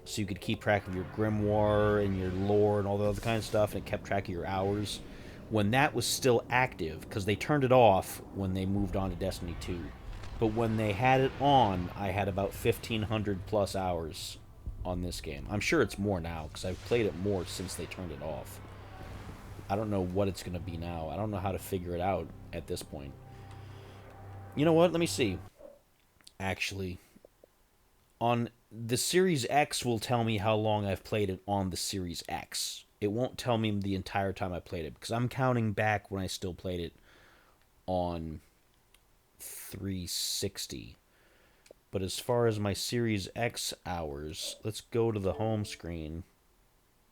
so you could keep track of your grimoire and your lore and all the other kind of stuff, and it kept track of your hours. When that was still active, because they turned it off when they moved on to Destiny 2, but when they had it on, I had about 1,500 plus hours on this game. I'm sure it's more now, because I've played it more since they turned it off. I don't know what it's going to be now. I don't know how to figure it out at this point. You know what? Let me see. Actually, on the Series X will tell me how long I've played it on the Series X. It won't tell me the entire time I played it, because I'm counting back when I still played it on 360. But as far as my Series X hours, let's go to the home screen.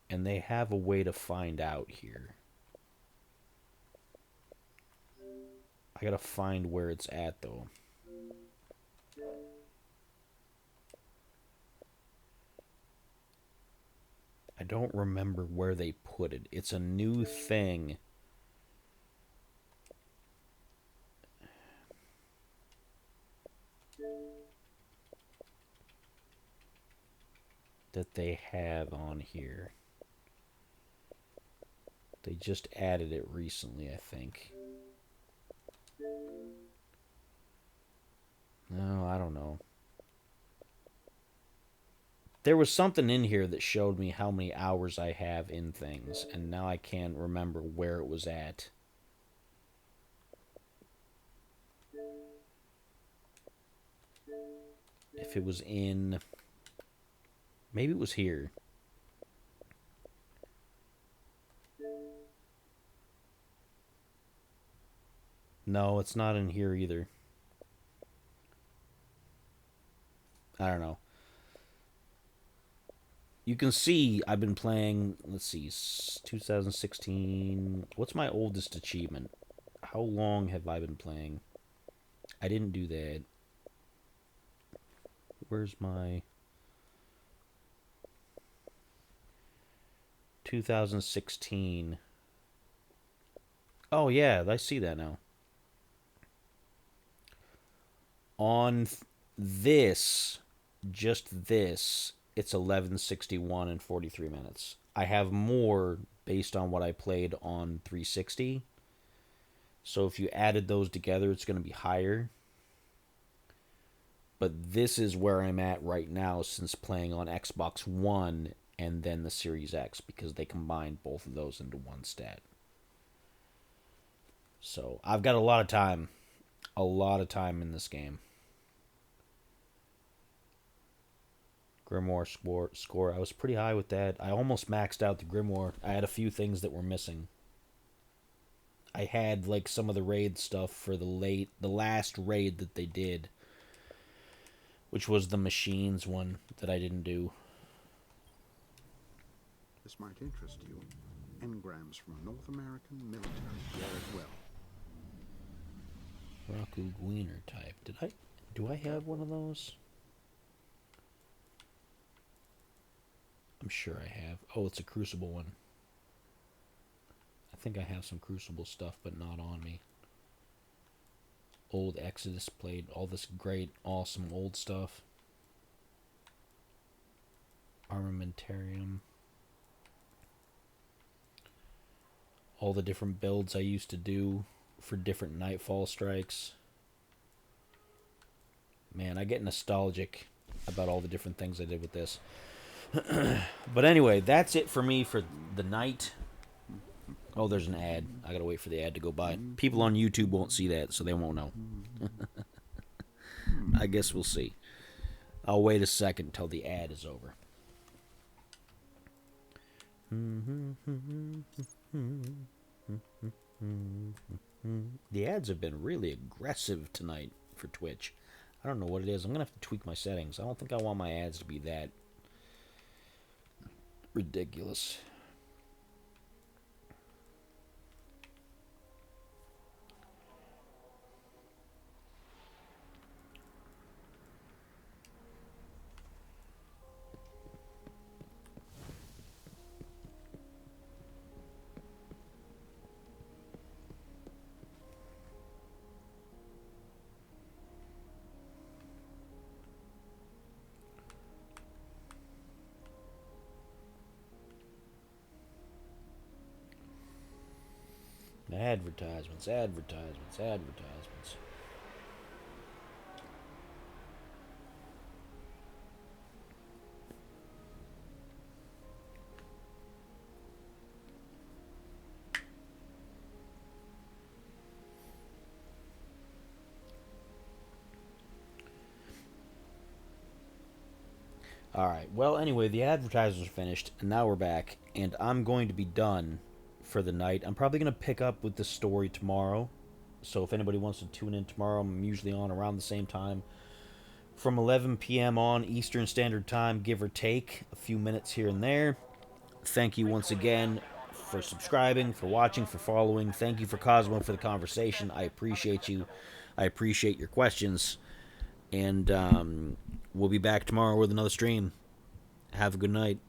And they have a way to find out here. I gotta find where it's at, though. I don't remember where they put it. It's a new thing. That they have on here. They just added it recently, I think. No, I don't know. There was something in here that showed me how many hours I have in things, and now I can't remember where it was at. If it was in... Maybe it was here. No, it's not in here either. I don't know. You can see I've been playing, let's see, 2016. What's my oldest achievement? How long have I been playing? I didn't do that. Where's my 2016? Oh yeah, I see that now. On this, just this, it's 1161 and 43 minutes. I have more based on what I played on 360. So if you added those together, it's going to be higher. But this is where I'm at right now since playing on Xbox One and then the Series X, because they combined both of those into one stat. So I've got a lot of time. A lot of time in this game. Grimoire score. I was pretty high with that. I almost maxed out the Grimoire. I had a few things that were missing. I had like some of the raid stuff for the last raid that they did, which was the machines one that I didn't do. This might interest you. Engrams from a North American military war as well. Raku Gweener type. Do I have one of those? I'm sure I have. Oh, it's a Crucible one. I think I have some Crucible stuff, but not on me. Old Exodus played all this great, awesome old stuff. Armamentarium. All the different builds I used to do for different Nightfall strikes. Man, I get nostalgic about all the different things I did with this. But anyway, that's it for me for the night. Oh, there's an ad. I gotta wait for the ad to go by. People on YouTube won't see that, so they won't know. I guess we'll see. I'll wait a second until the ad is over. The ads have been really aggressive tonight for Twitch. I don't know what it is. I'm gonna have to tweak my settings. I don't think I want my ads to be that ridiculous. Advertisements, advertisements, advertisements. Alright, well, anyway, the advertisements are finished, and now we're back, and I'm going to be done for the night. I'm probably going to pick up with the story tomorrow, so if anybody wants to tune in tomorrow, I'm usually on around the same time, from 11 p.m. on Eastern Standard Time, give or take a few minutes here and there. thank you once again for subscribing, for watching, for following. Thank you for Cosmo for the conversation. I appreciate you. I appreciate your questions. And we'll be back tomorrow with another stream. Have a good night.